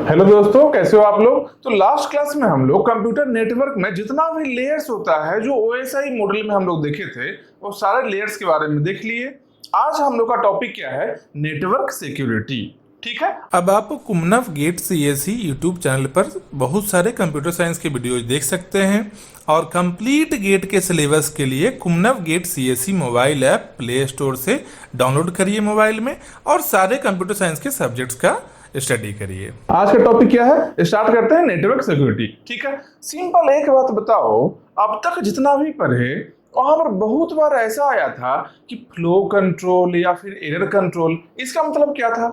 Hello दोस्तों, कैसे हो आप लोग। तो लास्ट क्लास में हम लोग कंप्यूटर नेटवर्क में जितना भी लेयर्स होता है जो ओएसआई मॉडल में हम लोग देखे थे वो सारे लेयर्स के बारे में देख लिए। आज हम लोग का टॉपिक क्या है, नेटवर्क सिक्योरिटी। ठीक है, अब आप कुमनव गेट सीएसई यूट्यूब चैनल पर बहुत सारे कंप्यूटर साइंस के वीडियोज देख सकते हैं और कंप्लीट गेट के सिलेबस के लिए कुमनव GATE CSE mobile app Play Store से डाउनलोड करिए मोबाइल में और सारे कंप्यूटर साइंस के सब्जेक्ट्स का स्टडी करिए। आज का टॉपिक क्या है, स्टार्ट करते हैं नेटवर्क सिक्योरिटी। ठीक है, सिंपल एक बात बताओ, अब तक जितना भी पढ़े वहां पर बहुत बार ऐसा आया था कि फ्लो कंट्रोल या फिर एरर कंट्रोल, इसका मतलब क्या था।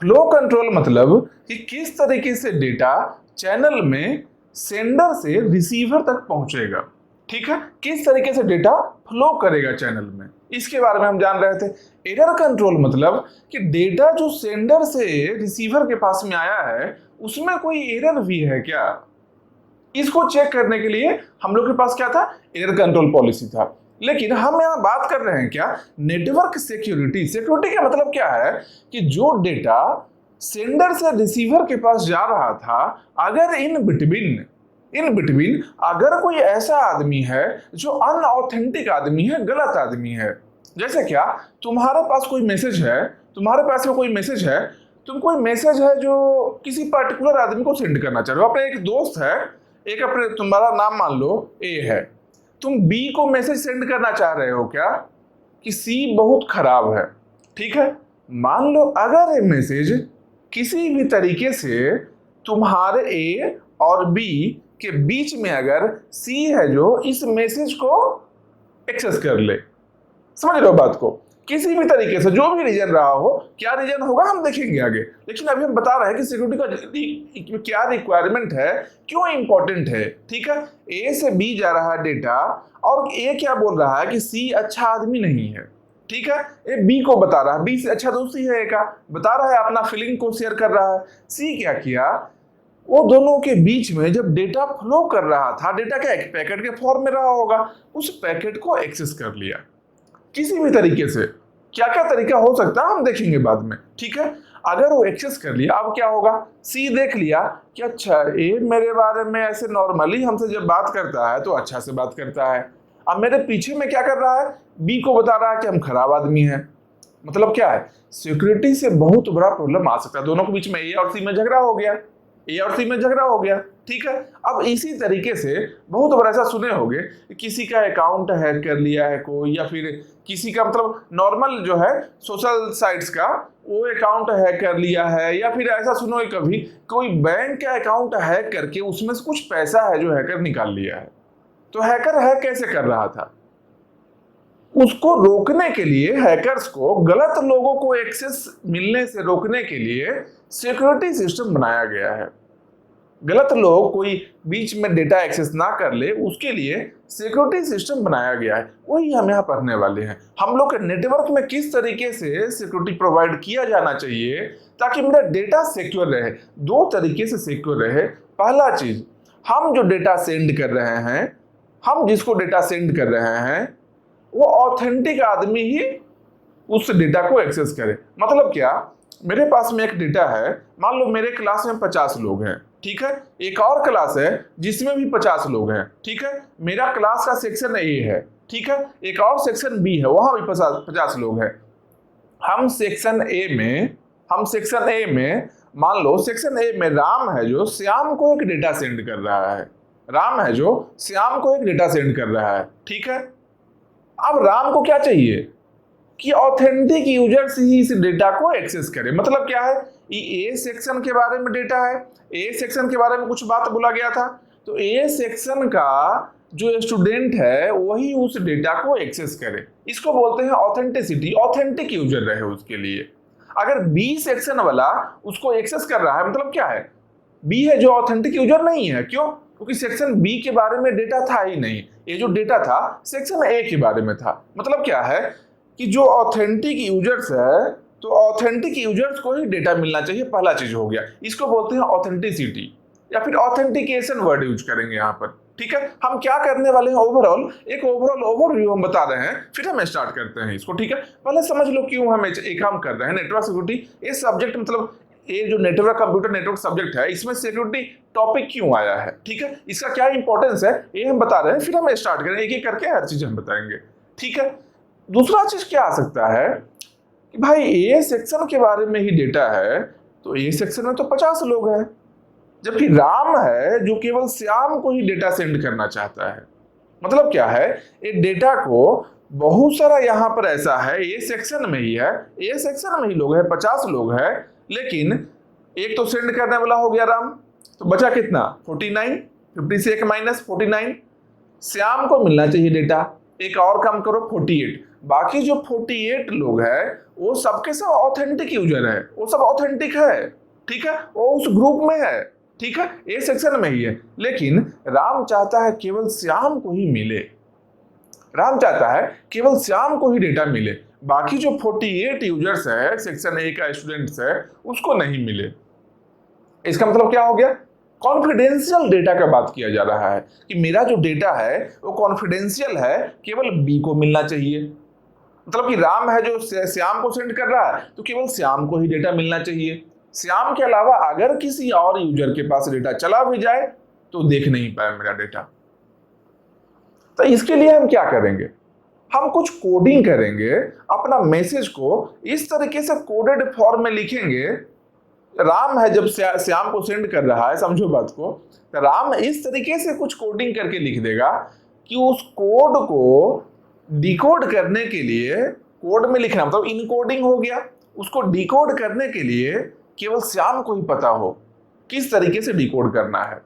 फ्लो कंट्रोल मतलब कि किस तरीके से डेटा चैनल में सेंडर से रिसीवर तक पहुंचेगा। ठीक है, किस तरीके से डेटा फ्लो करेगा चैनल में, इसके बारे में हम जान रहे थे। एरर कंट्रोल मतलब कि डेटा जो सेंडर से रिसीवर के पास में आया है उसमें कोई एरर भी है क्या, इसको चेक करने के लिए हम लोग के पास क्या था, एरर कंट्रोल पॉलिसी था। लेकिन हम यहाँ बात कर रहे हैं क्या, नेटवर्क सिक्योरिटी। सिक्योरिटी का मतलब क्या है कि जो डेटा सेंडर से रिसीवर के पास जा रहा था, अगर इन बिटवीन अगर कोई ऐसा आदमी है जो अनऑथेंटिक आदमी है, गलत आदमी है, जैसे क्या तुम्हारे पास कोई मैसेज है, तुम्हारे पास में कोई मैसेज है, तुम कोई मैसेज है जो किसी पर्टिकुलर आदमी को सेंड करना चाह रहे हो, अपने एक दोस्त है, एक अपने तुम्हारा नाम मान लो ए है, तुम बी को मैसेज सेंड करना चाह रहे हो क्या कि सी बहुत खराब है। ठीक है, मान लो अगर ये मैसेज किसी भी तरीके से तुम्हारे ए और बी के बीच में अगर सी है जो इस मैसेज को एक्सेस कर ले, समझ रहे हो बात को, किसी भी तरीके से जो भी रीजन रहा हो, क्या रीजन होगा हम देखेंगे आगे। लेकिन अभी हम बता रहे हैं कि सिक्योरिटी का क्या रिक्वायरमेंट है, क्यों इंपॉर्टेंट है। ठीक है, ए से बी जा रहा है डेटा और ए क्या बोल रहा है कि सी अच्छा आदमी नहीं है। ठीक है, ए बी को बता रहा है, बी से अच्छा दोस्ती है ए का, बता रहा है, अपना फीलिंग को शेयर कर रहा है। सी क्या किया, वो दोनों के बीच में जब डेटा फ्लो कर रहा था, डेटा का एक पैकेट के फॉर्म में रहा होगा, उस पैकेट को एक्सेस कर लिया किसी भी तरीके से। क्या क्या तरीका हो सकता है हम देखेंगे बाद में। ठीक है, अगर वो एक्सेस कर लिया, अब क्या होगा, सी देख लिया कि अच्छा ये मेरे बारे में ऐसे नॉर्मली हमसे जब बात करता है तो अच्छा से बात करता है, अब मेरे पीछे में क्या कर रहा है, बी को बता रहा है कि हम खराब आदमी हैं। मतलब क्या है, सिक्योरिटी से बहुत बड़ा प्रॉब्लम आ सकता है। दोनों के बीच में ए और सी में झगड़ा हो गया, ए और सी में झगड़ा हो गया। ठीक है, अब इसी तरीके से बहुत बार ऐसा सुने होंगे कि किसी का अकाउंट हैक कर लिया है कोई, या फिर किसी का मतलब नॉर्मल जो है सोशल साइट्स का वो अकाउंट हैक कर लिया है, या फिर ऐसा सुनो कभी कोई बैंक का अकाउंट हैक करके उसमें से कुछ पैसा है जो हैकर निकाल लिया है। तो हैकर हैक कैसे कर रहा था, उसको रोकने के लिए, हैकर्स को गलत लोगों को एक्सेस मिलने से रोकने के लिए सिक्योरिटी सिस्टम बनाया गया है। गलत लोग कोई बीच में डेटा एक्सेस ना कर ले उसके लिए सिक्योरिटी सिस्टम बनाया गया है, वही हम यहाँ पढ़ने वाले हैं। हम लोग के नेटवर्क में किस तरीके से सिक्योरिटी प्रोवाइड किया जाना चाहिए ताकि मेरा डेटा सिक्योर रहे। दो तरीके से सिक्योर रहे। पहला चीज, हम जो डेटा सेंड कर रहे हैं, हम जिसको डेटा सेंड कर रहे हैं वो ऑथेंटिक आदमी ही उस डेटा को एक्सेस करे। मतलब क्या, मेरे पास में एक डेटा है, मान लो मेरे क्लास में 50 लोग हैं। ठीक है, एक और क्लास है जिसमें भी 50 लोग हैं। ठीक है, मेरा क्लास का सेक्शन ए है। ठीक है, एक और सेक्शन बी है, वहां भी 50 लोग हैं। हम सेक्शन ए में मान लो सेक्शन ए में राम है जो श्याम को एक डेटा सेंड कर रहा है, राम है जो श्याम को एक डेटा सेंड कर रहा है। ठीक है, अब राम को क्या चाहिए कि ऑथेंटिक यूजर्स ही इस डेटा को एक्सेस करे। मतलब क्या है, ये ए सेक्शन के बारे में डेटा है, ए सेक्शन के बारे में कुछ बात बोला गया था, तो ए सेक्शन का जो स्टूडेंट है वही उस डेटा को एक्सेस करे। इसको बोलते हैं ऑथेंटिसिटी, ऑथेंटिक यूजर रहे उसके लिए। अगर बी सेक्शन वाला उसको एक्सेस कर रहा है, मतलब क्या है, बी है जो ऑथेंटिक यूजर नहीं है। क्यों, क्योंकि सेक्शन बी के बारे में डेटा था ही नहीं, ये जो डेटा था सेक्शन ए के बारे में था। मतलब क्या है कि जो ऑथेंटिक यूजर्स है तो ऑथेंटिक यूजर्स को ही डेटा मिलना चाहिए, पहला चीज हो गया। इसको बोलते हैं ऑथेंटिसिटी या फिर ऑथेंटिकेशन वर्ड यूज करेंगे यहाँ पर। ठीक है, हम क्या करने वाले हैं, एक ओवरऑल ओवरव्यू हम बता रहे हैं, फिर हम स्टार्ट करते हैं इसको। ठीक है, पहले समझ लो क्यों हम एक काम कर रहे हैं, नेटवर्क सिक्योरिटी। ये सब्जेक्ट मतलब ये जो नेटवर्क कंप्यूटर नेटवर्क सब्जेक्ट है इसमें सिक्योरिटी टॉपिक क्यों आया है, ठीक है, इसका क्या इंपॉर्टेंस है ये हम बता रहे हैं, फिर हम स्टार्ट करें, एक एक करके हर चीज हम बताएंगे, ठीक है। दूसरा चीज क्या आ सकता है कि भाई ए सेक्शन के बारे में ही डेटा है, तो ए सेक्शन में तो 50 लोग हैं, जबकि राम है जो केवल श्याम को ही डेटा सेंड करना चाहता है। मतलब क्या है, ये डेटा को बहुत सारा यहाँ पर ऐसा है, ए सेक्शन में ही है, ए सेक्शन में ही लोग हैं, 50 लोग हैं, लेकिन एक तो सेंड करने वाला हो गया राम, तो बचा कितना 49, 50 से एक माइनस 49, श्याम को मिलना चाहिए डेटा, एक और काम करो 48, बाकी जो 48 लोग हैं वो सबके सब ऑथेंटिक यूजर है, वो सब ऑथेंटिक है, ठीक है, वो उस ग्रुप में है, ठीक है, ए सेक्शन में ही है, लेकिन राम चाहता है केवल श्याम को ही मिले, राम चाहता है केवल श्याम को ही डेटा मिले, बाकी जो 48 यूजर्स है सेक्शन ए का स्टूडेंट्स है उसको नहीं मिले। इसका मतलब क्या हो गया, कॉन्फिडेंशियल डेटा का बात किया जा रहा है कि मेरा जो डेटा है वो कॉन्फिडेंशियल है, केवल बी को मिलना चाहिए। मतलब कि राम है जो श्याम को सेंड कर रहा है तो केवल श्याम को ही डेटा मिलना चाहिए, श्याम के अलावा अगर किसी और यूजर के पास डेटा चला भी जाए तो देख नहीं पाए मेरा डेटा। तो इसके लिए हम क्या करेंगे, हम कुछ कोडिंग करेंगे, अपना मैसेज को इस तरीके से कोडेड फॉर्म में लिखेंगे। राम है जब श्याम को सेंड कर रहा है, समझो बात को, तो राम इस तरीके से कुछ कोडिंग करके लिख देगा कि उस कोड को डिकोड करने के लिए, कोड में लिखना मतलब इनकोडिंग हो गया, उसको डिकोड करने के लिए केवल श्याम को ही पता हो किस तरीके से डिकोड करना है,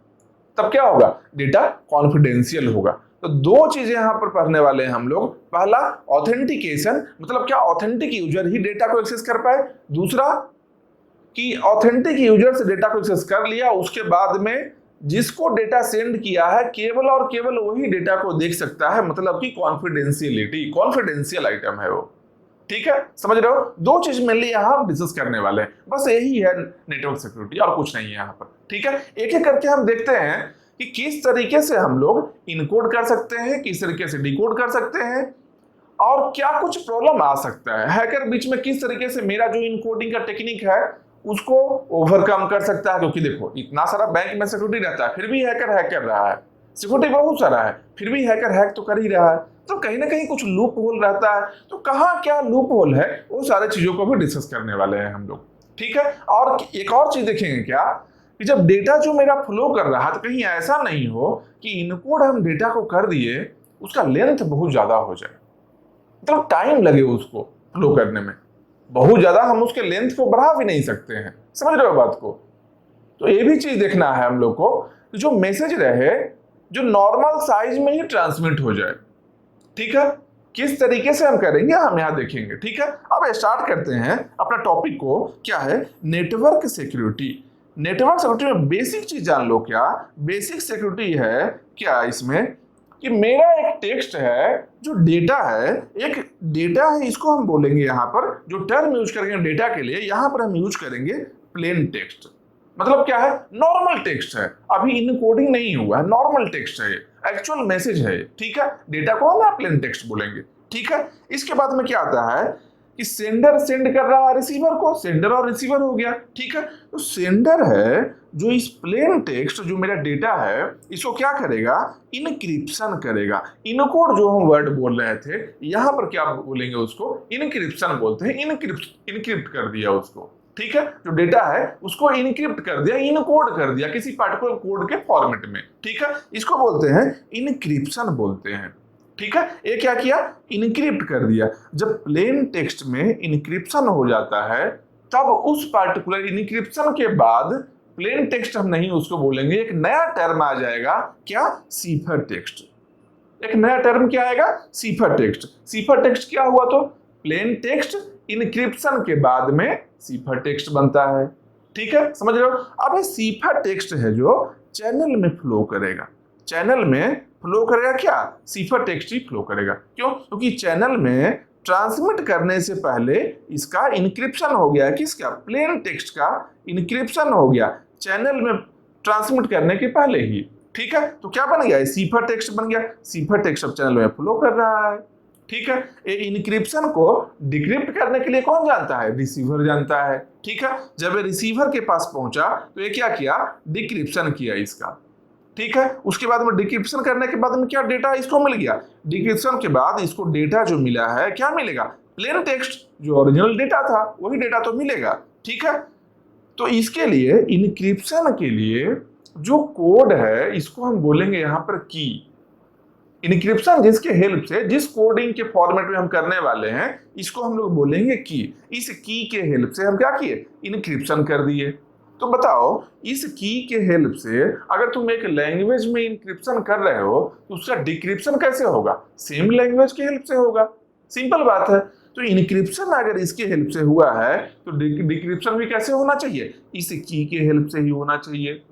तब क्या होगा, डेटा कॉन्फिडेंशियल होगा। तो दो चीजें यहां पर पढ़ने वाले हैं हम लोग, पहला ऑथेंटिकेशन, मतलब क्या ऑथेंटिक यूजर ही डेटा को एक्सेस कर पाए, दूसरा कि ऑथेंटिक यूजर से डेटा को एक्सेस कर लिया, उसके बाद में जिसको डेटा सेंड किया है केवल और केवल वही डेटा को देख सकता है, मतलब कि कॉन्फिडेंशियलिटी, कॉन्फिडेंशियल आइटम है वो, ठीक है, समझ रहे हो। दो चीज मेनली यहां हम डिस्कस करने वाले हैं, बस यही है नेटवर्क सिक्योरिटी और कुछ नहीं है यहां पर, ठीक है। एक एक करके हम देखते हैं कि किस तरीके से हम लोग इनकोड कर सकते हैं, किस तरीके से डिकोड कर सकते हैं, और क्या कुछ प्रॉब्लम आ सकता है, हैकर बीच में किस तरीके से मेरा जो इनकोडिंग का टेक्निक है उसको ओवरकम कर सकता है। क्योंकि देखो इतना सारा बैंक में सिक्योरिटी रहता है, फिर भी हैकर हैक कर रहा है, सिक्योरिटी बहुत सारा है, फिर भी हैकर हैक तो कर ही रहा है, तो कहीं ना कहीं कुछ लूप होल रहता है। तो कहाँ क्या लूप होल है वो सारे चीजों को भी डिस्कस करने वाले हैं हम लोग, ठीक है। और एक और चीज देखेंगे क्या कि जब डेटा जो मेरा फ्लो कर रहा है तो कहीं ऐसा नहीं हो कि इनकोड हम डेटा को कर दिए उसका लेंथ बहुत ज्यादा हो जाए, मतलब टाइम लगे उसको फ्लो करने में बहुत ज्यादा, हम उसके लेंथ को बढ़ा भी नहीं सकते हैं, समझ रहे हो बात को। तो ये भी चीज देखना है हम लोग को, जो मैसेज रहे जो नॉर्मल साइज में ही ट्रांसमिट हो जाए, ठीक है। किस तरीके से हम करेंगे हम यहाँ देखेंगे, ठीक है। अब स्टार्ट करते हैं अपना टॉपिक को, क्या है, नेटवर्क सिक्योरिटी। नेटवर्क सिक्योरिटी में बेसिक चीज जान लो, क्या बेसिक सिक्योरिटी है क्या इसमें कि मेरा एक टेक्स्ट है जो डेटा है, एक डेटा है, इसको हम बोलेंगे यहाँ पर जो टर्म यूज करेंगे डेटा के लिए, यहाँ पर हम यूज करेंगे प्लेन टेक्स्ट। मतलब क्या है, नॉर्मल टेक्स्ट है, अभी इनकोडिंग नहीं हुआ है, नॉर्मल टेक्स्ट है, एक्चुअल मैसेज है, ठीक है। डेटा को हम प्लेन टेक्स्ट बोलेंगे, ठीक है। इसके बाद में क्या आता है कि सेंडर सेंड कर रहा है रिसीवर को, सेंडर और रिसीवर हो गया, ठीक है। तो सेंडर है जो इस प्लेन टेक्स्ट जो मेरा डेटा है इसको क्या करेगा, इनक्रिप्शन करेगा। इनकोड जो हम वर्ड बोल रहे थे यहाँ पर क्या बोलेंगे, उसको इनक्रिप्शन बोलते हैं, इनक्रिप्ट कर दिया उसको, ठीक है। जो डेटा है उसको इनक्रिप्ट कर दिया, इनकोड कर दिया किसी पार्टिकुलर कोड के फॉर्मेट में, ठीक है। इसको बोलते हैं इनक्रिप्शन बोलते हैं, ठीक है। ये क्या किया, इनक्रिप्ट कर दिया। जब प्लेन टेक्स्ट में इनक्रिप्शन हो जाता है तब उस पार्टिकुलर इनक्रिप्शन के बाद प्लेन टेक्स्ट हम नहीं उसको बोलेंगे, एक नया टर्म आ जाएगा, क्या, सीफर टेक्स्ट। एक नया टर्म क्या आएगा, सीफर टेक्स्ट। सीफर टेक्स्ट क्या हुआ, तो प्लेन टेक्स्ट इनक्रिप्शन के बाद में सीफर टेक्स्ट बनता है, ठीक है, समझ रहे हो। अब ये सीफर टेक्स्ट है जो चैनल में फ्लो करेगा, चैनल में फ्लो करेगा, क्या, सीफर टेक्स्ट ही फ्लो करेगा। क्यों, क्योंकि चैनल में ट्रांसमिट करने से पहले इसका इनक्रिप्शन हो गया, किसका, प्लेन टेक्स्ट का इनक्रिप्शन हो गया चैनल में ट्रांसमिट करने के पहले ही, ठीक है। तो क्या बन गया, सीफर टेक्स्ट बन गया। सीफर टेक्स्ट अब चैनल में फ्लो कर रहा है, ठीक है। ये इनक्रिप्शन को डिक्रिप्ट करने के लिए कौन जानता है? रिसीवर जानता है। ठीक है, जब ये रिसीवर के पास पहुंचा तो ये क्या किया? डिक्रिप्शन किया इसका। ठीक है, उसके बाद में डिक्रिप्शन करने के बाद में क्या डेटा इसको मिल गया? डिक्रिप्शन के बाद इसको डेटा जो मिला है क्या मिलेगा? प्लेन टेक्स्ट, जो ओरिजिनल डेटा था वही डेटा तो मिलेगा। ठीक है, तो इसके लिए इनक्रिप्शन के लिए जो कोड है इसको हम बोलेंगे यहां पर की। इनक्रिप्शन जिसके हेल्प से, जिस कोडिंग के फॉर्मेट में हम करने वाले हैं, इसको हम लोग बोलेंगे की। इस की के हेल्प से हम क्या किए? इनक्रिप्शन कर दिए। तो बताओ, इस की के हेल्प से अगर तुम एक लैंग्वेज में इनक्रिप्शन कर रहे हो तो उसका डिक्रिप्शन कैसे होगा? सेम लैंग्वेज के हेल्प से होगा। सिंपल बात है। तो इनक्रिप्शन अगर इसके हेल्प से हुआ है तो डिक्रिप्शन भी कैसे होना चाहिए? इस की के हेल्प से ही होना चाहिए।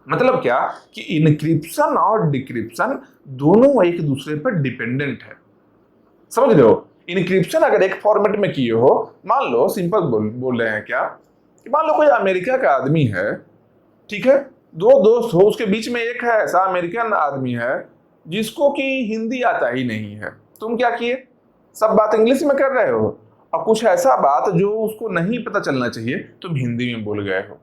मतलब क्या कि इनक्रिप्शन और डिक्रिप्शन दोनों एक दूसरे पर डिपेंडेंट है। समझ रहे हो? इनक्रिप्शन अगर एक फॉर्मेट में किए हो, मान लो सिंपल बोल रहे हैं क्या कि मान लो कोई अमेरिका का आदमी है, ठीक है, दो दोस्त हो, उसके बीच में एक है ऐसा अमेरिकन आदमी है जिसको कि हिंदी आता ही नहीं है। तुम क्या किए? सब बात इंग्लिश में कर रहे हो और कुछ ऐसा बात जो उसको नहीं पता चलना चाहिए तुम हिंदी में बोल गए हो,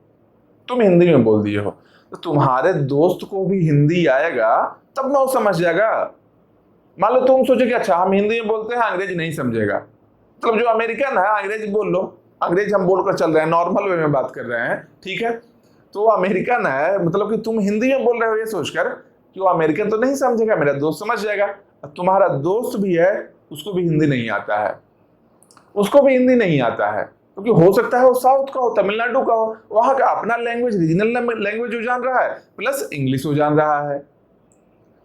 तुम हिंदी में बोल दिए हो। तो तुम्हारे दोस्त को भी हिंदी आएगा तब ना वो समझ जाएगा। मान लो तुम सोचे कि अच्छा हम हिंदी में बोलते हैं, अंग्रेज नहीं समझेगा, मतलब जो अमेरिकन है अंग्रेज बोल लो, अंग्रेज हम बोलकर चल रहे हैं, नॉर्मल वे में बात कर रहे हैं, ठीक है, तो वो अमेरिकन है, मतलब कि तुम हिंदी में बोल रहे हो ये सोचकर कि वो अमेरिकन तो नहीं समझेगा, मेरा दोस्त समझ जाएगा। तुम्हारा दोस्त भी है, उसको भी हिंदी नहीं आता है, उसको भी हिंदी नहीं आता है, क्योंकि हो सकता है वो साउथ का हो, तमिलनाडु का हो, वहां का अपना लैंग्वेज, रीजनल लैंग्वेज वो जान रहा है, प्लस इंग्लिश वो जान रहा है।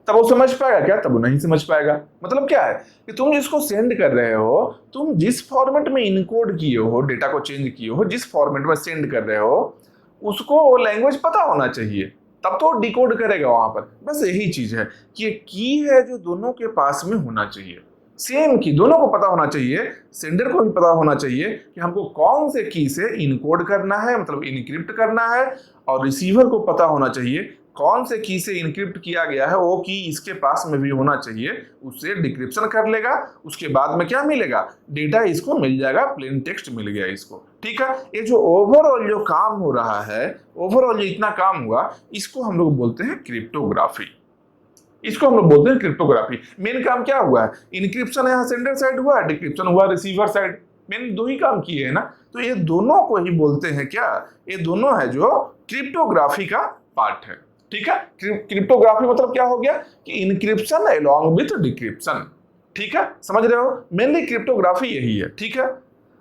तब वो समझ पाएगा क्या? तब वो नहीं समझ पाएगा। मतलब क्या है कि तुम जिसको सेंड कर रहे हो, तुम जिस फॉर्मेट में इनकोड किए हो, डेटा को चेंज किए हो, जिस फॉर्मेट में सेंड कर रहे हो, उसको वो लैंग्वेज पता होना चाहिए, तब तो डिकोड करेगा वहां पर। बस यही चीज है कि ये की है जो दोनों के पास में होना चाहिए, सेम की, दोनों को पता होना चाहिए, सेंडर को भी पता होना चाहिए कि हमको कौन से की से इनकोड करना है, मतलब इनक्रिप्ट करना है, और रिसीवर को पता होना चाहिए कौन से की से इनक्रिप्ट किया गया है, वो की इसके पास में भी होना चाहिए, उससे डिक्रिप्शन कर लेगा, उसके बाद में क्या मिलेगा? डेटा इसको मिल जाएगा, प्लेन टेक्स्ट मिल गया इसको। ठीक है, ये जो ओवरऑल जो काम हो रहा है, ओवरऑल जो इतना काम हुआ, इसको हम लोग बोलते हैं क्रिप्टोग्राफी। इसको हम लोग बोलते हैं क्रिप्टोग्राफी। मेन काम क्या हुआ है? इनक्रिप्शन यहाँ सेंडर साइड हुआ, डिक्रिप्शन हुआ रिसीवर साइड। मेन दो ही काम किए हैं ना, तो ये दोनों को ही बोलते हैं क्या? ये दोनों है जो क्रिप्टोग्राफी का पार्ट है। ठीक है, क्रिप्टोग्राफी मतलब क्या हो गया कि इनक्रिप्शन अलोंग विथ डिक्रिप्शन। ठीक है, समझ रहे हो? मेनली क्रिप्टोग्राफी यही है। ठीक है,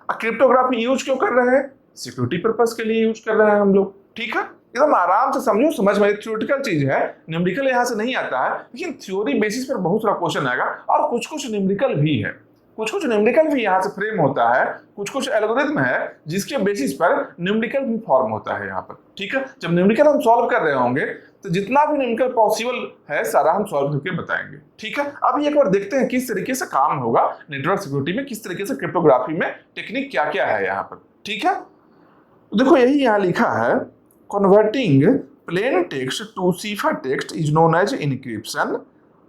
क्रिप्टोग्राफी यूज क्यों कर रहे हैं? सिक्योरिटी पर्पस के लिए यूज कर रहे हैं हम लोग। ठीक है, एकदम आराम से समझो, समझ में थ्योरेटिकल चीज है, न्यूमेरिकल यहां से नहीं आता है, लेकिन थ्योरी बेसिस पर बहुत सारा क्वेश्चन आएगा, और कुछ कुछ न्यूमेरिकल भी है, कुछ कुछ न्यूमेरिकल भी यहाँ से फ्रेम होता है, कुछ कुछ एल्गोरिथम है जिसके बेसिस पर न्यूमेरिकल भी फॉर्म होता है यहाँ पर। ठीक है, जब न्यूमेरिकल हम सॉल्व कर रहे होंगे तो जितना भी न्यूमेरिकल पॉसिबल है सारा हम सॉल्व करके बताएंगे। ठीक है, अभी एक बार देखते हैं किस तरीके से काम होगा नेटवर्क सिक्योरिटी में, किस तरीके से क्रिप्टोग्राफी में टेक्निक क्या क्या है यहाँ पर। ठीक है, तो देखो यही यहाँ लिखा है, converting plain text to ciphertext is known as encryption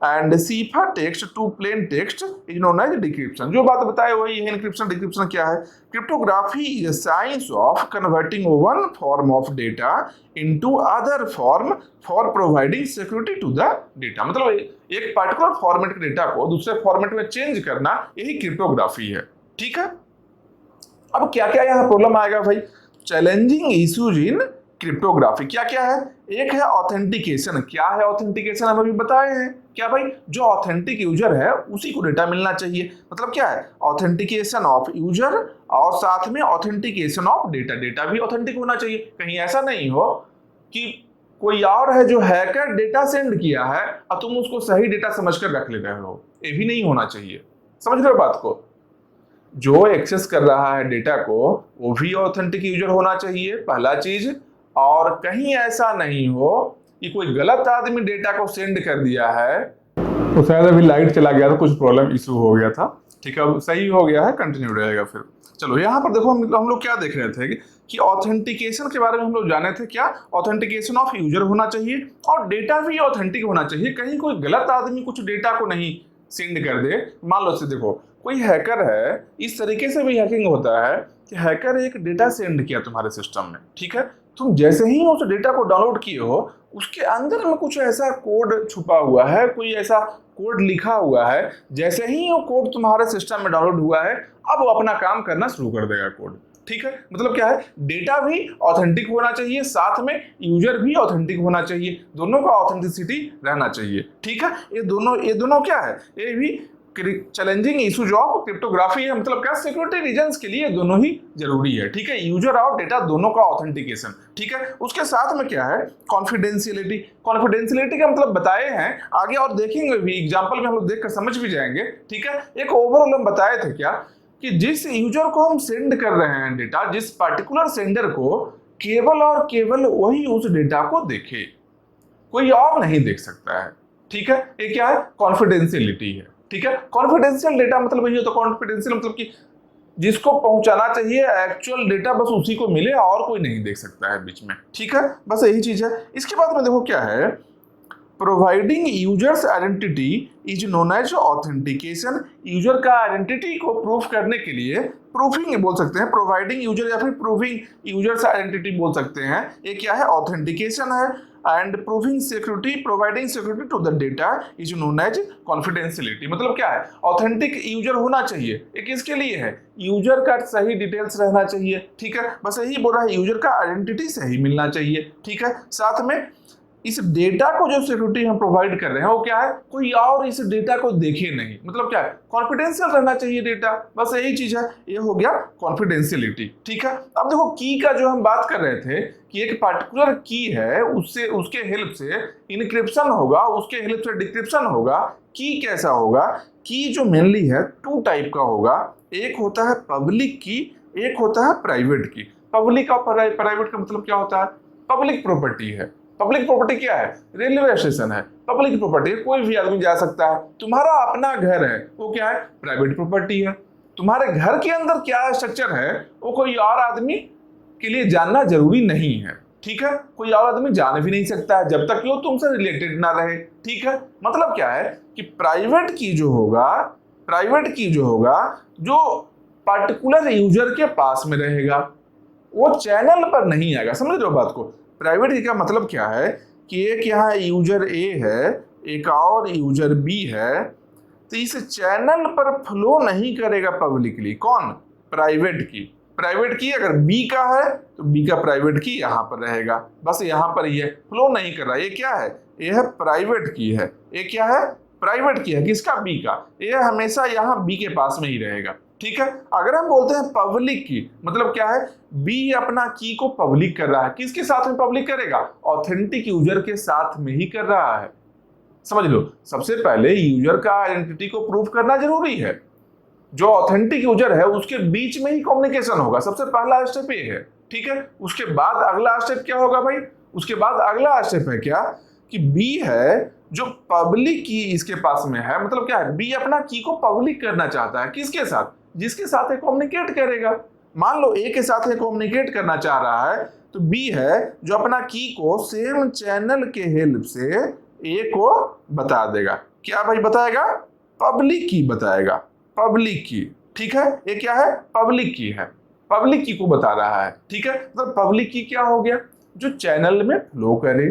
and ciphertext to plain text is known as decryption। जो बात बताए वही है। encryption decryption क्या है? cryptography is a science of converting one form of data into other form for providing security to the data। मतलब एक particular format के डेटा को दूसरे फॉर्मेट में चेंज करना, यही क्रिप्टोग्राफी है। ठीक है, अब क्या क्या यहाँ प्रॉब्लम आएगा भाई? चैलेंजिंग इश्यूज इन क्रिप्टोग्राफी क्या क्या है? एक है ऑथेंटिकेशन। क्या है ऑथेंटिकेशन? हम अभी बताए हैं क्या भाई? जो ऑथेंटिक यूजर है उसी को डेटा मिलना चाहिए। मतलब क्या है? ऑथेंटिकेशन ऑफ यूजर और साथ में ऑथेंटिकेशन ऑफ डेटा। डेटा भी ऑथेंटिक होना चाहिए, कहीं ऐसा नहीं हो कि कोई और है जो हैकर डेटा सेंड किया है और तुम उसको सही डेटा समझकर रख ले रहे हो, ये भी नहीं होना चाहिए। समझ रहे हो बात को? जो एक्सेस कर रहा है डेटा को वो भी ऑथेंटिक यूजर होना चाहिए, पहला चीज। और कहीं ऐसा नहीं हो कि कोई गलत आदमी डेटा को सेंड कर दिया है, तो शायद अभी लाइट चला गया था, कुछ प्रॉब्लम इशू हो गया था। ठीक है, अब सही हो गया है, कंटिन्यू रहेगा फिर। चलो यहाँ पर देखो, हम लोग क्या देख रहे थे कि ऑथेंटिकेशन के बारे में हम लोग जाने थे। क्या? ऑथेंटिकेशन ऑफ यूजर होना चाहिए और डेटा भी ऑथेंटिक होना चाहिए, कहीं कोई गलत आदमी कुछ डेटा को नहीं सेंड कर दे। मान लो से देखो कोई हैकर है, इस तरीके से भी हैकिंग होता है कि हैकर एक डेटा सेंड किया तुम्हारे सिस्टम में, ठीक है, तुम जैसे ही उस डेटा को डाउनलोड किए हो उसके अंदर में कुछ ऐसा कोड छुपा हुआ है, कोई ऐसा कोड लिखा हुआ है, जैसे ही वो कोड तुम्हारे सिस्टम में डाउनलोड हुआ है अब वो अपना काम करना शुरू कर देगा कोड। ठीक है, मतलब क्या है, डेटा भी ऑथेंटिक होना चाहिए, साथ में यूजर भी ऑथेंटिक होना चाहिए, दोनों का ऑथेंटिसिटी रहना चाहिए। ठीक है, ये दोनों क्या है, ये भी चैलेंजिंग इशू जो ऑफ क्रिप्टोग्राफी है, मतलब क्या सिक्योरिटी रीजंस के लिए दोनों ही जरूरी है। ठीक है, यूजर और डेटा दोनों का ऑथेंटिकेशन। ठीक है, उसके साथ में क्या है, कॉन्फिडेंशियलिटी। कॉन्फिडेंशियलिटी का मतलब बताए हैं आगे और देखेंगे भी, एग्जांपल में हम लोग देखकर समझ भी जाएंगे। ठीक है, एक ओवरऑल हम बताए थे क्या कि जिस यूजर को हम सेंड कर रहे हैं डेटा, जिस पर्टिकुलर सेंडर को केवल और केवल वही उस डेटा को देखे, कोई और नहीं देख सकता है। ठीक है, ये क्या है, कॉन्फिडेंशियलिटी है। ठीक है, कॉन्फिडेंशियल डेटा मतलब यही होता है, कॉन्फिडेंशियल मतलब कि जिसको पहुंचाना चाहिए एक्चुअल डेटा बस उसी को मिले और कोई नहीं देख सकता है बीच में। ठीक है, बस यही चीज है। इसके बाद में देखो क्या है, providing users identity is known as authentication. User का आइडेंटिटी को प्रूफ करने के लिए प्रूफिंग बोल सकते हैं, प्रोवाइडिंग यूजर या फिर प्रूविंग यूजर्स आइडेंटिटी बोल सकते हैं। ये क्या है, ऑथेंटिकेशन है। And proving security, providing security to the data is known as confidentiality. मतलब क्या है, ऑथेंटिक यूजर होना चाहिए। ये किसके लिए है, यूजर का सही डिटेल्स रहना चाहिए। ठीक है, बस यही बोल रहा है, यूजर का आइडेंटिटी सही मिलना चाहिए। ठीक है, साथ में इस डेटा को जो सिक्योरिटी हम प्रोवाइड कर रहे हैं वो क्या है, कोई और इस डेटा को देखे नहीं, मतलब क्या है, कॉन्फिडेंशियल रहना चाहिए डेटा। बस यही चीज है, ये हो गया कॉन्फिडेंशियलिटी। ठीक है, अब देखो की का जो हम बात कर रहे थे कि एक पर्टिकुलर की है, उससे उसके हेल्प से इनक्रिप्शन होगा, उसके हेल्प से डिक्रिप्शन होगा। की कैसा होगा, की जो मेनली है टू टाइप का होगा, एक होता है पब्लिक की, एक होता है प्राइवेट की। पब्लिक और प्राइवेट का मतलब क्या होता है, पब्लिक प्रॉपर्टी है। पब्लिक प्रॉपर्टी क्या है, रेलवे स्टेशन है, पब्लिक प्रॉपर्टी है, कोई भी आदमी जा सकता है। तुम्हारा अपना घर है, वो क्या है, प्राइवेट प्रॉपर्टी है। तुम्हारे घर के अंदर क्या स्ट्रक्चर है वो कोई और आदमी के लिए जानना जरूरी नहीं है। ठीक है, कोई और आदमी जान भी नहीं सकता है जब तक कि वो तुमसे रिलेटेड ना रहे। ठीक है, मतलब क्या है कि प्राइवेट की जो होगा, प्राइवेट की जो होगा, जो पर्टिकुलर यूजर के पास में रहेगा, वो चैनल पर नहीं आएगा। समझ रहे हो बात को, प्राइवेट की का मतलब क्या है कि एक यहाँ यूजर ए है, एक और यूजर बी है, तो इस चैनल पर फ्लो नहीं करेगा पब्लिकली। कौन, प्राइवेट की। प्राइवेट की अगर बी का है तो बी का प्राइवेट की यहाँ पर रहेगा, बस यहाँ पर ये फ्लो नहीं कर रहा। ये क्या है, ये है प्राइवेट की है। ये क्या है, प्राइवेट की है, किसका, बी का। ये हमेशा यहाँ बी के पास में ही रहेगा। ठीक है, अगर हम बोलते हैं पब्लिक की, मतलब क्या है, बी अपना की को पब्लिक कर रहा है, किसके साथ में पब्लिक करेगा, ऑथेंटिक यूजर के साथ में ही कर रहा है। समझ लो, सबसे पहले यूजर का आइडेंटिटी को प्रूफ करना जरूरी है। जो ऑथेंटिक यूजर है उसके बीच में ही कम्युनिकेशन होगा, सबसे पहला स्टेप ये है। ठीक है, उसके बाद अगला स्टेप क्या होगा भाई, उसके बाद अगला स्टेप है क्या कि बी है जो पब्लिक की इसके पास में है, मतलब क्या है, बी अपना की को पब्लिक करना चाहता है, किसके साथ, जिसके साथ ये कम्युनिकेट करेगा। मान लो ए के साथ ये कम्युनिकेट करना चाह रहा है, तो बी है जो अपना की को सेम चैनल के हेल्प से ए को बता देगा। क्या भाई बताएगा, पब्लिक की बताएगा, पब्लिक की। ठीक है, ये क्या है, पब्लिक की है, पब्लिक की को बता रहा है। ठीक है, तो पब्लिक की क्या हो गया, जो चैनल में फ्लो करे,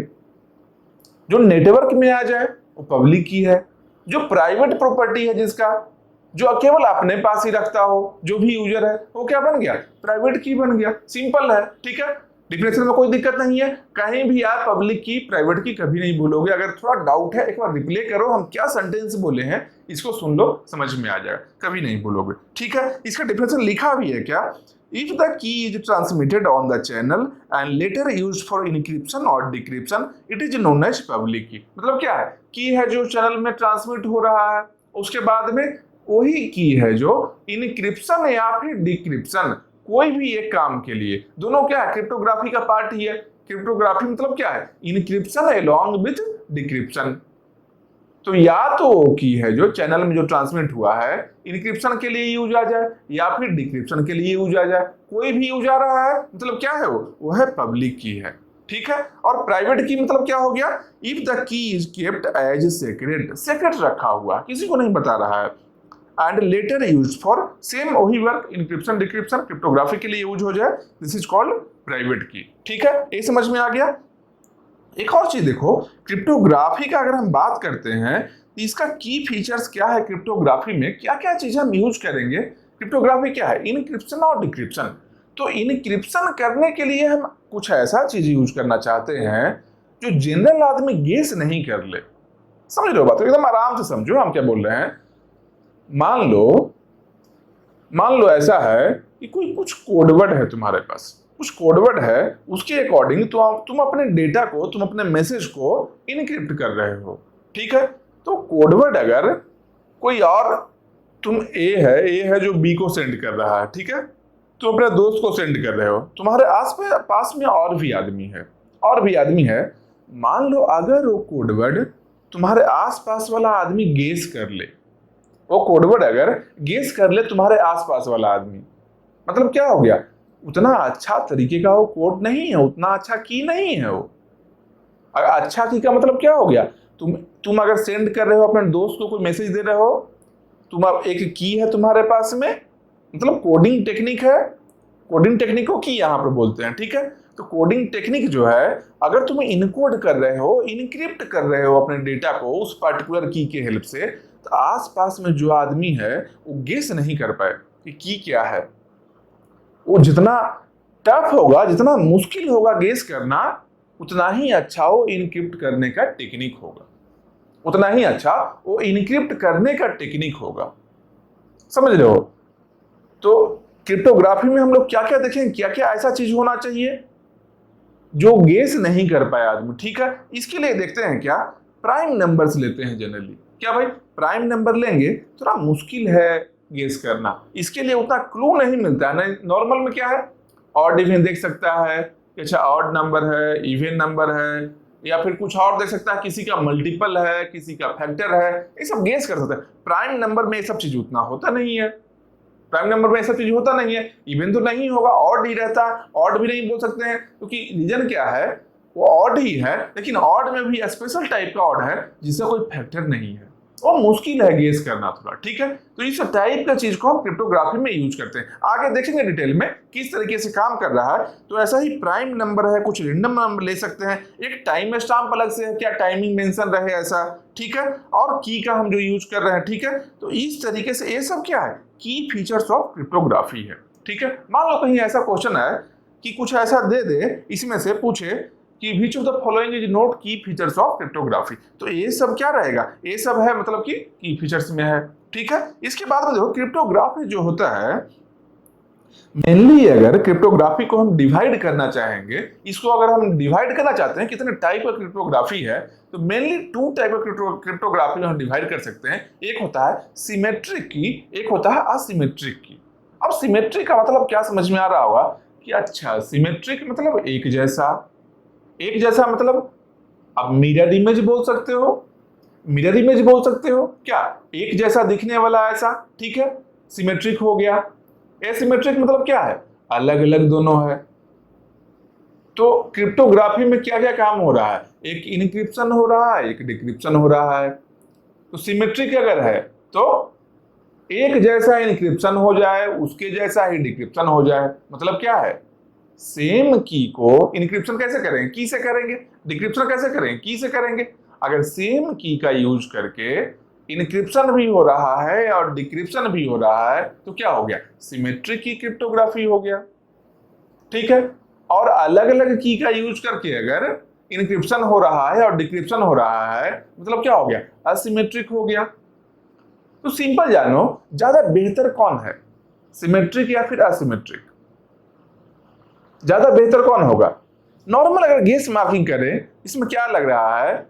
जो नेटवर्क में आ जाए, वो पब्लिक की है। जो प्राइवेट प्रॉपर्टी है, जिसका जो केवल अपने पास ही रखता हो जो भी यूजर है, वो क्या बन गया, प्राइवेट की बन गया। सिंपल है। ठीक है, डिफिनेशन में कोई दिक्कत नहीं है, कहीं भी आप पब्लिक की प्राइवेट की कभी नहीं भूलोगे। अगर थोड़ा डाउट है एक बार रिप्ले करो, हम क्या सेंटेंस बोले हैं इसको सुन लो, समझ में आ जाएगा, कभी नहीं भूलोगे। ठीक है, इसका डिफिनेशन लिखा भी है क्या, if the key is transmitted on the channel and later used for encryption और decryption it is known as public key. मतलब क्या है, की है जो चैनल में ट्रांसमिट हो रहा है, उसके बाद में वही की है जो इनक्रिप्शन या फिर डिक्रिप्शन, कोई भी एक काम के लिए, दोनों क्या है, क्रिप्टोग्राफी का पार्ट ही है। क्रिप्टोग्राफी मतलब क्या है, इनक्रिप्शन अलोंग विथ डिक्रिप्शन। तो या तो की है जो चैनल में जो ट्रांसमिट हुआ है इनक्रिप्शन के लिए यूज आ जाए या फिर डिक्रिप्शन के लिए यूज आ जाए, कोई भी यूज आ रहा है, मतलब क्या है, वो है पब्लिक की है। ठीक है। और प्राइवेट की मतलब क्या हो गया, if the key is kept as secret, secret रखा हुआ, किसी को नहीं बता रहा है, and later use for same वही वर्क, इंक्रिप्शन डिक्रिप्शन क्रिप्टोग्राफी के लिए यूज हो जाए, this is called private key. ठीक है, ये समझ में आ गया। एक और चीज देखो, क्रिप्टोग्राफी का अगर हम बात करते हैं तो इसका की फीचर्स क्या है, क्रिप्टोग्राफी में क्या क्या चीजें हम यूज करेंगे। क्रिप्टोग्राफी क्या है, इनक्रिप्शन और डिक्रिप्शन। तो इनक्रिप्शन करने के लिए हम कुछ ऐसा चीज यूज करना चाहते हैं जो जनरल आदमी गेस नहीं कर ले। समझ रहे हो बात, एकदम आराम से समझो हम क्या बोल रहे हैं। मान लो ऐसा है कि कोई कुछ कोडवर्ड है तुम्हारे पास, कुछ कोडवर्ड है, उसके अकॉर्डिंग तुम अपने डेटा को, तुम अपने मैसेज को इनक्रिप्ट कर रहे हो। ठीक है, तो कोडवर्ड अगर कोई और, तुम ए है जो बी को सेंड कर रहा है, ठीक है, तुम अपने दोस्त को सेंड कर रहे हो, तुम्हारे आस पास में और भी आदमी है। मान लो अगर वो कोडवर्ड तुम्हारे आसपास वाला आदमी गेस कर ले, वो कोडवर्ड अगर गेस कर ले तुम्हारे आसपास वाला आदमी, मतलब क्या हो गया, उतना अच्छा तरीके का वो कोड नहीं है, उतना अच्छा की नहीं है वो। अच्छा की का मतलब क्या हो गया, तुम अगर सेंड कर रहे हो अपने दोस्त को, कोई मैसेज दे रहे हो, तुम अब एक की है तुम्हारे पास में, मतलब कोडिंग टेक्निक है, कोडिंग टेक्निक को की यहाँ पर बोलते हैं। ठीक है, तो कोडिंग टेक्निक जो है, अगर तुम इनकोड कर रहे हो, इनक्रिप्ट कर रहे हो अपने डेटा को उस पर्टिकुलर की के हेल्प से, तो आसपास में जो आदमी है वो गेस नहीं कर पाए कि की क्या है। वो जितना टफ होगा, जितना मुश्किल होगा गेस करना, उतना ही अच्छा वो इनक्रिप्ट करने का टेक्निक होगा, उतना ही अच्छा वो इनक्रिप्ट करने का टेक्निक होगा। समझ रहे हो। तो क्रिप्टोग्राफी में हम लोग क्या क्या देखें, क्या क्या ऐसा चीज होना चाहिए जो गेस नहीं कर पाए आदमी। ठीक है, इसके लिए देखते हैं क्या, प्राइम नंबर्स लेते हैं जनरली। क्या भाई, प्राइम नंबर लेंगे, थोड़ा मुश्किल है गेस करना, इसके लिए उतना क्लू नहीं मिलता है। नॉर्मल में क्या है, ऑड इवन देख सकता है, अच्छा ऑड नंबर है, इवन नंबर है, या फिर कुछ और देख सकता है, किसी का मल्टीपल है, किसी का फैक्टर है, ये सब गेस कर सकते हैं। प्राइम नंबर में ये सब चीज उतना होता नहीं है, प्राइम नंबर में ऐसा चीज होता नहीं है, इवन तो नहीं होगा, ऑड ही रहता है, ऑड भी नहीं बोल सकते हैं, क्योंकि रीजन क्या है, वो ऑड ही है, लेकिन ऑड में भी स्पेशल टाइप का ऑड है जिसका कोई फैक्टर नहीं है, वो मुश्किल है गेस करना थोड़ा। ठीक है, तो इस टाइप का चीज को हम क्रिप्टोग्राफी में यूज करते हैं। आगे देखेंगे डिटेल में किस तरीके से काम कर रहा है। तो ऐसा ही प्राइम नंबर है, कुछ रेंडम नंबर ले सकते हैं, एक टाइम स्टैम्प अलग से है, क्या टाइमिंग मेंशन रहे ऐसा। ठीक है, और की का हम जो यूज कर रहे हैं। ठीक है, तो इस तरीके से ये सब क्या है, की फीचर्स ऑफ क्रिप्टोग्राफी है। ठीक है, मान लो कहीं ऐसा क्वेश्चन है कि कुछ ऐसा दे दे, इसमें से पूछे कि which of the following is not की फीचर्स ऑफ क्रिप्टोग्राफी, तो ये सब क्या रहेगा, ये सब है मतलब कि की फीचर्स में है। ठीक है, इसके बाद में देखो क्रिप्टोग्राफी जो होता है, मेनली अगर क्रिप्टोग्राफी को हम डिवाइड करना चाहेंगे, इसको अगर हम डिवाइड करना चाहते हैं कितने टाइप का क्रिप्टोग्राफी है, तो मेनली 2 टाइप का क्रिप्टोग्राफी हम डिवाइड कर सकते हैं। एक होता है सिमेट्रिक की, एक होता है असिमेट्रिक की। अब सिमेट्रिक का मतलब क्या समझ में आ रहा होगा कि अच्छा सिमेट्रिक मतलब एक जैसा मतलब अब मिरर इमेज बोल सकते हो, क्या एक जैसा दिखने वाला ऐसा। ठीक है, सिमेट्रिक हो गया। एसिमेट्रिक मतलब क्या है, अलग अलग दोनों है। तो क्रिप्टोग्राफी में क्या क्या काम हो रहा है, एक इनक्रिप्शन हो रहा है, एक डिक्रिप्शन हो रहा है। तो सिमेट्रिक अगर है तो एक जैसा इनक्रिप्शन हो जाए, उसके जैसा ही डिक्रिप्शन हो जाए। मतलब क्या है, सेम की को इनक्रिप्शन कैसे करेंगे, की से करेंगे, डिक्रिप्शन कैसे करेंगे, की से करेंगे। अगर सेम की का यूज करके इनक्रिप्शन भी हो रहा है और डिक्रिप्शन भी हो रहा है, तो क्या हो गया, सिमेट्रिक की क्रिप्टोग्राफी हो गया। ठीक है, और अलग अलग की का यूज करके अगर इनक्रिप्शन हो रहा है और डिक्रिप्शन हो रहा है, मतलब क्या हो गया, असिमेट्रिक हो गया। तो सिंपल जानो, ज्यादा बेहतर कौन है, सिमेट्रिक या फिर असिमेट्रिक, ज्यादा बेहतर कौन होगा। नॉर्मल अगर गेस मार्किंग करें, इसमें क्या लग रहा है,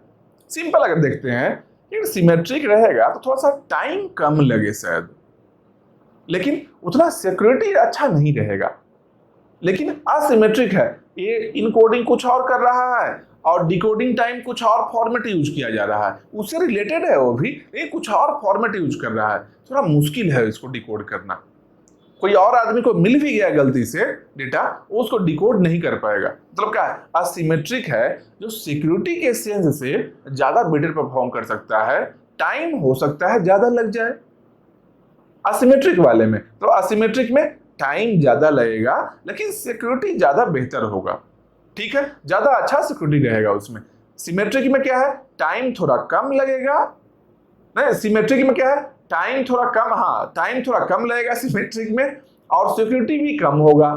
सिंपल अगर देखते हैं, कि सिमेट्रिक रहेगा तो थोड़ा सा टाइम कम लगे शायद, लेकिन उतना सिक्योरिटी अच्छा नहीं रहेगा। लेकिन असिमेट्रिक है, ये इनकोडिंग कुछ और कर रहा है और डिकोडिंग टाइम कुछ और फॉर्मेट यूज किया जा रहा है, उससे रिलेटेड है वो भी, ये कुछ और फॉर्मेट यूज कर रहा है, थोड़ा मुश्किल है इसको डिकोड करना। कोई और आदमी को मिल भी गया गलती से डेटा, उसको डिकोड नहीं कर पाएगा। मतलब क्या है, असिमेट्रिक है, जो सिक्योरिटी के सेंस से ज्यादा बेटर परफॉर्म कर सकता है, टाइम हो सकता है ज्यादा लग जाए असिमेट्रिक वाले में। तो असिमेट्रिक में टाइम ज्यादा लगेगा लेकिन सिक्योरिटी ज्यादा बेहतर होगा, ठीक है, ज्यादा अच्छा सिक्योरिटी रहेगा उसमें। सिमेट्रिक में क्या है, टाइम थोड़ा कम लगेगा, नहीं सिमेट्रिक में क्या है, टाइम थोड़ा कम, हाँ टाइम थोड़ा कम लगेगा सिमेट्रिक में, और सिक्योरिटी भी कम होगा।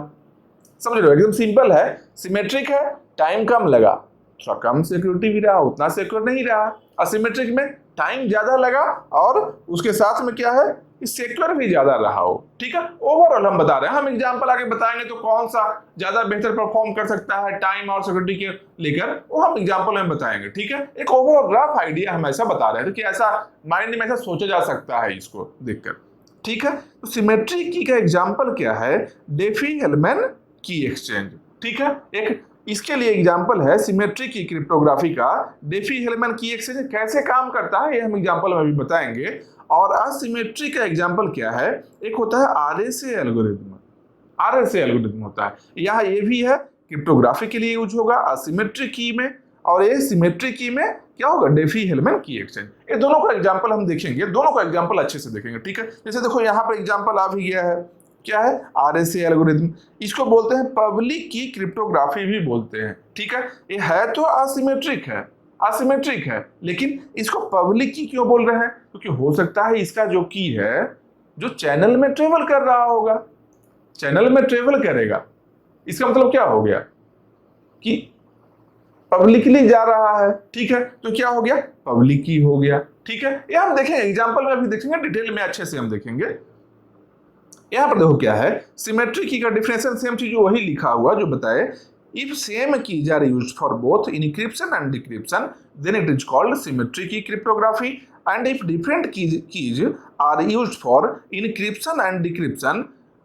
समझ लो, एकदम सिंपल है। सिमेट्रिक है, टाइम कम लगा, थोड़ा कम सिक्योरिटी भी रहा, उतना सिक्योर नहीं रहा। असिमेट्रिक में टाइम ज्यादा लगा और उसके साथ में क्या है, सिक्योर भी ज्यादा रहा हो, ठीक है। ओवरऑल हम बता रहे हैं, हम एग्जांपल आगे बताएंगे तो कौन सा ज्यादा बेहतर परफॉर्म कर सकता है टाइम और सिक्योरिटी के लेकर, वो हम एग्जांपल में बताएंगे, ठीक है। एक ओवरऑल रफ आइडिया हम ऐसा बता रहे हैं कि ऐसा माइंड में ऐसा सोचा जा सकता है इसको देखकर, ठीक है। तो सिमेट्री की का एग्जांपल क्या है, डेफी-हेलमैन की एक्सचेंज, ठीक है। एक इसके लिए एग्जांपल है सिमेट्री की क्रिप्टोग्राफी का डेफी-हेलमैन की एक्सचेंज कैसे काम करता है, ये हम एग्जांपल में भी बताएंगे। और असिमेट्री का एग्जांपल क्या है, एक होता है आरएसए एल्गोरिथम, आरएसए एल्गोरिथम होता है, यहाँ ये भी है क्रिप्टोग्राफी के लिए यूज होगा असिमेट्री की में, और ये सिमेट्री की में क्या होगा, डेफी-हेलमैन की एक्सचेंज। ये दोनों का एग्जांपल हम देखेंगे, दोनों का एग्जांपल अच्छे से देखेंगे, ठीक है। जैसे देखो यहाँ पर एग्जांपल आ भी गया है, क्या है, आरएसए एल्गोरिथम। इसको बोलते हैं पब्लिक की क्रिप्टोग्राफी भी बोलते हैं, ठीक है। ये है तो असिमेट्रिक है, असिमेट्रिक है, लेकिन इसको पब्लिक की क्यों बोल रहे हैं, क्योंकि हो सकता है इसका जो की है जो चैनल में ट्रेवल कर रहा होगा, चैनल में ट्रेवल करेगा, इसका मतलब क्या हो गया कि पब्लिकली जा रहा है, ठीक है, तो क्या हो गया, पब्लिक की हो गया, ठीक है। ये हम देखेंगे एग्जांपल में भी देखेंगे, डिटेल में अच्छे से हम देखेंगे। यहां पर देखो क्या है, सिमेट्री की का डिफिनेशन सेम चीज वही लिखा हुआ जो बताए, if same keys are used for both encryption and decryption then it is called symmetric key cryptography, and if different keys are used for encryption and decryption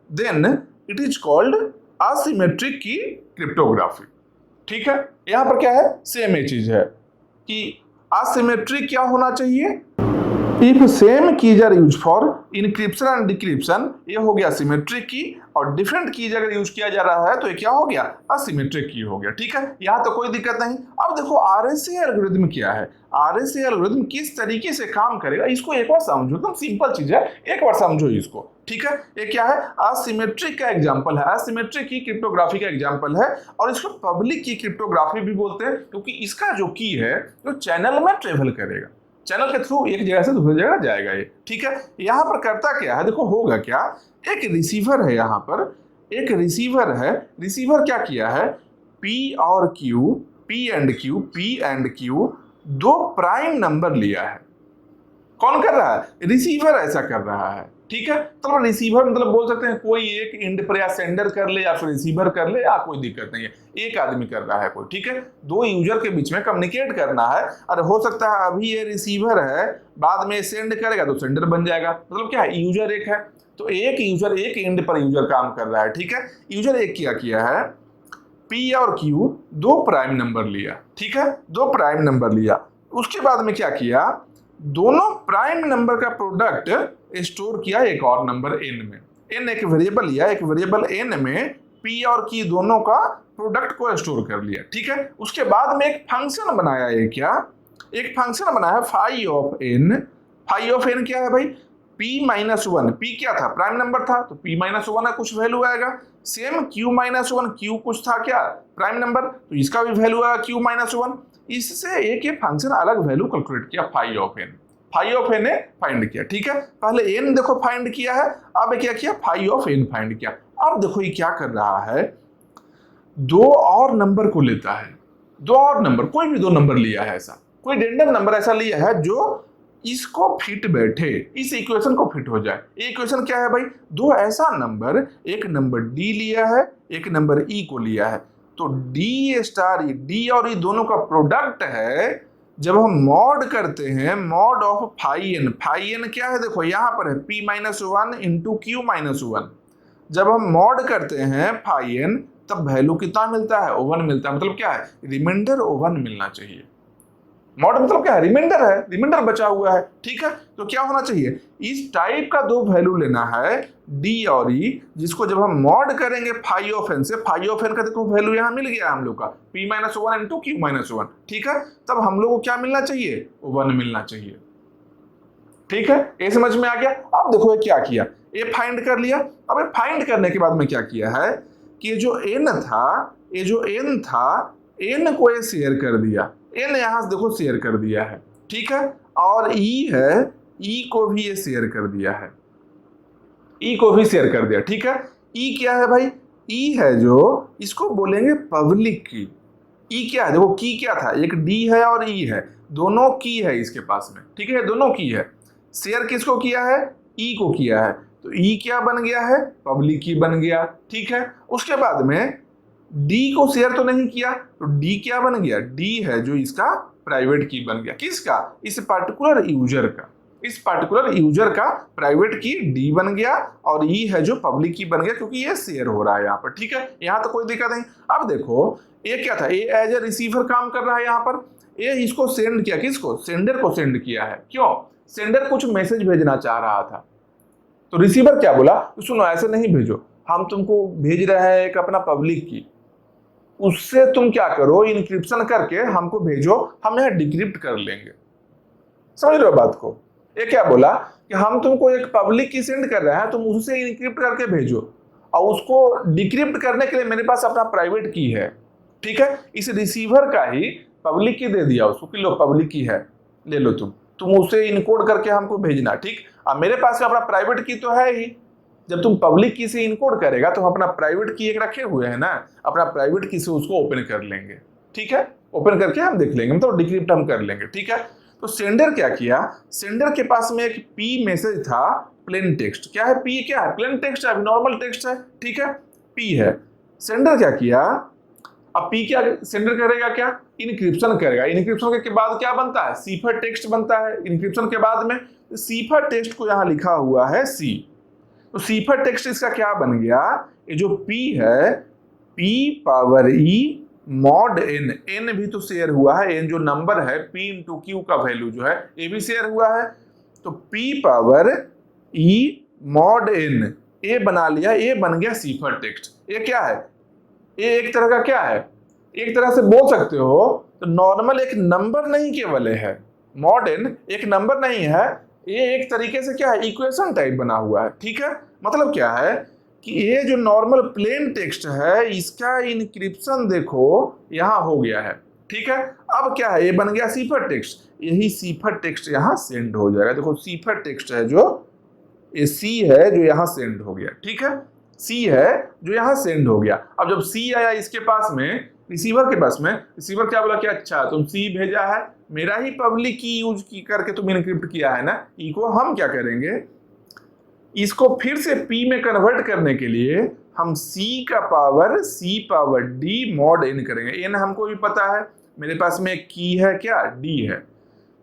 then it is called asymmetric key cryptography, ठीक है। यहां पर क्या है, same ये चीज है कि asymmetric क्या होना चाहिए, if same keys are use for encryption and decryption, ये हो गया सिमेट्रिक की, और डिफरेंट कीज अगर यूज किया जा रहा है तो ये क्या हो गया, असिमेट्रिक की हो गया, ठीक है। यहाँ तो कोई दिक्कत नहीं। अब देखो आरएसए एल्गोरिथम क्या है, आरएसए एल्गोरिथम किस तरीके से काम करेगा, इसको एक बार समझो, एकदम सिंपल चीज है, एक बार समझो इसको, ठीक है। ये क्या है, असिमेट्रिक का एग्जांपल है, असिमेट्रिक की क्रिप्टोग्राफी का एग्जांपल है, और इसको पब्लिक की क्रिप्टोग्राफी भी बोलते हैं क्योंकि इसका जो की है वो चैनल में ट्रेवल करेगा, चैनल के थ्रू एक जगह से दूसरी जगह जाएगा ये, ठीक है। यहाँ पर करता क्या है, देखो होगा क्या, एक रिसीवर है, यहाँ पर एक रिसीवर है, रिसीवर क्या किया है, P और Q, P एंड Q दो प्राइम नंबर लिया है। कौन कर रहा है, रिसीवर ऐसा कर रहा है, ठीक है। तो रिसीवर मतलब बोल सकते हैं कोई एक एंड पर या सेंडर कर ले या फिर रिसीवर कर ले, या कोई दिक्कत नहीं है, एक आदमी कर रहा है कोई, ठीक है। दो यूजर के बीच में कम्युनिकेट करना है, और हो सकता है अभी ये रिसीवर है, बाद में सेंड करेगा तो सेंडर बन जाएगा, मतलब क्या है, यूजर एक है, तो एक यूजर एक एंड पर यूजर काम कर रहा है, ठीक है। यूजर एक क्या किया है, P और Q दो प्राइम नंबर लिया, ठीक है, दो प्राइम नंबर लिया, उसके बाद में क्या किया, दोनों प्राइम नंबर का प्रोडक्ट स्टोर किया एक और नंबर n में, n एक वेरिएबल लिया, एक वेरिएबल n में P और Q दोनों का प्रोडक्ट को स्टोर कर लिया, ठीक है। उसके बाद में एक फंक्शन बनाया, ये क्या, एक फंक्शन बनाया phi of n, phi of n क्या है भाई, P-1, P क्या था, प्राइम नंबर था, तो P-1 का कुछ वैल्यू आएगा, सेम Q-1, Q कुछ था क्या, प्राइम नंबर, तो इसका भी वैल्यू आएगा Q-1, इससे एक ये फंक्शन अलग वैल्यू कैलकुलेट किया, phi of n, phi of n find किया, ठीक है। पहले n देखो फाइंड किया है, अब क्या किया, फाई ऑफ n फाइंड किया। अब देखो ये क्या कर रहा है, दो और नंबर को लेता है, दो और नंबर, कोई भी दो नंबर लिया है, ऐसा कोई रैंडम नंबर ऐसा लिया है जो इसको फिट बैठे, इस इक्वेशन को फिट हो जाए। इक्वेशन क्या है भाई, दो ऐसा नंबर, एक नंबर D लिया है, एक नंबर E को लिया है, तो D स्टार D और E दोनों का प्रोडक्ट है। जब हम मॉड करते हैं, मॉड ऑफ फाई n क्या है, देखो यहाँ पर है P-1 इंटू Q-1, जब हम मॉड करते हैं फाई n तब वैल्यू कितना मिलता है, 1 मिलता है, मतलब क्या है, रिमाइंडर 1 मिलना चाहिए, मॉड मतलब क्या है, रिमाइंडर है, रिमाइंडर बचा हुआ है, ठीक है। तो क्या होना चाहिए, इस टाइप का दो वैल्यू लेना है डी और ई, जिसको जब हम मॉड करेंगे फाई ऑफ एन से, फाई ऑफ एन का देखो वैल्यू यहाँ मिल गया हम लोग का p minus one into Q minus one, ठीक है। तब हम लोग को क्या मिलना चाहिए, 1 मिलना चाहिए, ठीक है। ये समझ में आ गया। अब देखो ये क्या किया, ये फाइंड कर लिया। अब ये फाइंड करने के बाद में क्या किया है कि ये जो n था, ये जो n था, n को ये शेयर कर दिया, n यहां से देखो शेयर कर दिया है, ठीक है। और e है, e को भी ये शेयर कर दिया है, e को भी शेयर कर दिया, ठीक है। e क्या है भाई, e है जो, इसको बोलेंगे पब्लिक की। e क्या है, देखो की क्या था, एक d है और e है, दोनों की है इसके पास में, ठीक है, दोनों की है। शेयर किसको किया है, e को किया है, तो e क्या बन गया है, पब्लिक की बन गया, ठीक है। उसके बाद में d को शेयर तो नहीं किया, तो d क्या बन गया, d है जो इसका प्राइवेट की बन गया, किसका, इस पर्टिकुलर यूजर का, इस पर्टिकुलर यूजर का प्राइवेट की d बन गया, और e है जो पब्लिक की बन गया, क्योंकि ये शेयर हो रहा है यहाँ पर, ठीक है। यहाँ तो कोई दिक्कत नहीं। अब देखो ये क्या था, ये एज ए रिसीवर काम कर रहा है यहाँ पर, ये इसको सेंड किया, किसको, सेंडर को सेंड किया है। क्यों, सेंडर कुछ मैसेज भेजना चाह रहा था, तो रिसीवर क्या बोला, तो सुनो ऐसे नहीं भेजो, हम तुमको भेज रहे हैं एक अपना पब्लिक की, उससे तुम क्या करो, इनक्रिप्शन करके हमको भेजो, हम यहाँ डिक्रिप्ट कर लेंगे। समझ रहे हो बात को। ये क्या बोला कि हम तुमको एक पब्लिक की सेंड कर रहे हैं, तुम उससे इनक्रिप्ट करके भेजो, और उसको डिक्रिप्ट करने के लिए मेरे पास अपना प्राइवेट की है, ठीक है। इस रिसीवर का ही पब्लिक की दे दिया उसको कि लो पब्लिक की है, ले लो तुम उसे इनकोड करके हमको भेजना, ठीक। अब मेरे पास अपना प्राइवेट की तो है ही, जब तुम पब्लिक की से इनकोड करेगा तो हम अपना प्राइवेट की एक रखे हुए हैं ना, अपना प्राइवेट की से उसको ओपन कर लेंगे, ठीक है। ओपन करके हम देख लेंगे, मतलब डिक्रिप्ट हम कर लेंगे, ठीक है। तो सेंडर क्या किया, सेंडर के पास में एक पी मैसेज था, प्लेन टेक्स्ट। क्या है पी, क्या है, प्लेन टेक्स्ट है, नॉर्मल टेक्स्ट है, ठीक है, पी है। सेंडर क्या किया, अब पी क्या सेंडर करेगा, क्या इनक्रिप्शन करेगा। इनक्रिप्शन के बाद क्या बनता है, सीफर टेक्स्ट बनता है। इनक्रिप्शन के बाद में सीफर टेक्स्ट को यहाँ लिखा हुआ है सी, तो सीफर टेक्स्ट इसका क्या बन गया, ये जो p है, p power e mod n, n भी तो शेयर हुआ है, n जो नंबर है p इंटू क्यू का वैल्यू जो है ये भी शेयर हुआ है, तो p power e mod n, ये बना लिया, ये बन गया सीफर टेक्स्ट। ये क्या है, ये एक तरह का क्या है, एक तरह से बोल सकते हो तो नॉर्मल एक नंबर नहीं केवल है, मॉड n एक नंबर नहीं है, ये एक तरीके से क्या है, इक्वेशन टाइप बना हुआ है, ठीक है। मतलब क्या है कि ये जो नॉर्मल प्लेन टेक्स्ट है, इसका इनक्रिप्शन देखो यहाँ हो गया है, ठीक है। अब क्या है, ये बन गया सीफर टेक्स्ट, यही सीफर टेक्स्ट यहाँ सेंड हो जाएगा। देखो सीफर टेक्स्ट है जो, ये सी है जो यहाँ सेंड हो गया, ठीक है, सी है जो यहाँ सेंड हो गया। अब जब सी आया इसके पास में, रिसीवर के पास में, रिसीवर क्या बोला कि अच्छा तुम सी भेजा है, मेरा ही पब्लिक की यूज की करके तुम इनक्रिप्ट किया है ना, ई को हम क्या करेंगे, इसको फिर से पी में कन्वर्ट करने के लिए हम सी का पावर सी पावर डी मॉड एन करेंगे। एन हमको भी पता है, मेरे पास में एक की है क्या, डी है,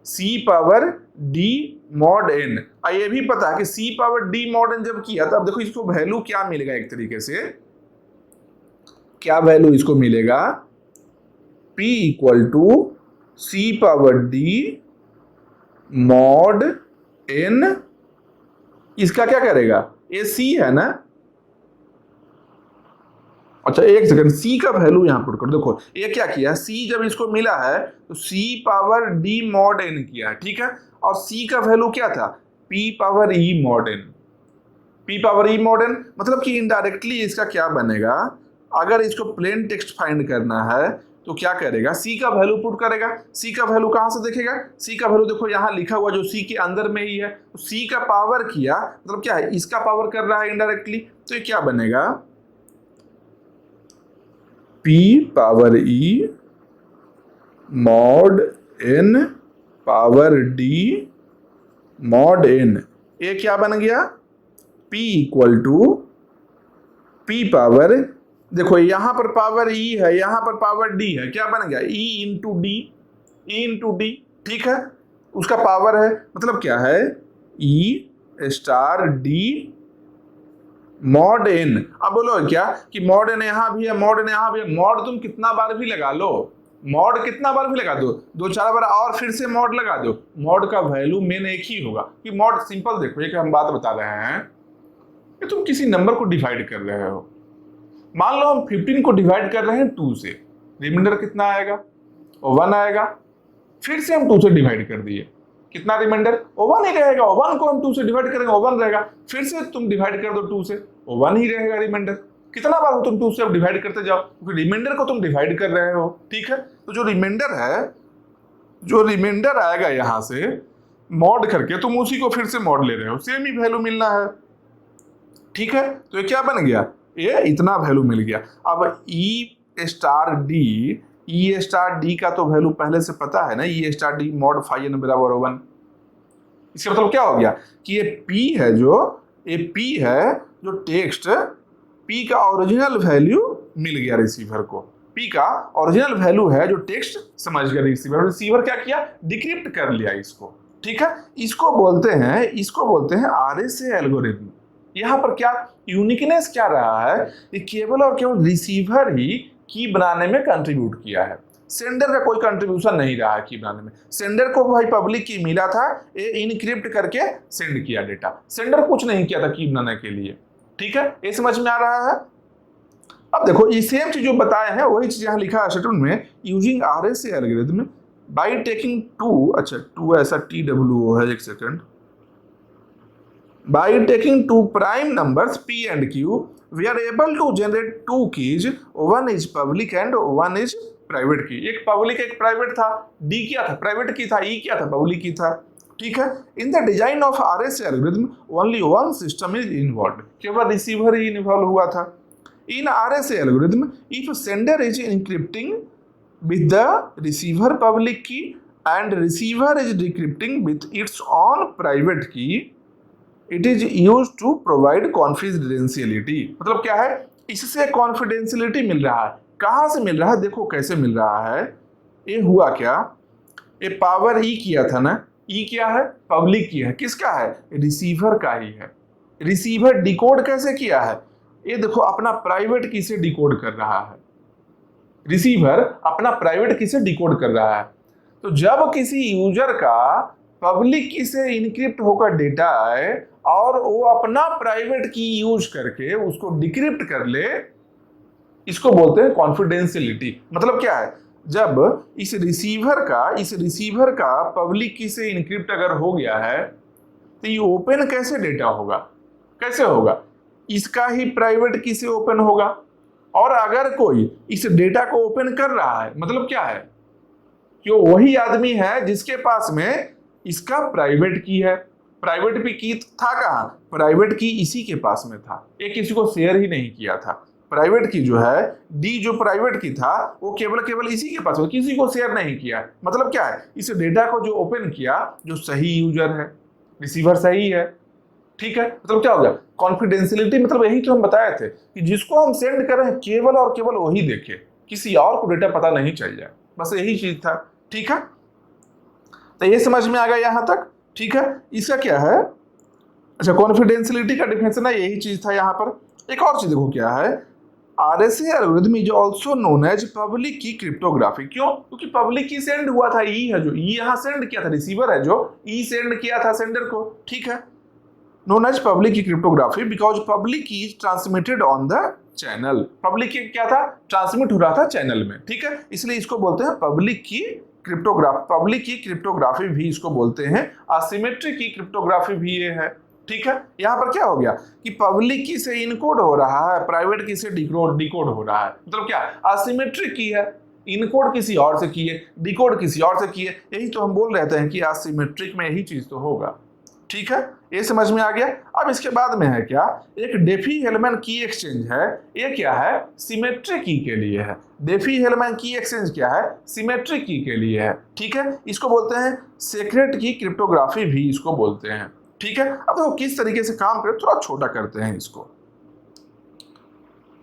सी पावर डी मॉड एन। ये भी पता है कि सी पावर डी मॉड एन जब किया, तब देखो इसको वैल्यू क्या मिलेगा, एक तरीके से क्या वैल्यू इसको मिलेगा, P equal to C power D mod N, इसका क्या करेगा, ये C है ना, अच्छा एक सेकंड, C का वैल्यू यहां पुट करो। देखो ये क्या किया, C जब इसको मिला है तो C power D mod n किया, ठीक है, और C का वैल्यू क्या था, P power E mod n, P power E mod n, मतलब कि इनडायरेक्टली इसका क्या बनेगा, अगर इसको प्लेन टेक्स्ट फाइंड करना है तो क्या करेगा, C का वैल्यू पुट करेगा। C का वैल्यू कहां से देखेगा, C का वैल्यू देखो यहाँ लिखा हुआ जो C के अंदर में ही है, तो C का पावर किया, मतलब क्या है, इसका पावर कर रहा है इनडायरेक्टली, तो ये क्या बनेगा, P power E mod n power D mod n, ये क्या बन गया, P equal to P power, देखो यहाँ पर पावर E है, यहाँ पर पावर D है, क्या बन गया, E into D, E into D, ठीक है, उसका पावर है, मतलब क्या है, E star D mod n। अब बोलो क्या कि मॉड n यहाँ भी है, मॉड n यहाँ भी है, मॉड तुम कितना बार भी लगा लो, मॉड कितना बार भी लगा दो, 2-4 बार और फिर से मॉड लगा दो, मॉड का वैल्यू मेन एक ही होगा। कि मॉड सिंपल देखो, एक हम बात बता रहे हैं कि तुम किसी नंबर को डिवाइड कर रहे हो, मान लो हम 15 को डिवाइड कर रहे हैं 2 से, रिमाइंडर कितना आएगा? 1 आएगा। फिर से हम 2 से डिवाइड कर दिए, कितना रिमाइंडर? 1 ही रहेगा। 1 को हम 2 से डिवाइड करेंगे, 1 रहेगा। फिर से तुम डिवाइड कर दो 2 से, 1 ही रहेगा रिमाइंडर। कितना बार हो तुम 2 से अब डिवाइड करते जाओ, क्योंकि रिमाइंडर को तुम डिवाइड कर रहे हो। ठीक है, तो जो रिमाइंडर है, जो रिमाइंडर आएगा यहां से मॉड करके, तुम उसी को फिर से मॉड ले रहे हो, सेम ही वैल्यू मिलना है। ठीक है, तो ये क्या बन गया? ये इतना वैल्यू मिल गया। अब ई स्टार डी का तो वैल्यू पहले से पता है ना, e star d mod phi n बराबर 1। इसका मतलब क्या हो गया कि ये पी है, जो टेक्स्ट पी का ओरिजिनल वैल्यू मिल गया रिसीवर को। पी का ओरिजिनल वैल्यू है जो टेक्स्ट समझ गया रिसीवर क्या किया? डिक्रिप्ट कर लिया इसको। ठीक है, इसको बोलते हैं आरएसए एल्गोरिथम। यहाँ पर क्या यूनिकनेस क्या रहा है कि केवल और केवल रिसीवर ही की बनाने में कंट्रीब्यूट किया है, सेंडर का कोई कंट्रीब्यूशन नहीं रहा है की बनाने में। सेंडर को भाई पब्लिक की मिला था, ये इनक्रिप्ट करके सेंड किया डेटा, सेंडर कुछ नहीं किया था की बनाने के लिए। ठीक है, ये समझ में आ रहा है? अब देखो ये सेम चीज जो बताए हैं वही चीज यहाँ लिखा है स्टेटमेंट में, using RSA algorithm by taking two ऐसा TWO है, एक सेकंड। By taking 2 prime numbers P and Q, we are able to generate 2 keys. One is public and one is private key. एक public एक private था, D क्या था? private key था, E क्या था? public key था। ठीक है, in the design of RSA algorithm only one system is involved. केवल receiver ही इन्वॉल्व हुआ था। In RSA algorithm, if sender is encrypting with the receiver public key and receiver is decrypting with its own private key, it is use to provide confidentiality. मतलब क्या है? इससे confidentiality मिल रहा है। कहाँ से मिल रहा है? देखो कैसे मिल रहा है। ये हुआ क्या, ये पावर ई किया था ना, ई क्या है? पब्लिक की है। किसका है? रिसीवर का ही है। रिसीवर डिकोड कैसे किया है? ये देखो अपना प्राइवेट की से डिकोड कर रहा है, रिसीवर अपना प्राइवेट की से डिकोड कर रहा है। तो जब किसी यूजर का पब्लिक की से इनक्रिप्ट होकर डेटा आए और वो अपना प्राइवेट की यूज करके उसको डिक्रिप्ट कर ले, इसको बोलते हैं कॉन्फिडेंशियलिटी। मतलब क्या है? जब इस रिसीवर का पब्लिक की से इनक्रिप्ट अगर हो गया है तो ये ओपन कैसे डेटा होगा? कैसे होगा? इसका ही प्राइवेट की से ओपन होगा। और अगर कोई इस डेटा को ओपन कर रहा है, मतलब क्या है कि वही आदमी है जिसके पास में इसका प्राइवेट की है। प्राइवेट की था कहाँ? प्राइवेट की इसी के पास में था, ये किसी को शेयर ही नहीं किया था। प्राइवेट की जो है डी, जो प्राइवेट की था वो केवल इसी के पास, किसी को शेयर नहीं किया। मतलब क्या है? इस डेटा को जो ओपन किया जो सही यूजर है, रिसीवर सही है। ठीक है, मतलब क्या हो गया? कॉन्फिडेंशियलिटी। मतलब यही तो हम बताए थे कि जिसको हम सेंड कर रहे हैं केवल और केवल वही देखे, किसी और को डेटा पता नहीं चल जाए, बस यही चीज था। ठीक है, तो ये समझ में आ गया यहां तक? ठीक है, इसका क्या है? अच्छा, कॉन्फिडेंशियलिटी का डिफिनेशन है, यही चीज था यहाँ पर। एक और चीज देखो क्या है, RSA algorithm is also known as public key cryptography. क्यों? क्योंकि पब्लिक की सेंड हुआ था, ई है जो ई यहाँ सेंड किया था, रिसीवर है जो ई सेंड किया था सेंडर को। ठीक है, known as public key cryptography because public key transmitted on the channel. Public key क्या था? ट्रांसमिट हो रहा था चैनल में। ठीक है, इसलिए इसको बोलते हैं public key cryptography. Public key cryptography भी इसको बोलते हैं, असिमेट्रिक की क्रिप्टोग्राफी भी ये है। ठीक है, यहाँ पर क्या हो गया कि पब्लिक की से इनकोड हो रहा है, प्राइवेट की से डिकोड हो रहा है। मतलब क्या? असिमेट्रिक की है, इनकोड किसी और से किए, डिकोड किसी और से किए। यही तो हम बोल रहे थे कि असिमेट्रिक में यही चीज तो होगा। ठीक है, ये समझ में आ गया। अब इसके बाद में है क्या, एक डेफी-हेलमैन की एक्सचेंज है। ये क्या है? सिमेट्रिक की के लिए है। डेफी-हेलमैन की एक्सचेंज क्या है? सिमेट्रिक की के लिए है। ठीक है, इसको बोलते हैं सेक्रेट की क्रिप्टोग्राफी भी इसको बोलते हैं। ठीक है, अब देखो किस तरीके से काम करे, थोड़ा छोटा करते हैं इसको।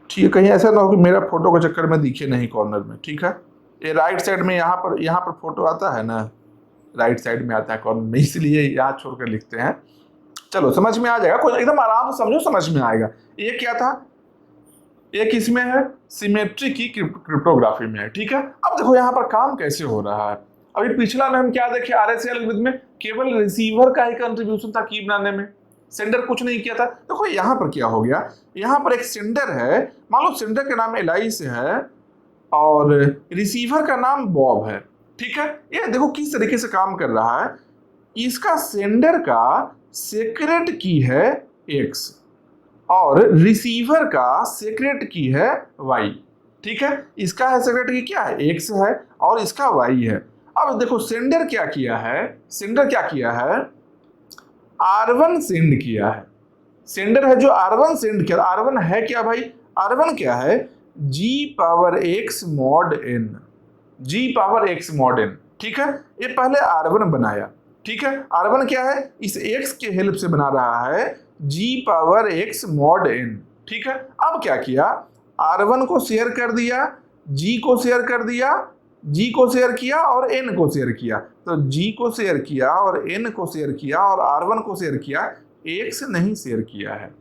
ठीक है, कहीं ऐसा ना हो कि मेरा फोटो के चक्कर में दिखे नहीं कॉर्नर में। ठीक है, ये राइट साइड में यहाँ पर फोटो आता है ना, राइट साइड में आता है कॉर्नर में, इसलिए यहाँ छोड़कर लिखते हैं। चलो समझ में आ जाएगा, कोई एकदम आराम से समझो, समझ में आएगा। ये क्या था? एक इसमें है सिमेट्री की क्रिप्टोग्राफी में है। ठीक है, अब देखो यहाँ पर काम कैसे हो रहा है। अभी पिछला में हम क्या देखे, RSA एल्गोरिथम में केवल रिसीवर का ही कंट्रीब्यूशन था की बनाने में, सेंडर कुछ नहीं किया था। देखो यहाँ पर क्या हो गया, यहाँ पर एक सेंडर है, मान लो सेंडर का नाम एलाइस है और रिसीवर का नाम बॉब है। ठीक है, ये देखो किस तरीके से काम कर रहा है। इसका सेंडर का सीक्रेट की है X और रिसीवर का सीक्रेट की है Y। ठीक है, इसका है सीक्रेट की क्या है, X है और इसका Y है। अब देखो सेंडर क्या किया है, सेंडर क्या किया है, R1 सेंड किया है। सेंडर है जो R1 सेंड किया, R1 है क्या भाई, R1 क्या है, G⁻X mod n, G⁻X mod n। ठीक है, ये पहले R1 बनाया। ठीक है, R1 क्या है, इस X के हेल्प से बना रहा है G⁻X mod n। ठीक है, अब क्या किया, R1 को शेयर कर दिया, G को शेयर कर दिया, G को शेयर किया और N को शेयर किया। तो G को शेयर किया और N को शेयर किया और R1 को शेयर किया, X नहीं शेयर किया है,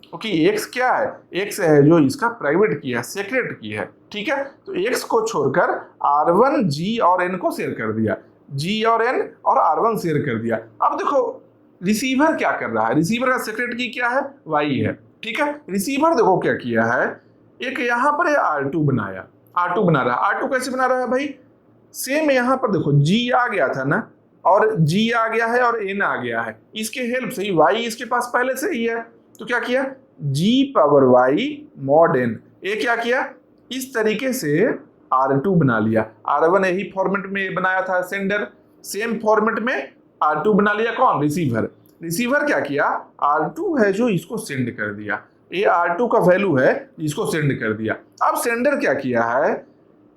क्योंकि X क्या है, X है जो इसका प्राइवेट की है, सीक्रेट की है। ठीक है, तो X को छोड़कर R1 G और N को शेयर कर दिया, G और N और R1 शेयर कर दिया। अब देखो रिसीवर क्या कर रहा है, रिसीवर का सीक्रेट की क्या है, Y है। ठीक है, रिसीवर देखो क्या किया है, एक यहाँ पर R2 बनाया, R2 बना रहा है। R2 कैसे बना रहा है भाई, सेम यहाँ पर देखो G आ गया था ना, और G आ गया है और N आ गया है, इसके हेल्प से ही Y इसके पास पहले से ही है, तो क्या किया, G⁻Y mod n। ये क्या किया, इस तरीके से R2 बना लिया। R1 यही फॉर्मेट में बनाया था सेंडर, सेम फॉर्मेट में R2 बना लिया, कौन, रिसीवर। रिसीवर क्या किया, R2 है जो इसको सेंड कर दिया, ये R2 का वैल्यू है इसको सेंड कर दिया। अब सेंडर क्या किया है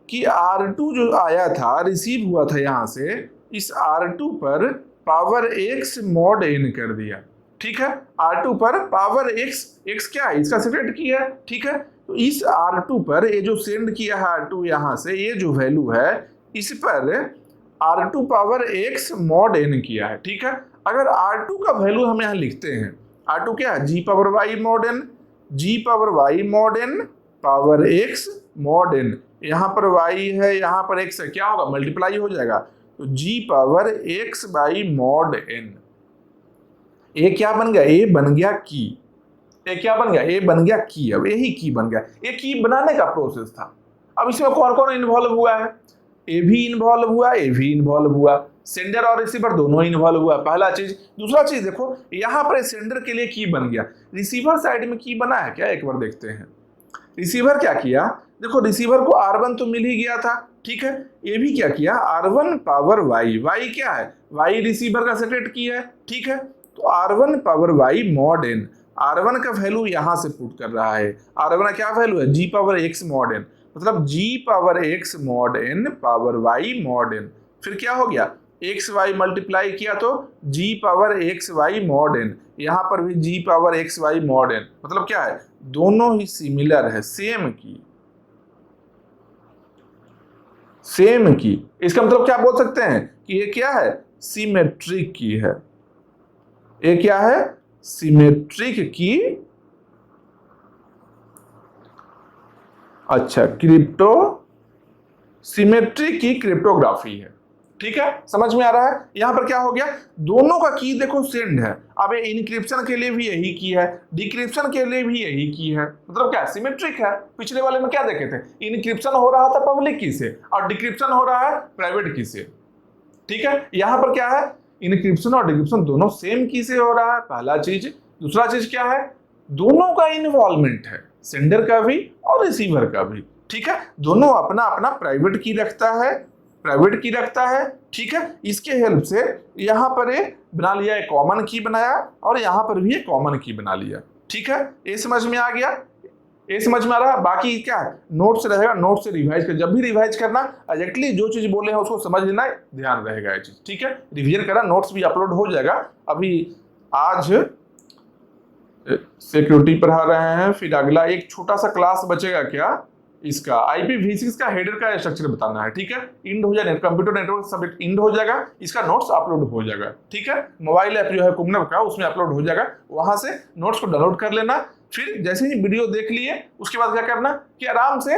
कि R2 जो आया था, रिसीव हुआ था यहाँ से, इस R2 पर पावर X mod n कर दिया। ठीक है, R2 पर पावर X क्या है, इसका सीक्रेट की है। ठीक है, तो इस R2 पर ये जो सेंड किया है R2 यहाँ से, ये जो वैल्यू है इस पर R2 power X mod n किया है। ठीक है, अगर R2 का वैल्यू हम यहाँ लिखते हैं, R2 क्या है, G⁻Y mod n, G⁻Y mod n power X mod n, यहाँ पर Y है यहाँ पर X है, क्या होगा, मल्टीप्लाई हो जाएगा, तो G⁻X mod n। ये क्या बन गया, ये बन गया की, ये क्या बन गया, ये बन गया की। अब यही की बन गया, ये की बनाने का प्रोसेस था। अब इसमें कौन कौन इन्वॉल्व हुआ है, ए भी इन्वॉल्व हुआ, ए भी इन्वॉल्व हुआ, सेंडर और रिसीवर दोनों इन्वॉल्व हुआ, पहला चीज। दूसरा चीज देखो, यहाँ पर सेंडर के लिए की बन गया, रिसीवर साइड में की बना है क्या, एक बार देखते हैं। रिसीवर क्या किया, देखो रिसीवर को R1 तो मिल ही गया था। ठीक है, ये भी क्या किया, R1 पावर Y, Y क्या है, Y रिसीवर का सीक्रेट की है। ठीक है, तो R1 power Y mod n, R1 का वैल्यू यहां से पुट कर रहा है, R1 का क्या वैल्यू है, G⁻X mod n, मतलब G⁻X mod n power Y mod n। फिर क्या हो गया, XY मल्टीप्लाई किया तो G⁻XY mod n, यहां पर भी G⁻XY mod n, मतलब क्या है, दोनों ही सिमिलर है, सेम की, सेम की। इसका मतलब क्या बोल सकते हैं कि ये क्या है, सिमेट्रिक की है। ये क्या है, सिमेट्रिक की, अच्छा, क्रिप्टो सिमेट्रिक की क्रिप्टोग्राफी है। ठीक है, समझ में आ रहा है। यहां पर क्या हो गया, दोनों का की देखो सेंड है। अब ये इनक्रिप्शन के लिए भी यही की है, डिक्रिप्शन के लिए भी यही की है, मतलब क्या, सिमेट्रिक है। पिछले वाले में क्या देखे थे, इनक्रिप्शन हो रहा था पब्लिक की से और डिक्रिप्शन हो रहा है प्राइवेट की से। ठीक है, यहां पर क्या है, इनक्रिप्शन और डिक्रिप्शन दोनों सेम की से हो रहा है, पहला चीज। दूसरा चीज क्या है, दोनों का इन्वॉल्वमेंट है, सेंडर का भी और रिसीवर का भी। ठीक है, दोनों अपना अपना प्राइवेट की रखता है, प्राइवेट की रखता है। ठीक है, इसके हेल्प से यहाँ पर ये बना लिया, एक कॉमन की बनाया और यहाँ पर भी एक कॉमन की बना लिया। ठीक है, ये समझ में आ गया, ये समझ में आ रहा है। बाकी क्या है, नोट्स रहेगा, नोट से रिवाइज कर, जब भी रिवाइज करना एग्जैक्टली जो चीज बोले हैं उसको समझ लेना, ध्यान रहेगा ये चीज। ठीक है, रिवीजन करना, नोट्स भी अपलोड हो जाएगा। अभी आज सिक्योरिटी पढ़ा रहे हैं, फिर अगला एक छोटा सा क्लास बचेगा क्या, इसका IPv6 का हेडर का स्ट्रक्चर बताना है। ठीक है, इंड हो जाएगा, कंप्यूटर नेटवर्क सब्जेक्ट इंड हो जाएगा, इसका नोट्स अपलोड हो जाएगा। ठीक है, मोबाइल ऐप जो है कुमनव का, उसमें अपलोड हो जाएगा, वहां से नोट्स को डाउनलोड कर लेना। फिर जैसे ही वीडियो देख लिए उसके बाद क्या करना कि आराम से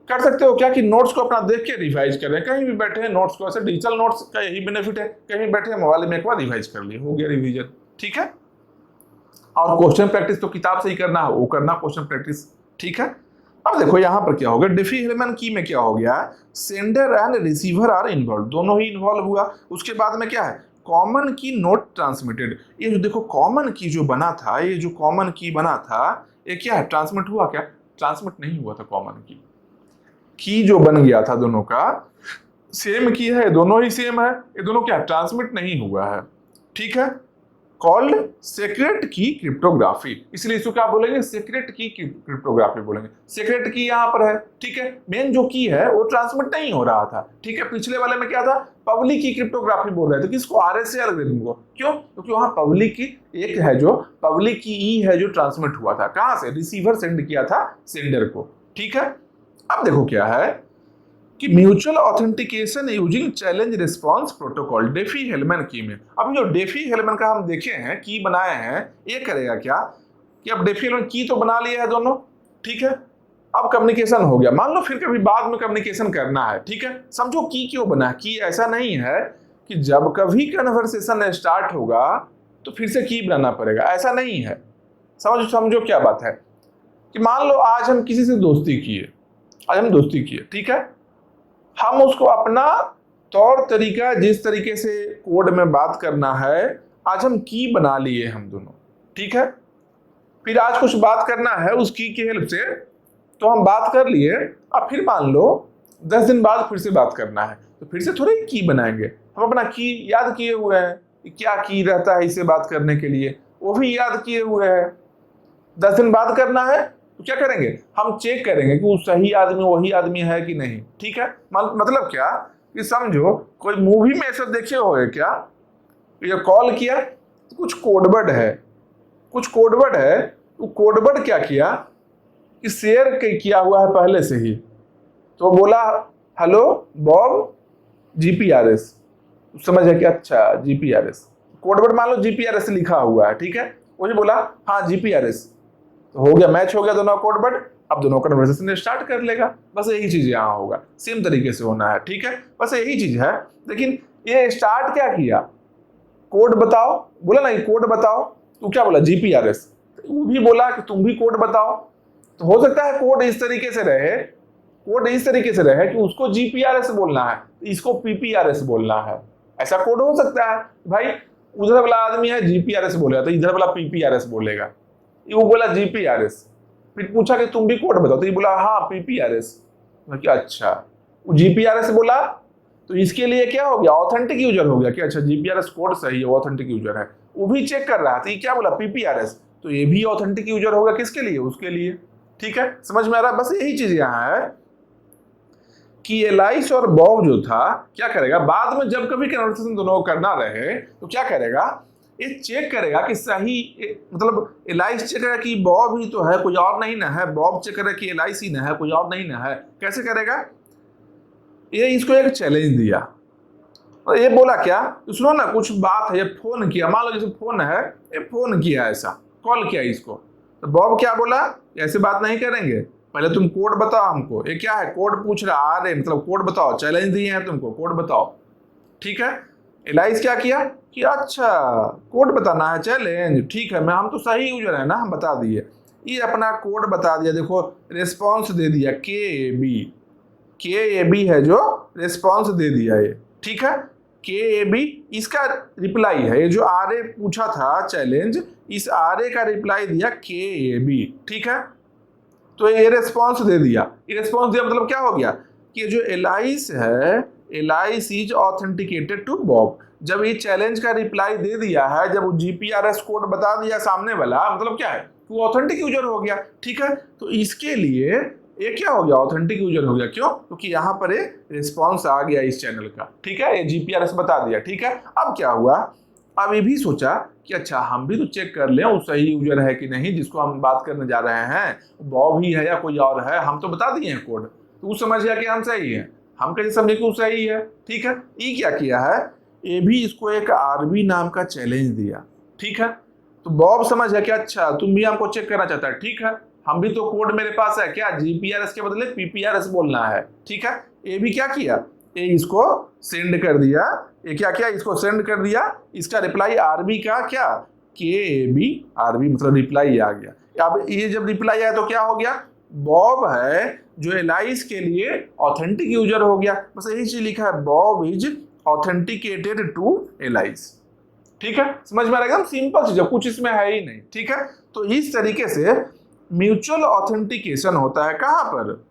कर सकते हो क्या कि नोट्स को अपना देख के रिवाइज कर रहे हैं, कहीं भी बैठे हैं नोट्स को, ऐसे डिजिटल नोट्स का यही बेनिफिट है, कहीं बैठे हैं मोबाइल में एक बार रिवाइज कर लिए, हो गया रिवीजन। ठीक है, और क्वेश्चन प्रैक्टिस तो किताब से ही करना है, वो करना क्वेश्चन प्रैक्टिस। ठीक है, अब देखो यहाँ पर क्या हो गया, डिफी-हेलमैन की में क्या हो गया, sender and receiver are involve, दोनों ही इन्वॉल्व हुआ। उसके बाद में क्या है, कॉमन की नोट ट्रांसमिटेड, ये जो देखो कॉमन की जो बना था, ये जो कॉमन की बना था ये क्या है, ट्रांसमिट हुआ क्या, ट्रांसमिट नहीं हुआ था। कॉमन की जो बन गया था दोनों का सेम की है, दोनों ही सेम है, ये दोनों क्या ट्रांसमिट नहीं हुआ है। ठीक है, कॉल्ड सीक्रेट की क्रिप्टोग्राफी, इसलिए इसको क्या बोलेंगे, सीक्रेट की क्रिप्टोग्राफी बोलेंगे। सीक्रेट की यहाँ पर है, ठीक है, मेन जो की है वो ट्रांसमिट नहीं हो रहा था। ठीक है, पिछले वाले में क्या था, पब्लिक की क्रिप्टोग्राफी बोल रहे थे, किसको, आरएस एल्गोरिथम को। क्यों, क्योंकि वहां पब्लिक की एक है जो पब्लिक की ई है जो ट्रांसमिट हुआ था, कहां से, रिसीवर सेंड किया था सेंडर को। ठीक है, अब देखो क्या है कि mutual authentication using challenge response protocol, DeFi-Hellman की में। अब जो डेफी-हेलमैन का हम देखे हैं, की बनाए हैं, ये करेगा क्या कि अब डेफी-हेलमैन की तो बना लिया है दोनों, ठीक है, अब कम्युनिकेशन हो गया, मान लो फिर कभी बाद में कम्युनिकेशन करना है। ठीक है, समझो की क्यों बना, की ऐसा नहीं है कि जब कभी कन्वर्सेशन स्टार्ट होगा तो फिर से की बनाना पड़ेगा, ऐसा नहीं है। समझो क्या बात है कि मान लो आज हम किसी से दोस्ती किए, आज हम दोस्ती किए, ठीक है, हम उसको अपना तौर तरीका, जिस तरीके से कोड में बात करना है, आज हम की बना लिए हम दोनों। ठीक है, फिर आज कुछ बात करना है उस की हेल्प से, तो हम बात कर लिए, अब फिर मान लो 10 दिन बाद फिर से बात करना है, तो फिर से थोड़ी की बनाएंगे, हम अपना की याद किए हुए हैं, क्या की रहता है इसे बात करने के लिए, वो भी याद किए हुए हैं। 10 दिन बाद करना है तो क्या करेंगे, हम चेक करेंगे कि वो सही आदमी वही आदमी है कि नहीं। ठीक है, मतलब क्या कि समझो कोई मूवी में ऐसा देखे होगे क्या, ये कॉल किया तो कुछ कोडवर्ड है, वो कोडवर्ड क्या किया कि शेयर किया हुआ है पहले से ही, तो बोला हेलो बॉब जीपीआरएस, समझ है कि अच्छा जीपीआरएस, कोडवर्ड मान लो जीपीआरएस लिखा हुआ है। ठीक है, वही बोला हाँ जीपीआरएस, तो हो गया, मैच हो गया दोनों कोडवर्ड, अब दोनों कन्वर्सेशन स्टार्ट कर लेगा। बस यही चीज यहाँ होगा, सेम तरीके से होना है। ठीक है, बस यही चीज है, लेकिन ये स्टार्ट क्या किया, कोड बताओ, बोला नहीं कोड बताओ, तो क्या बोला जीपीआरएस, वो भी बोला कि तुम भी कोड बताओ। तो हो सकता है कोड इस तरीके से रहे कि उसको जीपीआरएस बोलना है, इसको पीपीआरएस बोलना है, ऐसा कोड हो सकता है। भाई उधर वाला आदमी है जीपीआरएस बोलेगा तो इधर वाला पीपीआरएस बोलेगा, वो बोला जीपीआरएस, फिर पूछा कि तुम भी कोड बताओ, तो ये बोला हाँ पीपीआरएस। क्या अच्छा, वो जीपीआरएस बोला तो इसके लिए क्या हो गया, ऑथेंटिक यूजर हो गया कि अच्छा जीपीआरएस कोड सही है, ऑथेंटिक यूजर है। वो भी चेक कर रहा था, ये क्या बोला पीपीआरएस, तो ये भी ऑथेंटिक यूजर होगा, किसके लिए, उसके लिए। ठीक है, समझ में आ रहा है। बस यही चीज यहाँ है कि एलाइस और बॉब जो था क्या करेगा, बाद में जब कभी कन्वर्सेशन दोनों को करना रहे तो क्या करेगा, ये चेक करेगा कि सही, मतलब एलाइस चेक करेगा कि बॉब ही तो है, कोई और नहीं ना है, बॉब चेक करेगा कि एलाइस ही ना है, कोई और नहीं ना है। कैसे करेगा, ये इसको एक चैलेंज दिया और ये बोला क्या, सुनो ना कुछ बात है, ये फोन किया, मान लो जैसे फोन है, ये फोन किया, ऐसा कॉल किया इसको, तो बॉब क्या बोला, ऐसे बात नहीं करेंगे, पहले तुम कोड बताओ हमको, ये क्या है कोड पूछ रहा, आ रहे मतलब कोड बताओ, चैलेंज दिए हैं तुमको, कोड बताओ। ठीक है, एलाइस क्या किया कि अच्छा कोड बताना है, चैलेंज, ठीक है, मैं हम तो सही यूजर है ना, हम बता दिए, ये अपना कोड बता दिया, देखो रिस्पॉन्स दे दिया के ए बी है जो रिस्पॉन्स दे दिया ये। ठीक है, के ए बी इसका रिप्लाई है, ये जो आर ए पूछा था चैलेंज, इस आर ए का रिप्लाई दिया के ए बी। ठीक है, तो ये रिस्पॉन्स दे दिया, ये रिस्पॉन्स दिया मतलब क्या हो गया कि जो एलाइस है, Alice is authenticated to Bob, जब ये चैलेंज का रिप्लाई दे दिया है, जब वो जीपीआरएस कोड बता दिया सामने वाला, मतलब क्या है वो ऑथेंटिक यूजर हो गया। ठीक है, तो इसके लिए ये क्या हो गया, ऑथेंटिक यूजर हो गया। क्यों, क्योंकि यहाँ पर ये रिस्पॉन्स आ गया इस चैनल का। ठीक है, ये जीपीआरएस बता दिया। ठीक है, अब क्या हुआ, अब ये भी सोचा कि अच्छा हम भी तो चेक कर लें वो सही यूजर है कि नहीं, जिसको हम बात करने जा रहे हैं, बॉब ही है या कोई और है, हम तो बता दिए हैं कोड, तो वो समझ गया कि हम सही है, हम कैसे समझे कि वो सही है। ठीक है, ये क्या किया है, ये भी इसको एक आरबी नाम का चैलेंज दिया। ठीक है, तो बॉब समझ है कि अच्छा तुम भी हमको चेक करना चाहता है, ठीक है, हम भी तो कोड मेरे पास है, क्या जीपीआरएस के बदले पीपीआरएस बोलना है, ठीक है। ए भी क्या किया, ए इसको सेंड कर दिया, ये क्या किया, इसको सेंड कर दिया, इसका रिप्लाई आरबी का क्या, के ए बी आरबी, मतलब रिप्लाई आ गया। अब ये जब रिप्लाई आया तो क्या हो गया, बॉब है जो एलाइस के लिए ऑथेंटिक यूजर हो गया। बस यही चीज लिखा है, Bob is authenticated to Alice, ठीक है। समझ में आ रहा है, एकदम सिंपल चीज है, कुछ इसमें है ही नहीं, ठीक है। तो इस तरीके से म्यूचुअल ऑथेंटिकेशन होता है कहां पर,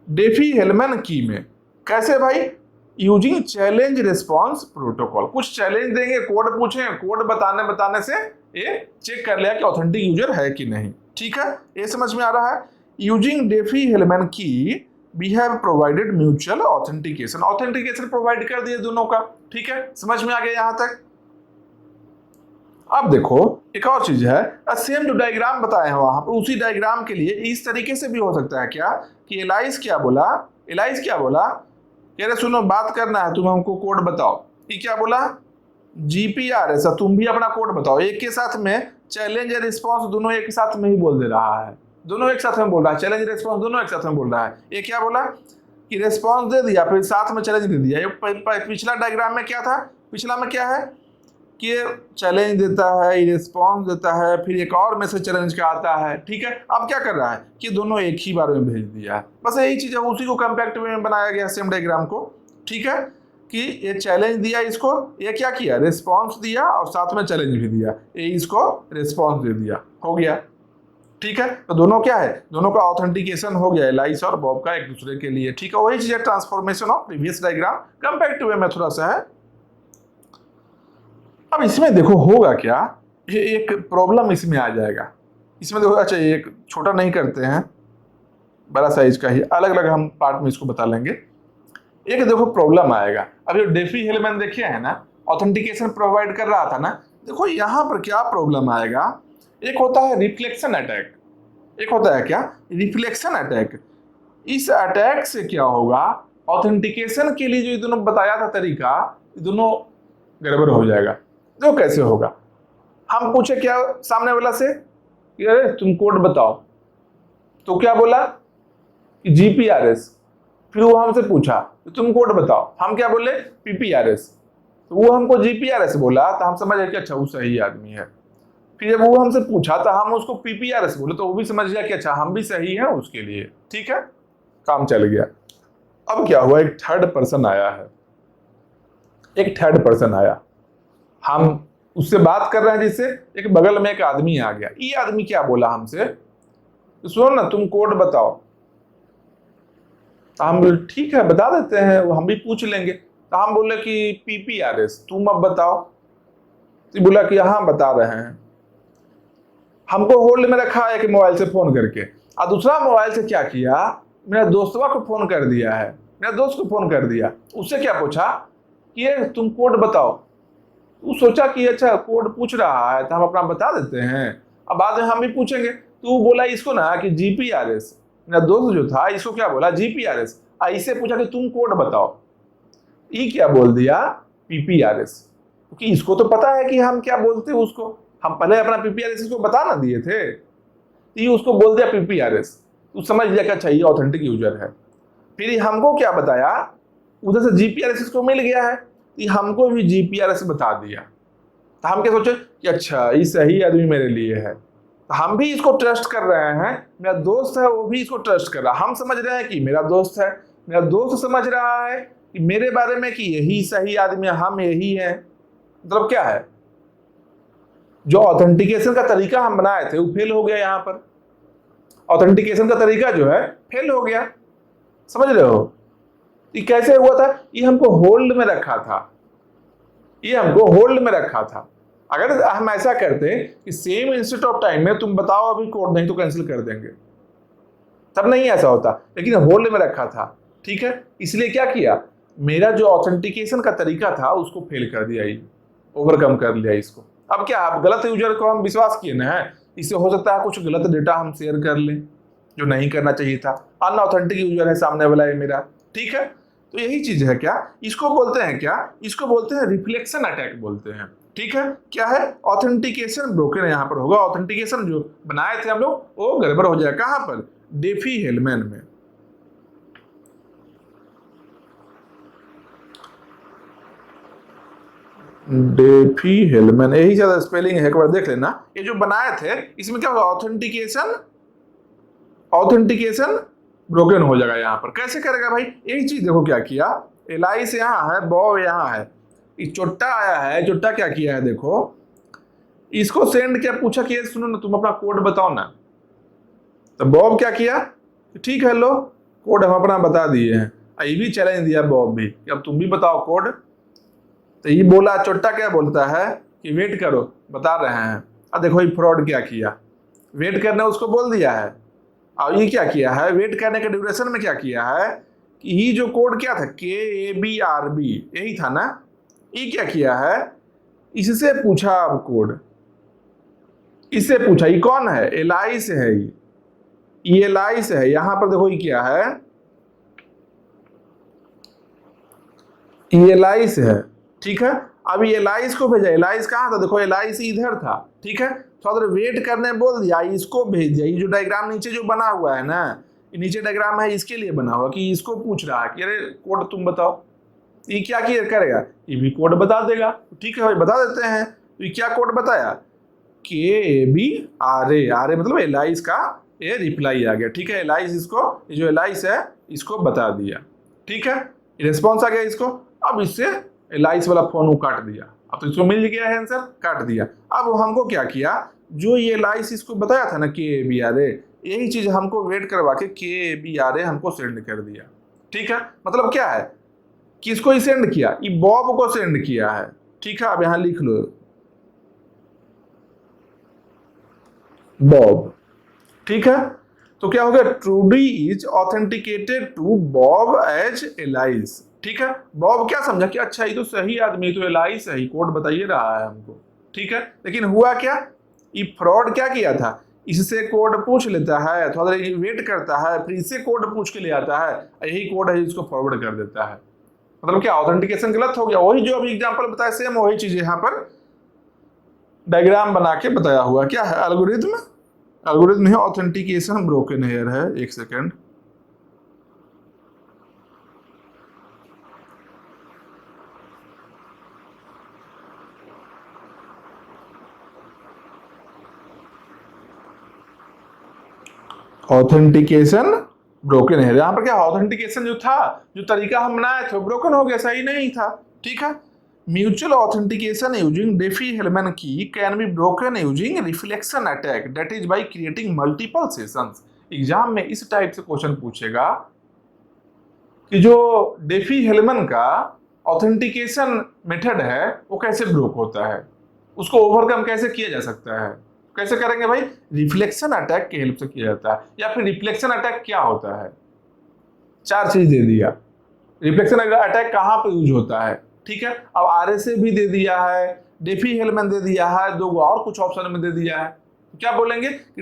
डेफी-हेलमैन की में। कैसे भाई, यूजिंग चैलेंज रिस्पॉन्स प्रोटोकॉल। कुछ चैलेंज देंगे, कोड पूछें, कोड बताने से ये चेक कर लिया कि ऑथेंटिक यूजर है कि नहीं, ठीक है। ये समझ में आ रहा है। Using DeFi-Hellman key we have provided mutual authentication, authentication provide कर दिए दोनों का, ठीक है। समझ में आ गया यहां तक। अब देखो एक और चीज है, सेम जो डायग्राम बताए हैं वहां पर, उसी डायग्राम के लिए इस तरीके से भी हो सकता है क्या कि एलाइस क्या बोला, कह रहे सुनो बात करना है, तुम हमको कोड बताओ। ये क्या बोला, जीपीआरएस, तुम भी अपना कोड बताओ। एक के साथ में चैलेंज और रिस्पॉन्स दोनों एक साथ में ही बोल दे रहा है, दोनों एक साथ में बोल रहा है, चैलेंज रिस्पॉन्स दोनों एक साथ में बोल रहा है। ये क्या बोला कि रिस्पॉन्स दे दिया, फिर साथ में चैलेंज दे दिया। पिछला डायग्राम में क्या था, पिछला में क्या है कि चैलेंज देता है, रिस्पॉन्स देता है, फिर एक और मैसेज चैलेंज का आता है, ठीक है। अब क्या कर रहा है कि दोनों एक ही बार में भेज दिया है। बस यही चीज है, उसी को कम्पैक्ट वे में बनाया गया सेम डायग्राम को, ठीक है। कि ये चैलेंज दिया इसको, ये क्या किया, रिस्पॉन्स दिया और साथ में चैलेंज भी दिया, ये इसको रिस्पॉन्स दे दिया, हो गया, ठीक है। तो दोनों क्या है, दोनों का ऑथेंटिकेशन हो गया एलाइस और बॉब का एक दूसरे के लिए, ठीक है। वही चीज है, transformation of previous diagram compact way में थोड़ा सा है। अब इसमें देखो होगा क्या, ये एक प्रॉब्लम इसमें आ जाएगा। इसमें देखो, अच्छा एक छोटा नहीं करते हैं, बड़ा साइज का ही, अलग अलग हम पार्ट में इसको बता लेंगे। एक देखो प्रॉब्लम आएगा। अब जो डेफी-हेलमैन देखे है ना, ऑथेंटिकेशन प्रोवाइड कर रहा था ना, देखो यहाँ पर क्या प्रॉब्लम आएगा। एक होता है रिफ्लेक्शन अटैक, एक होता है क्या, रिफ्लेक्शन अटैक। इस अटैक से क्या होगा, ऑथेंटिकेशन के लिए जो ये दोनों बताया था तरीका, ये दोनों गड़बड़ हो जाएगा। तो कैसे होगा, हम पूछे क्या सामने वाला से कि अरे तुम कोड बताओ, तो क्या बोला कि जीपीआरएस, फिर वो हमसे पूछा तो तुम कोड बताओ, हम क्या बोले पीपीआरएस, तो वो हमको जीपीआरएस बोला, तो हम समझ गए कि अच्छा वो सही आदमी है। फिर जब वो हमसे पूछा तो हम उसको पीपीआरएस बोले, तो वो भी समझ गया कि अच्छा हम भी सही हैं उसके लिए, ठीक है, काम चल गया। अब क्या हुआ, एक थर्ड पर्सन आया है, एक थर्ड पर्सन आया, हम उससे बात कर रहे हैं, जिससे एक बगल में एक आदमी आ गया। ये आदमी क्या बोला हमसे, तो सुनो ना तुम कोड बताओ। तो हम बोले ठीक है बता देते हैं, हम भी पूछ लेंगे। तो हम बोले कि पीपीआरएस तुम अब बताओ। तो बोला कि हाँ बता रहे हैं। हमको होल्ड में रखा है एक मोबाइल से फोन करके, और दूसरा मोबाइल से क्या किया, मेरा दोस्तवा को फोन कर दिया है, मेरा दोस्त को फोन कर दिया। उससे क्या पूछा कि ये तुम कोड बताओ। वो सोचा कि अच्छा कोड पूछ रहा है तो हम अपना बता देते हैं, अब बाद में हम भी पूछेंगे। तो वो बोला इसको ना कि जीपीआरएस, मेरा दोस्त जो था इसको क्या बोला जीपीआरएस, इससे पूछा कि तुम कोड बताओ। ये क्या बोल दिया पीपीआरएस, क्योंकि इसको तो पता है कि हम क्या बोलते हैं उसको, हम पहले अपना पीपीआरएस इसको बता ना दिए थे। ये उसको बोल दिया पीपीआरएस, तो समझ लिया कि अच्छा ये ऑथेंटिक यूजर है। फिर हमको क्या बताया, उधर से जीपीआरएस इसको मिल गया है, हमको भी जीपीआरएस बता दिया। तो हम क्या सोचे कि अच्छा ये सही आदमी मेरे लिए है, तो हम भी इसको ट्रस्ट कर रहे हैं। मेरा दोस्त है वो भी इसको ट्रस्ट कर रहा है, हम समझ रहे हैं कि मेरा दोस्त है, मेरा दोस्त समझ रहा है कि मेरे बारे में कि यही सही आदमी है, हम यही हैं। मतलब क्या है, जो ऑथेंटिकेशन का तरीका हम बनाए थे वो फेल हो गया। यहाँ पर ऑथेंटिकेशन का तरीका जो है फेल हो गया, समझ रहे हो। ये कैसे हुआ था, ये हमको होल्ड में रखा था, ये हमको होल्ड में रखा था। अगर हम ऐसा करते कि सेम इंस्टेंट ऑफ टाइम में तुम बताओ अभी कोड नहीं तो कैंसिल कर देंगे, तब नहीं ऐसा होता, लेकिन होल्ड में रखा था, ठीक है। इसलिए क्या किया, मेरा जो ऑथेंटिकेशन का तरीका था उसको फेल कर दिया, ओवरकम कर लिया इसको। अब क्या, अब गलत यूजर को हम विश्वास किए ना है, इससे हो सकता है कुछ गलत डेटा हम शेयर कर लें जो नहीं करना चाहिए था। अनऑथेंटिक यूजर है सामने वाला है मेरा, ठीक है। तो यही चीज है क्या, इसको बोलते हैं क्या, इसको बोलते हैं रिफ्लेक्शन अटैक बोलते हैं, ठीक है, क्या है, ऑथेंटिकेशन ब्रोकन यहाँ पर होगा। ऑथेंटिकेशन जो बनाए थे हम लोग वो गड़बड़ हो जाएगा। कहाँ पर, डेफी हेलमैन में। डेफी हेलमैन, यही ज्यादा स्पेलिंग है, एक बार देख लेना। ये जो बनाए थे इसमें क्या होगा, ऑथेंटिकेशन ब्रोकन हो जाएगा। यहाँ पर कैसे करेगा भाई, यही चीज देखो क्या किया, एलाइस यहाँ है, बॉब यहाँ है, ये चोट्टा आया है, चोट्टा क्या किया है देखो, इसको सेंड किया, पूछा कि सुनो ना तुम अपना कोड बताओ ना। तो बॉब क्या किया, ठीक है लो कोड हम अपना बता दिए हैं। ये भी चैलेंज दिया बॉब भी कि अब तुम भी बताओ कोड। तो ये बोला, चोट्टा क्या बोलता है कि वेट करो बता रहे हैं। अब देखो ये फ्रॉड क्या किया, वेट करने उसको बोल दिया है, और ये क्या किया है, वेट करने के ड्यूरेशन में क्या किया है कि ये जो कोड क्या था, KABRB यही था ना, ये क्या किया है, इससे पूछा अब कोड, इससे पूछा ये कौन है, एलाइस है, ये एलाइस है। यहां पर देखो ये क्या है, ये एलाइस है, ठीक है। अब ये एलाइस को भेजा, एलाइस कहाँ था, देखो एलाइस इधर था, ठीक है। थोड़ा देर वेट करने बोल दिया, इसको भेज दिया। ये जो डायग्राम नीचे जो बना हुआ है ना, ये नीचे डायग्राम है इसके लिए बना हुआ कि इसको पूछ रहा है कि अरे कोड तुम बताओ। ये क्या किया करेगा, ये भी कोड बता देगा, ठीक है भाई बता देते हैं। तो ये क्या कोड बताया, KABRA, आर मतलब एलाइस का ये रिप्लाई आ गया, ठीक है। एलाइस इसको, ये जो एलाइस है इसको बता दिया, ठीक है, रिस्पॉन्स आ गया इसको। अब इससे एलाइस वाला फोन वो काट दिया, अब तो इसको मिल गया है आंसर, काट दिया। अब वो हमको क्या किया, जो ये एलाइस इसको बताया था ना KABRA, यही चीज हमको वेट करवा के KABRA हमको सेंड कर दिया, ठीक है। मतलब क्या है, किसको ही सेंड किया, ये बॉब को सेंड किया है, ठीक है। अब यहां लिख लो बॉब, ठीक है। तो क्या हो गया, Trudy is authenticated to Bob as Alice, ठीक है। बॉब क्या समझा कि अच्छा ये तो सही आदमी, तो एलाइस है, कोड बताइए रहा है हमको, ठीक है। लेकिन हुआ क्या, ये फ्रॉड क्या किया था, इससे कोड पूछ लेता है, थोड़ा देर वेट करता है, फिर इससे कोड पूछ के ले आता है, यही कोड है इसको फॉरवर्ड कर देता है। मतलब क्या, ऑथेंटिकेशन गलत हो गया। वही जो अभी एग्जांपल बताया सेम वही चीज यहाँ पर डायग्राम बना के बताया हुआ, क्या है, एल्गोरिथम है, ऑथेंटिकेशन ब्रोकन हेयर है। एक सेकेंड, ऑथेंटिकेशन ब्रोकन है। यहां पर क्या, ऑथेंटिकेशन जो था, जो तरीका हम बनाए थे ब्रोकन हो गया, सही नहीं था, ठीक है। Mutual authentication using Diffie Hellman key can be broken using reflection attack, that is by creating multiple sessions. Exam में इस टाइप से क्वेश्चन पूछेगा कि जो डेफी हेलमैन का ऑथेंटिकेशन मेथड है वो कैसे ब्रोक होता है, उसको ओवरकम कैसे किया जा सकता है। कैसे करेंगे भाई, रिफ्लेक्शन अटैक की हेल्प से किया जाता है। या फिर रिफ्लेक्शन अटैक क्या होता है, चार चीज दे दिया, रिफ्लेक्शन अटैक कहां पर यूज होता है, ठीक है। अब RSA भी दे दिया है, डेफी हेलमैन दे दिया है, दो और कुछ ऑप्शन में दे दिया है। तो क्या बोलेंगे कि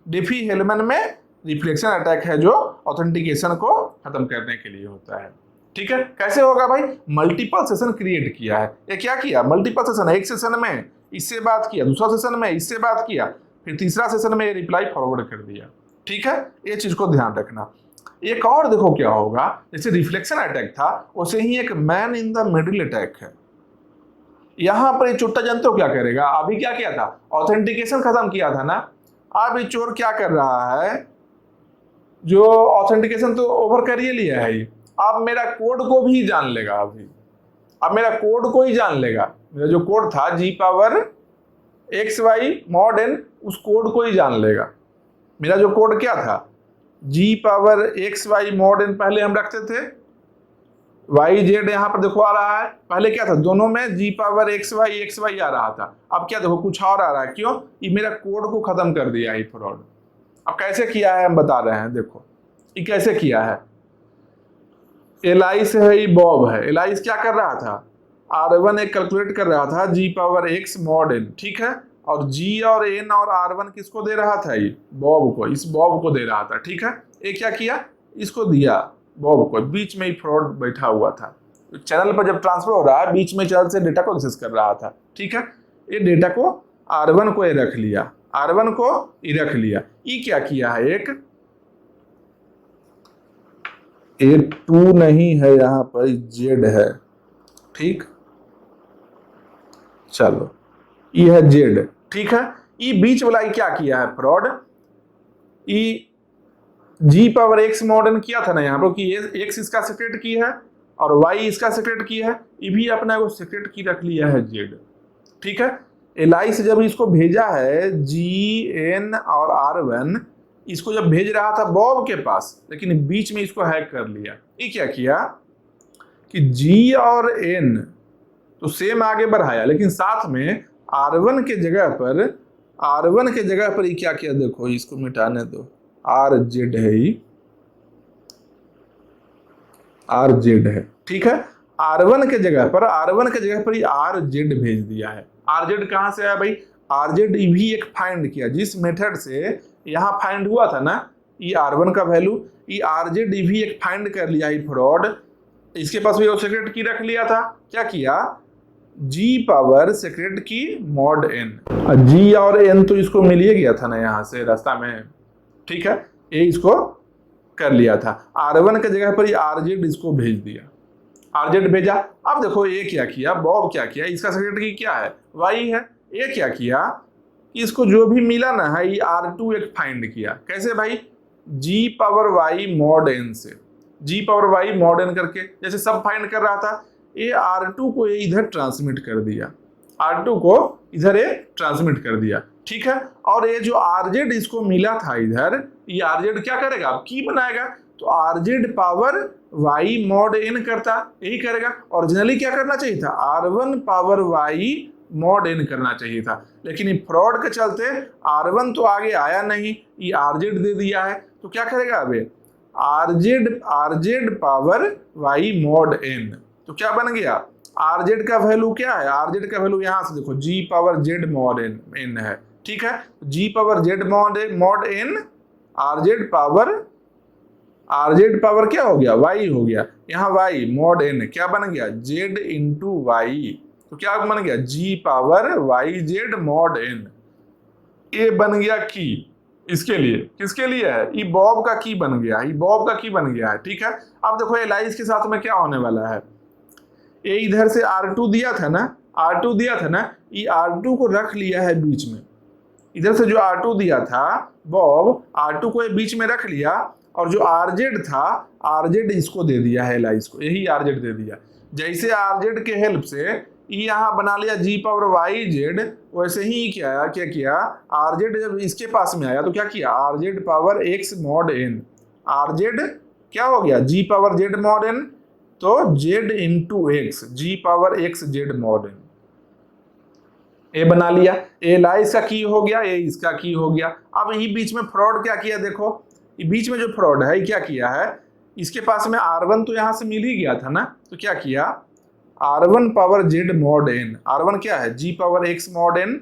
डेफी हेलमैन में रिफ्लेक्शन अटैक है जो ऑथेंटिकेशन को खत्म करने के लिए होता है, ठीक है। कैसे होगा भाई, मल्टीपल सेशन क्रिएट किया है। ये क्या किया, मल्टीपल सेशन, एक सेशन में इससे बात किया, दूसरा सेशन में इससे बात किया, फिर तीसरा सेशन में ये रिप्लाई फॉरवर्ड कर दिया, ठीक है। ये चीज को ध्यान रखना। एक और देखो क्या होगा, जैसे रिफ्लेक्शन अटैक था वैसे ही एक man in the middle attack है। यहां पर ये चोट्टा जानते हो क्या करेगा, अभी क्या किया था, ऑथेंटिकेशन खत्म किया था ना, अब ये चोर क्या कर रहा है, जो ऑथेंटिकेशन तो ओवर कर ही लिया है, अब मेरा कोड को भी जान लेगा। अभी अब मेरा कोड को ही जान लेगा, मेरा जो कोड था G⁻XY mod n, उस कोड को ही जान लेगा। मेरा जो कोड क्या था, G⁻XY mod n पहले हम रखते थे, YZ यहाँ पर देखो आ रहा है, पहले क्या था, दोनों में G⁻XY आ रहा था, अब क्या देखो कुछ और आ रहा है। क्यों, ये मेरा कोड को खत्म कर दिया है फ्रॉड। अब कैसे किया है हम बता रहे हैं, देखो ये कैसे किया है। एलाइस है, ये बॉब है, एलाइस क्या कर रहा था, R1 एक कैलकुलेट कर रहा था G⁻X mod n, ठीक है। और G और N और R1 किसको दे रहा था, ये बॉब को, इस बॉब को दे रहा था, ठीक है। ये क्या किया, इसको दिया बॉब को, बीच में ही फ्रॉड बैठा हुआ था। चैनल पर जब ट्रांसफर हो रहा है, बीच में चैनल से डेटा को एक्सेस कर रहा था, ठीक है। ये डेटा को R1 को ये रख लिया, R1 को ये रख लिया। ये क्या किया है, एक A2 नहीं है यहां पर, Z है, ठीक। चलो ये है Z, ठीक है। ये बीच वाला क्या किया है फ्रॉड, ये G पावर X मॉडर्न किया था ना यहाँ पर, कि ये X इसका सीक्रेट की है और Y इसका सीक्रेट की है, ये भी अपना को सीक्रेट की रख लिया है Z, ठीक है। LI से जब इसको भेजा है G, N और R1, इसको जब भेज रहा था बॉब के पास, लेकिन बीच में इसको हैक कर लिया। ये क्या किया कि G और N तो सेम आगे बढ़ाया, लेकिन साथ में R1 के जगह पर ये क्या किया, देखो इसको मिटाने दो, RZ है, ये RZ है, ठीक है। R1 के जगह पर ये RZ भेज दिया है। RZ कहां से आया भाई, RZ भी एक फाइंड किया, जिस मेथड से यहाँ फाइंड हुआ था ना ये R1 का वैल्यू, ये RZ भी एक फाइंड कर लिया है फ्रॉड। इसके पास भी वो सीक्रेट की रख लिया था, क्या किया, G पावर सीक्रेट की मॉड N, G और N तो इसको मिल ही गया था ना यहाँ से रास्ता में, ठीक है। ये इसको कर लिया था, R1 के जगह पर ये RZ इसको भेज दिया, RZ भेजा। अब देखो ये क्या किया, बॉब क्या किया, इसका सीक्रेट की क्या है, Y है। ये क्या किया, इसको जो भी मिला ना है, ये R2 एक फाइंड किया, कैसे भाई, G power Y mod N से, G power Y mod N करके जैसे सब फाइंड कर रहा था, ये R2 को ये इधर ट्रांसमिट कर दिया, R2 को इधर ये ट्रांसमिट कर दिया, ठीक है। और ये जो RZ इसको मिला था इधर, ये RZ क्या करेगा, अब की बनाएगा, तो RZ power Y mod N करता, यही करेगा। ओरिजिनली क्या करना चाहिए था, R1 power Y mod N करना चाहिए था, लेकिन ये फ्रॉड के चलते R1 तो आगे आया नहीं, ये RZ दे दिया है, तो क्या करेगा अब RZ power Y mod N, तो क्या बन गया, RZ का वैल्यू क्या है, RZ का वैल्यू यहाँ से देखो G power Z mod N है, ठीक है। G power Z mod N, RZ power क्या हो गया, Y हो गया, यहाँ Y मॉड N क्या बन गया, Z इंटू Y, तो क्या बन गया, G power YZ mod N। ये बन गया की, इसके लिए, किसके लिए है, ये बॉब का की बन गया, ये बॉब का की बन गया है, ठीक है। अब देखो एलाइज के साथ में क्या होने वाला है, ये इधर से R2 दिया था ना, ये R2 को रख लिया है बीच में, इधर से जो R2 दिया था बॉब, R2 को ये बीच में रख लिया, और जो RZ था, RZ इसको दे दिया है एलाइज को, यही RZ दे दिया। जैसे RZ के हेल्प से यहाँ बना लिया G पावर YZ, वैसे ही क्या किया, RZ जब इसके पास में आया तो क्या किया, RZ power X mod N, RZ क्या हो गया, G power Z mod N, तो Z into X, G power X Z mod N, ये बना लिया। ये लाइस का की हो गया, ये इसका की हो गया। अब ये बीच में फ्रॉड क्या किया, देखो ये बीच में जो फ्रॉड है क्या किया है, इसके पास में R1 तो यहाँ से मिल ही गया था ना, तो क्या किया, R1 power Z mod N, R1 क्या है, G power X mod N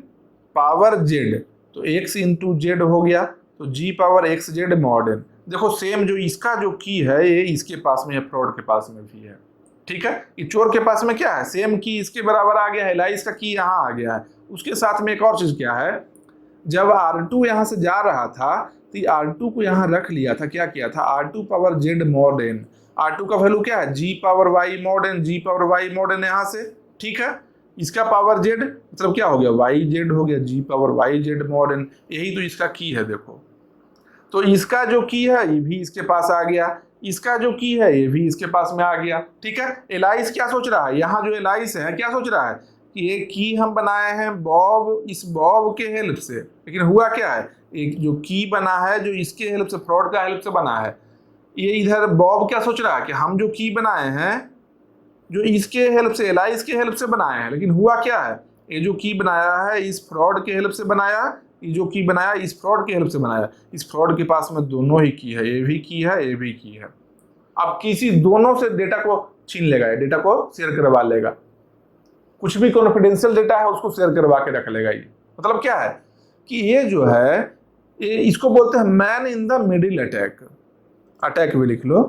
power Z, तो X इंटू Z हो गया, तो G power X Z mod N। देखो सेम जो इसका जो की है ये इसके पास में है, फ्रॉड के पास में भी है, ठीक है। ये चोर के पास में क्या है, सेम की इसके बराबर आ गया है, लाइस का की यहाँ आ गया है। उसके साथ में एक और चीज क्या है, जब R2 यहाँ से जा रहा था तो R2 को यहाँ रख लिया था, क्या किया था, R2 power Z mod N, R2 का वैल्यू क्या है, G power Y mod N, G power Y mod N यहाँ से, ठीक है। इसका पावर Z मतलब क्या हो गया, YZ हो गया, G power YZ mod N, यही तो इसका की है। देखो तो इसका जो की है ये भी इसके पास आ गया, इसका जो की है ये भी इसके पास में आ गया, ठीक है। एलाइस क्या सोच रहा है, यहाँ जो एलाइस है क्या सोच रहा है कि ये की हम बनाए हैं बॉब, इस बॉब के हेल्प से, लेकिन हुआ क्या है, एक जो की बना है जो इसके हेल्प से, फ्रॉड का हेल्प से बना है, ये इधर बॉब क्या सोच रहा है कि हम जो की बनाए हैं जो इसके हेल्प से, एलाइस के हेल्प से बनाए हैं, लेकिन हुआ क्या है, ये जो की बनाया है इस फ्रॉड के हेल्प से बनाया, ये जो की बनाया इस फ्रॉड के हेल्प से बनाया। इस फ्रॉड के पास में दोनों ही की है, ये भी की है, ये भी की है। अब किसी दोनों से डेटा को छीन लेगा, ये डेटा को शेयर करवा लेगा, कुछ भी कॉन्फिडेंशियल डेटा है उसको शेयर करवा के रख लेगा। ये मतलब क्या है कि ये जो है ये इसको बोलते हैं man in the middle attack, attack भी लिख लो,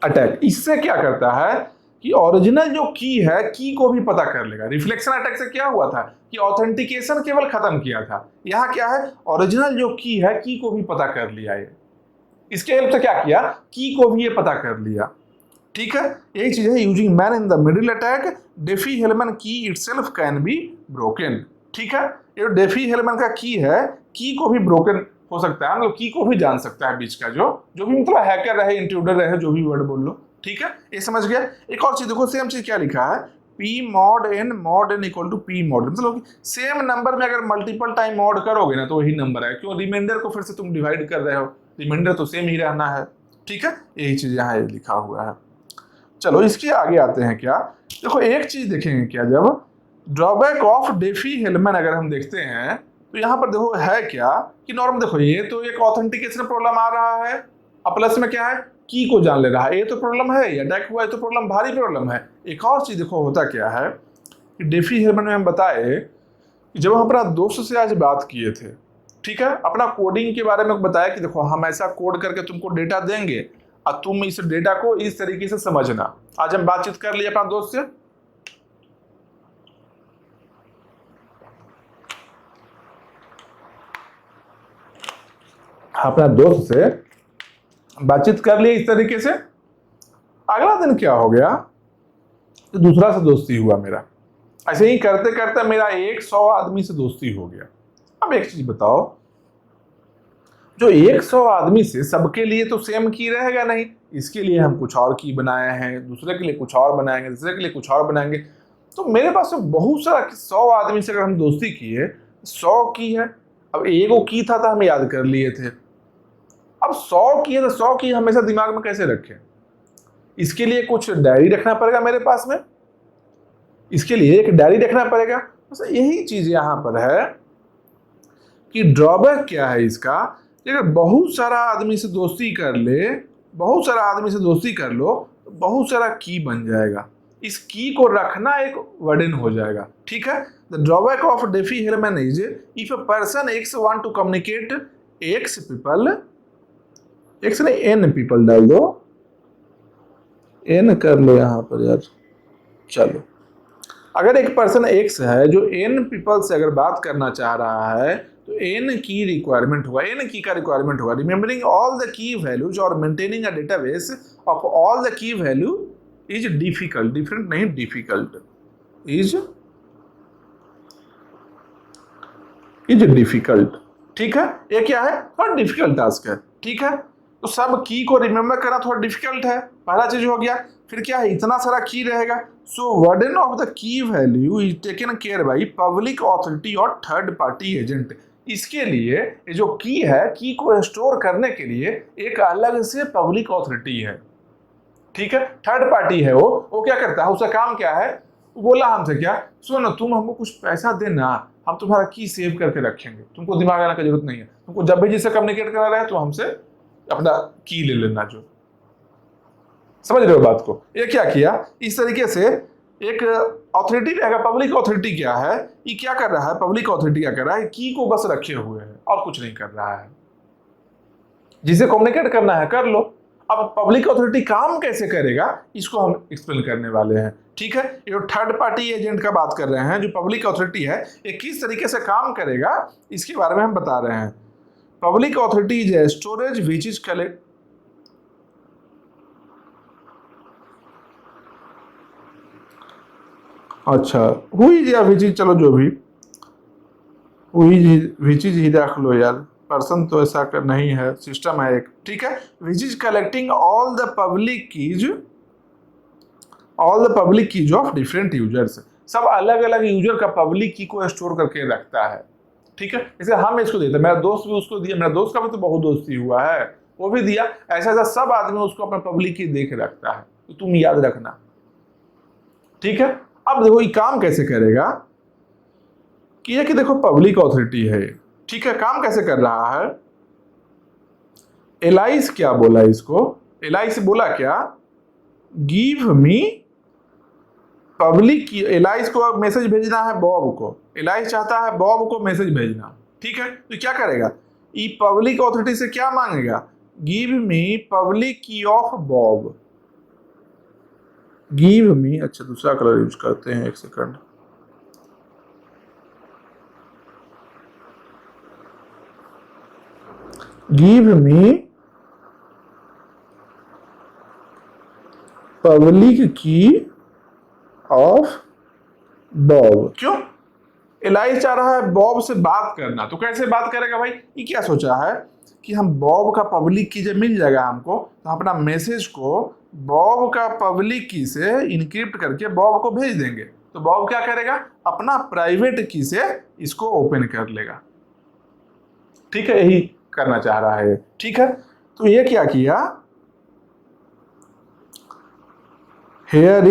अटैक। इससे क्या करता है कि ओरिजिनल जो की है, की को भी पता कर लेगा। रिफ्लेक्शन अटैक से क्या हुआ था कि ऑथेंटिकेशन केवल खत्म किया था, यहाँ क्या है, ओरिजिनल जो की है, की को भी पता कर लिया। ये इसके हेल्प से क्या किया, की को भी ये पता कर लिया। ठीक है, यही चीज है। Using man in the middle attack, DeFi Hellman की इटसेल्फ कैन बी ब्रोकन। ठीक है, ये डेफी हेलमैन का की है, की को भी ब्रोकन हो सकता है, मतलब की को भी जान सकता है बीच का जो भी मतलब हैकर रहे, इंट्रूडर रहे, जो भी वर्ड बोल लो। ठीक है, ये समझ गया। एक और चीज देखो, सेम चीज क्या लिखा है, P mod N equal to P mod, मतलब सेम नंबर में अगर मल्टीपल टाइम मॉड करोगे ना तो वही नंबर है। क्यों, रिमाइंडर को फिर से तुम डिवाइड कर रहे हो, रिमाइंडर तो सेम ही रहना है। ठीक है, यही चीज यहाँ लिखा हुआ है। चलो इसके आगे आते हैं। क्या देखो, एक चीज देखेंगे क्या, जब ड्रॉबैक ऑफ डेफी हेलमैन अगर हम देखते हैं तो यहाँ पर देखो है क्या कि नॉर्मल, देखो ये तो एक ऑथेंटिकेशन प्रॉब्लम आ रहा है, और प्लस में क्या है, की को जान ले रहा है, ये तो प्रॉब्लम है। या अटैक हुआ है तो प्रॉब्लम, भारी प्रॉब्लम है। एक और चीज देखो होता क्या है कि डेफी हेलमैन में हम बताए कि जब हम अपना दोस्त से आज बात किए थे, ठीक है, अपना कोडिंग के बारे में बताया कि देखो हम ऐसा कोड करके तुमको डेटा देंगे और तुम इस डेटा को इस तरीके से समझना। आज हम बातचीत कर लिए अपना दोस्त से, अपना दोस्त से बातचीत कर लिए इस तरीके से। अगला दिन क्या हो गया, तो दूसरा से दोस्ती हुआ मेरा। ऐसे ही करते करते मेरा 100 आदमी से दोस्ती हो गया। अब एक चीज बताओ, जो 100 आदमी से सबके लिए तो सेम की रहेगा नहीं, इसके लिए हम कुछ और की बनाए हैं, दूसरे के लिए कुछ और बनाएंगे, दूसरे के लिए कुछ और बनाएंगे। तो मेरे पास तो बहुत सारा, 100 आदमी से अगर हम दोस्ती किए, 100 की है। अब एगो की था तो हम याद कर लिए थे, अब 100 की है तो 100 की हमेशा दिमाग में कैसे रखें, इसके लिए कुछ डायरी रखना पड़ेगा मेरे पास में, इसके लिए एक डायरी रखना पड़ेगा। बस यही चीज यहां पर है कि ड्रॉबैक क्या है इसका, अगर बहुत सारा आदमी से दोस्ती कर ले, बहुत सारा आदमी से दोस्ती कर लो तो बहुत सारा की बन जाएगा, इस की को रखना एक वर्डन हो जाएगा। ठीक है, the drawback of Diffie Hellman is if a person X want to communicate X people, X नहीं एन पीपल डाल दो, एन कर लो यहां पर यार। चलो, अगर एक पर्सन एक्स है जो एन पीपल से अगर बात करना चाह रहा है तो एन की रिक्वायरमेंट होगा, एन की का रिक्वायरमेंट होगा। Remembering all the key values और maintaining a database of all the key value is difficult, different नहीं डिफिकल्ट, इज डिफिकल्ट। ठीक है, ये क्या है, थोड़ा डिफिकल्ट टास्क है। ठीक है, तो सब की को रिमेंबर करना थोड़ा डिफिकल्ट है, पहला चीज हो गया। फिर क्या है, इतना सारा की रहेगा, so burden of the key value is taken care by public authority और थर्ड पार्टी एजेंट। इसके लिए ये जो की है, की को स्टोर करने के लिए एक अलग से पब्लिक ऑथोरिटी है। ठीक है, थर्ड पार्टी है, वो क्या करता है, उसका काम क्या है, बोला हमसे क्या, सुनो तुम हमको कुछ पैसा देना, हम तुम्हारा की सेव करके रखेंगे, तुमको दिमाग लगाने की जरूरत नहीं है, तुमको जब भी जिससे कम्युनिकेट करना रहे तो हमसे अपना की ले लेना। जो समझ रहे हो बात को, ये क्या किया, इस तरीके से एक अथॉरिटी रहेगा। पब्लिक अथॉरिटी क्या है, ये क्या कर रहा है, पब्लिक अथॉरिटी क्या कर रहा है, की को बस रखे हुए है और कुछ नहीं कर रहा है, जिसे कम्युनिकेट करना है कर लो। अब पब्लिक अथॉरिटी काम कैसे करेगा इसको हम एक्सप्लेन करने वाले हैं। ठीक है, ये जो थर्ड पार्टी एजेंट का बात कर रहे हैं, जो पब्लिक अथॉरिटी है, ये किस तरीके से काम करेगा इसके बारे में हम बता रहे हैं। Public authority is a storage which is collect, अच्छा हुई या विच इज, चलो जो भी हुई विच इज ही रख लो यार, पर्सन तो ऐसा कर नहीं है, सिस्टम है एक। ठीक है, which is collecting all the public keys of different users, सब अलग अलग यूजर का पब्लिक की को स्टोर करके रखता है। ठीक है, जैसे हम इसको देते, मेरा दोस्त भी उसको दिया, मेरा दोस्त का भी तो बहुत दोस्ती हुआ है, वो भी दिया, ऐसा ऐसा सब आदमी उसको अपना पब्लिक की देख रखता है, तो तुम याद रखना। ठीक है, अब देखो ये काम कैसे करेगा कि ये कि देखो पब्लिक अथॉरिटी है, ठीक है, काम कैसे कर रहा है, एलाइस क्या बोला इसको, एलाइस बोला क्या, गिव मी पब्लिक की, एलाइस को मैसेज भेजना है बॉब को, एलाइस चाहता है बॉब को मैसेज भेजना। ठीक है, तो क्या करेगा, ये पब्लिक अथॉरिटी से क्या मांगेगा, give me public key of Bob, give me, अच्छा दूसरा कलर यूज करते हैं, एक second. Give me public key of Bob. क्यों? एलाइस चाह रहा है बॉब से बात करना, तो कैसे बात करेगा भाई? ये क्या सोचा है कि हम बॉब का पब्लिक की जब मिल जाएगा हमको, तो अपना मैसेज को बॉब का पब्लिक की से इनक्रिप्ट करके बॉब को भेज देंगे। तो बॉब क्या करेगा? अपना प्राइवेट की से इसको ओपन कर लेगा। ठीक है, यही करना चाह रहा है। ठीक है, तो ये क्या किया, here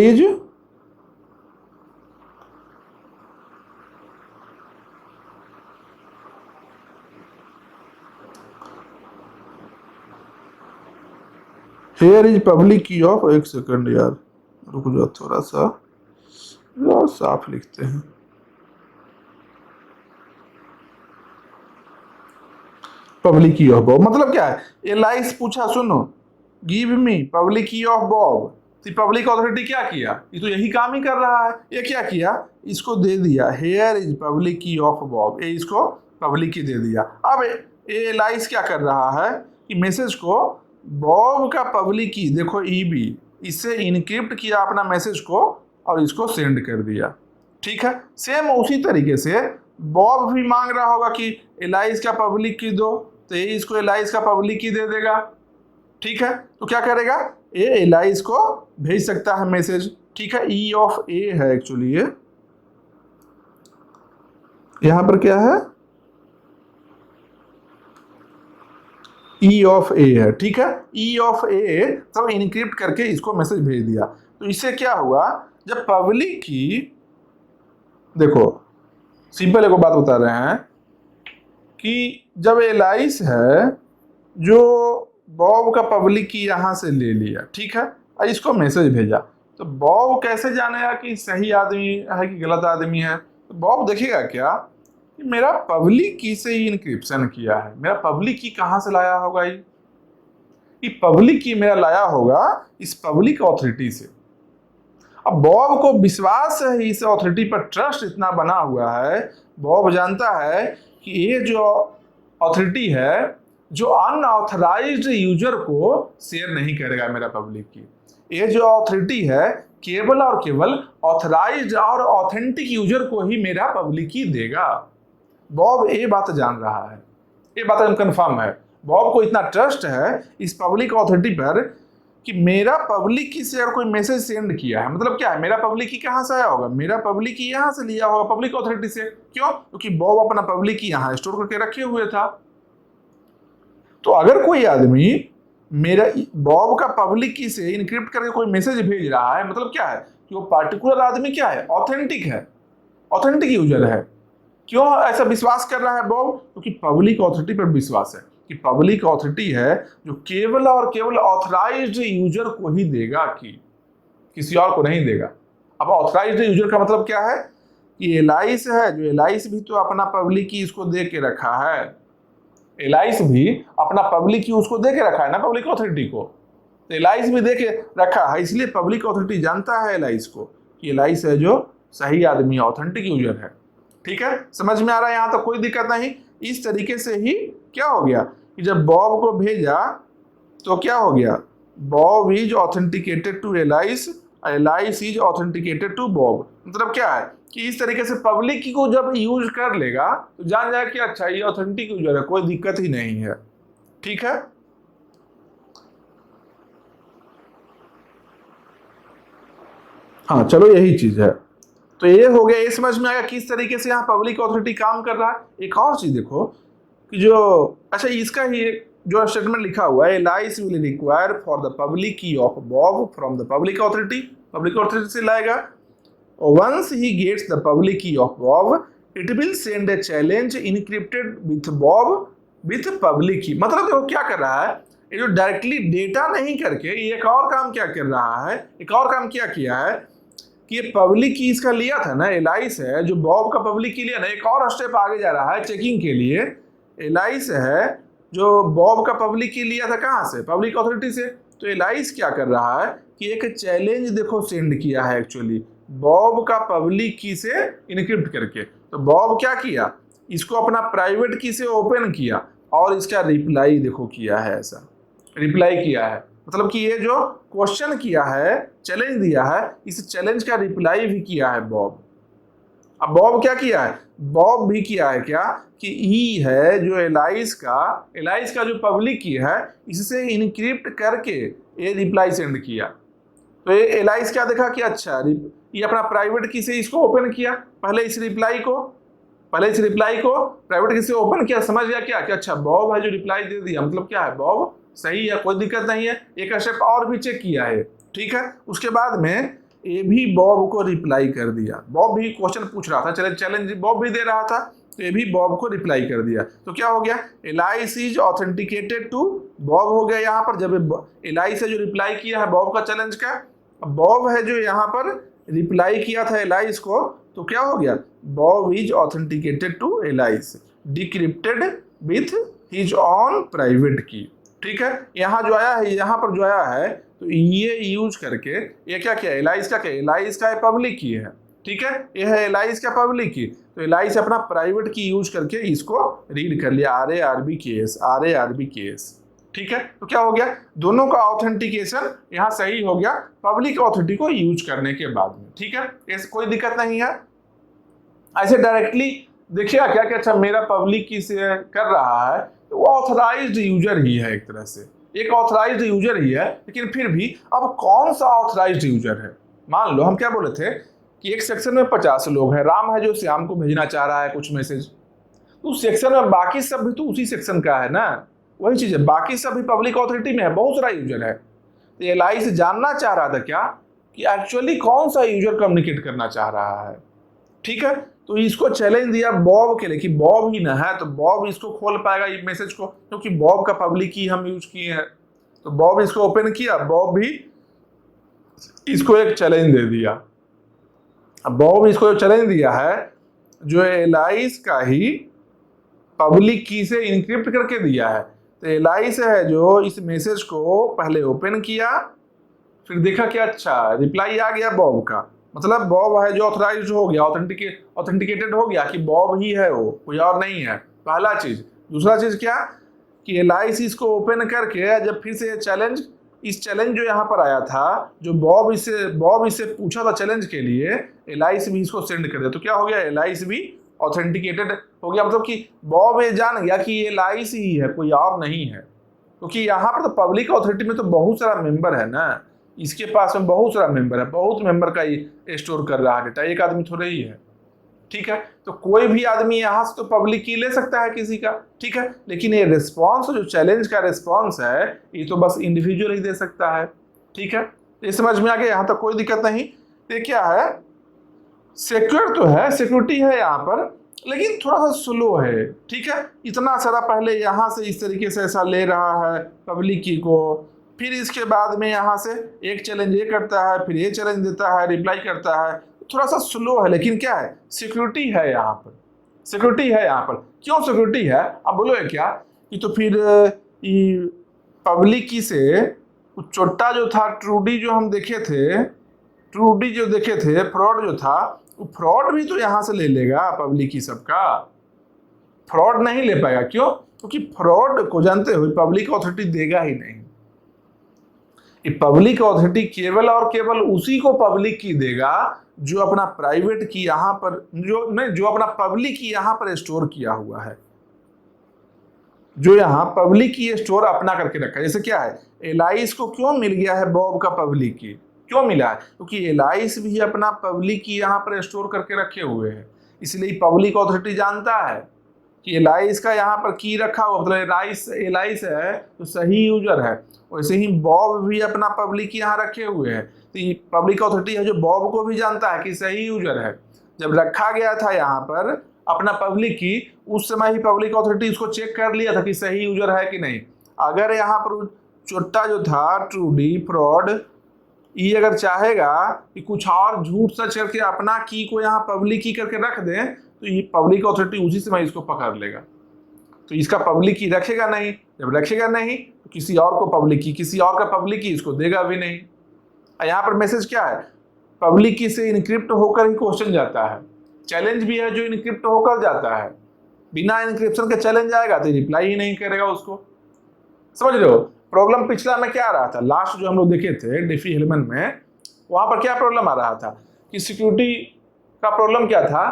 is public key of, एक सेकंड यार रुक जाओ, थोड़ा सा और साफ लिखते हैं। पब्लिक की ऑफ बॉब मतलब क्या है? एलाइस पूछा, सुनो, give me public key of Bob, तो पब्लिक अथॉरिटी क्या किया? ये तो यही काम ही कर रहा है। ये क्या किया? इसको दे दिया here is public key of Bob, ये इसको पब्लिक की दे दिया। अब ये एलाइस क्या कर रहा है कि मैसेज को बॉब का पब्लिक की, देखो ईबी, इससे इनक्रिप्ट किया अपना मैसेज को और इसको सेंड कर दिया। ठीक है, सेम उसी तरीके से बॉब भी मांग रहा होगा कि एलाइस का पब्लिक की दो, तो ये इसको एलाइस का पब्लिक की दे देगा। ठीक है, तो क्या करेगा? ये एलाइस को भेज सकता है मैसेज। ठीक है, ई ऑफ ए है एक्चुअली, ये यहां पर क्या है, ई ऑफ ए है। ठीक है, ई ऑफ ए तब इनक्रिप्ट करके इसको मैसेज भेज दिया। तो इससे क्या हुआ, जब पब्लिक की, देखो सिंपल एक बात बता रहे हैं कि जब एलाइस है जो बॉब का पब्लिक की यहां से ले लिया, ठीक है, और इसको मैसेज भेजा, तो बॉब कैसे जानेगा कि सही आदमी है कि गलत आदमी है? तो बॉब देखेगा क्या कि मेरा पब्लिक की से ही इनक्रिप्शन किया है। मेरा पब्लिक की कहां से लाया होगा? ये पब्लिक की मेरा लाया होगा इस पब्लिक अथॉरिटी से। अब बॉब को विश्वास है, इस अथॉरिटी पर ट्रस्ट इतना बना हुआ है, बॉब जानता है कि ये जो अथॉरिटी है जो अनऑथराइज्ड यूजर को शेयर नहीं करेगा मेरा पब्लिक की। ये जो अथॉरिटी है केवल और केवल ऑथराइज्ड और ऑथेंटिक यूजर को ही मेरा पब्लिक की देगा। बॉब ये बात जान रहा है, ये बात एकदम कंफर्म है। बॉब को इतना ट्रस्ट है इस पब्लिक अथॉरिटी पर कि मेरा पब्लिक की से अगर कोई मैसेज सेंड किया है, मतलब क्या है, मेरा पब्लिक की कहां से आया होगा? मेरा पब्लिक की यहां से लिया होगा पब्लिक अथॉरिटी से। क्यों? क्योंकि बॉब अपना पब्लिक की यहां स्टोर करके रखे हुए था। तो अगर कोई आदमी मेरा बॉब का पब्लिक की से इनक्रिप्ट करके कोई मैसेज भेज रहा है, मतलब क्या है कि वो पार्टिकुलर आदमी क्या है, ऑथेंटिक है, ऑथेंटिक यूजर है। क्यों ऐसा विश्वास कर रहा है बॉब? क्योंकि पब्लिक अथॉरिटी पर विश्वास है कि पब्लिक अथॉरिटी है जो केवल और केवल ऑथराइज्ड यूजर को ही देगा, कि किसी और को नहीं देगा। अब ऑथराइज्ड यूजर का मतलब क्या है कि एलाइस है, जो एलाइस भी तो अपना पब्लिक की इसको दे के रखा है, एलाइस भी अपना पब्लिक की उसको दे के रखा है ना पब्लिक अथॉरिटी को, तो एलाइस भी दे के रखा है, इसलिए पब्लिक अथॉरिटी जानता है एलाइस को कि एलाइस है जो सही आदमी, ऑथेंटिक यूजर है। ठीक है, समझ में आ रहा है? यहां तो कोई दिक्कत नहीं। इस तरीके से ही क्या हो गया कि जब बॉब को भेजा तो क्या हो गया, Bob is authenticated to Alice, Alice is authenticated to Bob. मतलब क्या है कि इस तरीके से पब्लिक की को जब यूज कर लेगा तो जान जाएगा कि अच्छा ये ऑथेंटिक यूजर है, कोई दिक्कत ही नहीं है। ठीक है, हाँ चलो यही चीज है। तो ये हो गया, ये समझ में आया किस तरीके से यहाँ पब्लिक अथॉरिटी काम कर रहा है। एक और चीज देखो कि जो, अच्छा इसका ही जो स्टेटमेंट लिखा हुआ है, Alice will require for the public key of Bob from the public authority, public authority से लाएगा। Once he gets the public key of Bob it will send a challenge encrypted with Bob with public key. मतलब देखो क्या कर रहा है, ये जो डायरेक्टली डेटा नहीं करके ये एक और काम क्या कर रहा है, एक और काम क्या किया है कि ये पब्लिक की इसका लिया था ना, एलाइस है जो बॉब का पब्लिक की लिया ना, एक और स्टेप आगे जा रहा है चेकिंग के लिए। एलाइस है जो बॉब का पब्लिक की लिया था कहाँ से, पब्लिक अथॉरिटी से। तो एलाइस क्या कर रहा है कि एक चैलेंज देखो सेंड किया है एक्चुअली बॉब का पब्लिक की से इनक्रिप्ट करके। तो बॉब क्या किया, इसको अपना प्राइवेट की से ओपन किया और इसका रिप्लाई देखो किया है, ऐसा रिप्लाई किया है। मतलब कि ये जो क्वेश्चन किया है, चैलेंज दिया है, इस चैलेंज का रिप्लाई भी किया है बॉब। अब बॉब क्या किया है, बॉब भी किया है क्या कि ई है जो एलाइस का जो पब्लिक की है इससे इनक्रिप्ट करके ये रिप्लाई सेंड किया। तो ये एलाइस क्या देखा कि अच्छा ये अपना प्राइवेट की से इसको ओपन किया, पहले इस रिप्लाई को प्राइवेट की से ओपन किया, समझ गया क्या कि अच्छा बॉब है जो रिप्लाई दे दिया, मतलब क्या है बॉब सही है, कोई दिक्कत नहीं है। एक स्टेप और भी चेक किया है, ठीक है। उसके बाद में ये भी बॉब को रिप्लाई कर दिया, बॉब भी क्वेश्चन पूछ रहा था, चले चैलेंज बॉब भी दे रहा था, तो ये भी बॉब को रिप्लाई कर दिया। तो क्या हो गया, Alice is authenticated to Bob हो गया यहाँ पर। जब एलाइस है जो रिप्लाई किया है बॉब का चैलेंज का, बॉब है जो यहाँ पर रिप्लाई किया था एलाइस को, तो क्या हो गया, Bob is authenticated to Alice decrypted with his own private key. ठीक है, यहाँ जो आया है, यहाँ पर जो आया है, तो ये यूज करके ये क्या किया, एलाइस का पब्लिक की है, ठीक है, ये है एलाइस का पब्लिक की। तो एलाइस अपना प्राइवेट की यूज करके इसको रीड कर लिया, RARB केस, ठीक है। तो क्या हो गया, दोनों का ऑथेंटिकेशन यहाँ सही हो गया पब्लिक ऑथोरिटी को यूज करने के बाद में, ठीक है, ऐसे कोई दिक्कत नहीं है। ऐसे डायरेक्टली देखिए क्या कि अच्छा मेरा पब्लिक की से कर रहा है, तो वो ऑथराइज्ड यूजर ही है, एक तरह से एक ऑथराइज्ड यूजर ही है। लेकिन फिर भी अब कौन सा ऑथराइज्ड यूजर है, मान लो हम क्या बोले थे कि एक सेक्शन में 50 लोग हैं, राम है जो श्याम को भेजना चाह रहा है कुछ मैसेज, तो उस सेक्शन में बाकी सब भी तो उसी सेक्शन का है ना, वही चीज है, बाकी सब भी पब्लिक ऑथोरिटी में है, बहुत सारा यूजर है। तो एलआई से जानना चाह रहा था क्या कि एक्चुअली कौन सा यूजर कम्युनिकेट करना चाह रहा है, ठीक है। तो इसको चैलेंज दिया बॉब के लिए कि बॉब ही ना है, तो बॉब इसको खोल पाएगा ये मैसेज को, क्योंकि बॉब का पब्लिक की हम यूज किए हैं। तो बॉब इसको ओपन किया, बॉब भी इसको एक चैलेंज दे दिया। अब बॉब इसको चैलेंज दिया है जो एलाइस का ही पब्लिक की से इनक्रिप्ट करके दिया है। तो एलाइस है जो इस मैसेज को पहले ओपन किया, फिर देखा कि अच्छा रिप्लाई आ गया बॉब का, मतलब बॉब है जो ऑथराइज्ड हो गया, ऑथेंटिकेटेड हो गया कि बॉब ही है, वो कोई और नहीं है, पहला चीज। दूसरा चीज क्या कि एलाइस इसको ओपन करके जब फिर से इस चैलेंज जो यहाँ पर आया था, जो बॉब इससे पूछा था चैलेंज के लिए, एलाइस भी इसको सेंड कर दिया। तो क्या हो गया, एलाइस भी ऑथेंटिकेटेड हो गया, मतलब कि बॉब ये जान गया कि ये एलाइस ही है, कोई और नहीं है। क्योंकि यहाँ पर तो पब्लिक ऑथोरिटी में तो बहुत सारा मेंबर है ना, इसके पास में बहुत सारा मेंबर है, बहुत मेंबर का ये स्टोर कर रहा है डेटा, एक आदमी थोड़े ही है, ठीक है। तो कोई भी आदमी यहाँ से तो पब्लिक की ले सकता है किसी का, ठीक है। लेकिन ये रिस्पॉन्स जो चैलेंज का रिस्पॉन्स है, ये तो बस इंडिविजुअल ही दे सकता है, ठीक है। ये समझ में आ गया, यहाँ तक कोई दिक्कत नहीं। ये क्या है, सिक्योर तो है, सिक्योरिटी है यहाँ पर, लेकिन थोड़ा सा स्लो है, ठीक है। इतना सारा पहले यहाँ से इस तरीके से ऐसा ले रहा है पब्लिक की को, फिर इसके बाद में यहाँ से एक चैलेंज ये करता है, फिर ये चैलेंज देता है, रिप्लाई करता है, थोड़ा सा स्लो है। लेकिन क्या है, सिक्योरिटी है यहाँ पर, सिक्योरिटी है यहाँ पर। क्यों सिक्योरिटी है, अब बोलो क्या कि तो फिर पब्लिक की से छोटा जो था ट्रूडी जो हम देखे थे, फ्रॉड जो था, वो फ्रॉड भी तो यहाँ से ले लेगा पब्लिक की सबका, फ्रॉड नहीं ले पाएगा। क्यों, क्योंकि फ्रॉड को जानते हुए पब्लिक ऑथोरिटी देगा ही नहीं। पब्लिक ऑथोरिटी केवल और केवल उसी को पब्लिक की देगा जो अपना प्राइवेट की यहाँ पर जो अपना पब्लिक की यहाँ पर स्टोर किया हुआ है, जो यहाँ पब्लिक की स्टोर अपना करके रखा है। जैसे क्या है, एलाइस को क्यों मिल गया है बॉब का पब्लिक की, क्यों मिला है, क्योंकि एलाइस भी अपना पब्लिक की यहाँ पर स्टोर करके रखे हुए हैं, इसलिए पब्लिक ऑथोरिटी जानता है कि एलाइस का यहाँ पर की रखा हुआ, मतलब एलाइस है तो सही यूजर है। वैसे ही बॉब भी अपना पब्लिक यहाँ रखे हुए हैं, तो ये पब्लिक ऑथोरिटी है जो बॉब को भी जानता है कि सही यूजर है। जब रखा गया था यहाँ पर अपना पब्लिक की, उस समय ही पब्लिक ऑथोरिटी उसको चेक कर लिया था कि सही यूजर है कि नहीं। अगर यहाँ पर छोटा जो था ट्रूडी फ्रॉड, ये अगर चाहेगा कि कुछ और झूठ सच करके अपना की को यहाँ पब्लिक की करके रख दे, तो ये पब्लिक ऑथोरिटी उसी समय इसको पकड़ लेगा। तो इसका पब्लिक की रखेगा नहीं, जब रखेगा नहीं तो किसी और को पब्लिक की, किसी और का पब्लिक की इसको देगा भी नहीं। यहाँ पर मैसेज क्या है, पब्लिक की से इनक्रिप्ट होकर ही क्वेश्चन जाता है। चैलेंज भी है जो इनक्रिप्ट होकर जाता है, बिना इनक्रिप्शन के चैलेंज आएगा तो रिप्लाई ही नहीं करेगा उसको। समझ रहे हो? प्रॉब्लम पिछला में क्या आ रहा था, लास्ट जो हम लोग देखे थे डेफी-हेलमैन में, वहां पर क्या प्रॉब्लम आ रहा था कि सिक्योरिटी का प्रॉब्लम क्या था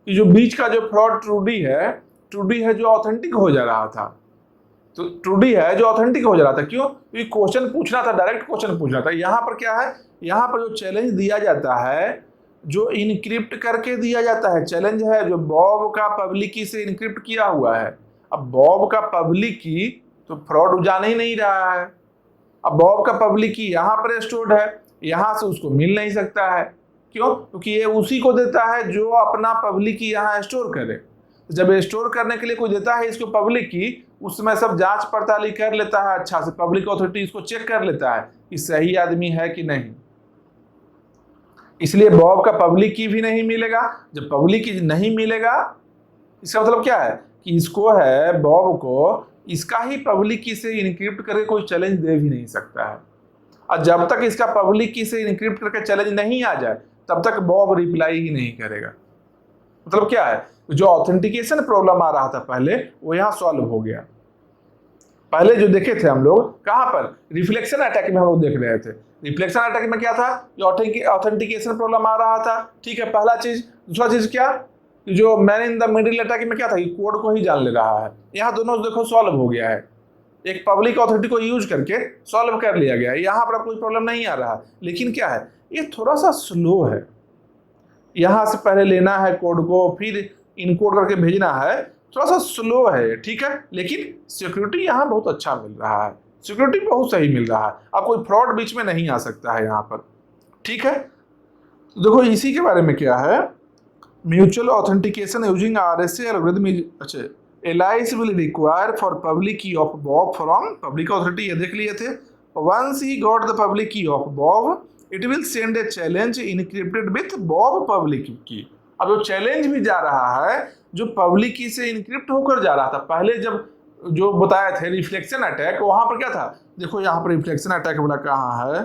कि जो बीच का जो फ्रॉड ट्रूडी है जो ऑथेंटिक हो जा रहा था। तो ट्रूडी है जो ऑथेंटिक हो जा रहा था, क्यों? क्योंकि क्वेश्चन पूछना था, डायरेक्ट क्वेश्चन पूछना था। यहाँ पर क्या है, यहाँ पर जो चैलेंज दिया जाता है जो इनक्रिप्ट करके दिया जाता है, चैलेंज है जो बॉब का पब्लिक की से इनक्रिप्ट किया हुआ है। अब बॉब का पब्लिक की तो फ्रॉड जान ही नहीं रहा है। अब बॉब का पब्लिक की यहाँ पर स्टोर्ड है, यहाँ से उसको मिल नहीं सकता है। क्यों? क्योंकि ये उसी को देता है जो अपना पब्लिक की यहाँ स्टोर करे। जब स्टोर करने के लिए कोई देता है इसको पब्लिक की, उस समय सब जांच पड़ताल कर लेता है अच्छा से, पब्लिक अथॉरिटी इसको चेक कर लेता है कि सही आदमी है कि नहीं। इसलिए बॉब का पब्लिक की भी नहीं मिलेगा। जब पब्लिक की नहीं मिलेगा, इसका मतलब क्या है कि इसको है, बॉब को इसका ही पब्लिक की से इनक्रिप्ट करके कोई चैलेंज दे भी नहीं सकता है। और जब तक इसका पब्लिक की से इनक्रिप्ट करके चैलेंज नहीं आ जाए तब तक बॉब रिप्लाई ही नहीं करेगा। मतलब क्या है, जो ऑथेंटिकेशन प्रॉब्लम आ रहा था पहले, वो यहाँ सॉल्व हो गया। पहले जो देखे थे हम लोग कहाँ पर, रिफ्लेक्शन अटैक में हम लोग देख रहे थे। रिफ्लेक्शन अटैक में क्या था, ऑथेंटिकेशन प्रॉब्लम आ रहा था। ठीक है, पहला चीज। दूसरा चीज क्या, जो man in the middle attack में क्या था कि कोड को ही जान ले रहा है। यहाँ दोनों देखो सॉल्व हो गया है, एक पब्लिक अथॉरिटी को यूज करके सॉल्व कर लिया गया। यहाँ पर कोई प्रॉब्लम नहीं आ रहा, लेकिन क्या है, ये थोड़ा सा स्लो है। यहाँ से पहले लेना है कोड को, फिर इनकोड करके भेजना है, थोड़ा सा स्लो है। ठीक है, लेकिन सिक्योरिटी यहाँ बहुत अच्छा मिल रहा है, सिक्योरिटी बहुत सही मिल रहा है। अब कोई फ्रॉड बीच में नहीं आ सकता है यहाँ पर। ठीक है, तो देखो इसी के बारे में क्या है, mutual authentication using RSA algorithm is, अच्छा, Alice will require for public key of Bob from public authority, ये देख लिए थे। Once he got the public key of Bob it will send a challenge encrypted with Bob public key. अब जो challenge भी जा रहा है जो पब्लिक की से इनक्रिप्ट होकर जा रहा था। पहले जब जो बताए थे रिफ्लेक्शन अटैक, वहां पर क्या था, देखो यहाँ पर रिफ्लेक्शन अटैक वाला कहाँ है,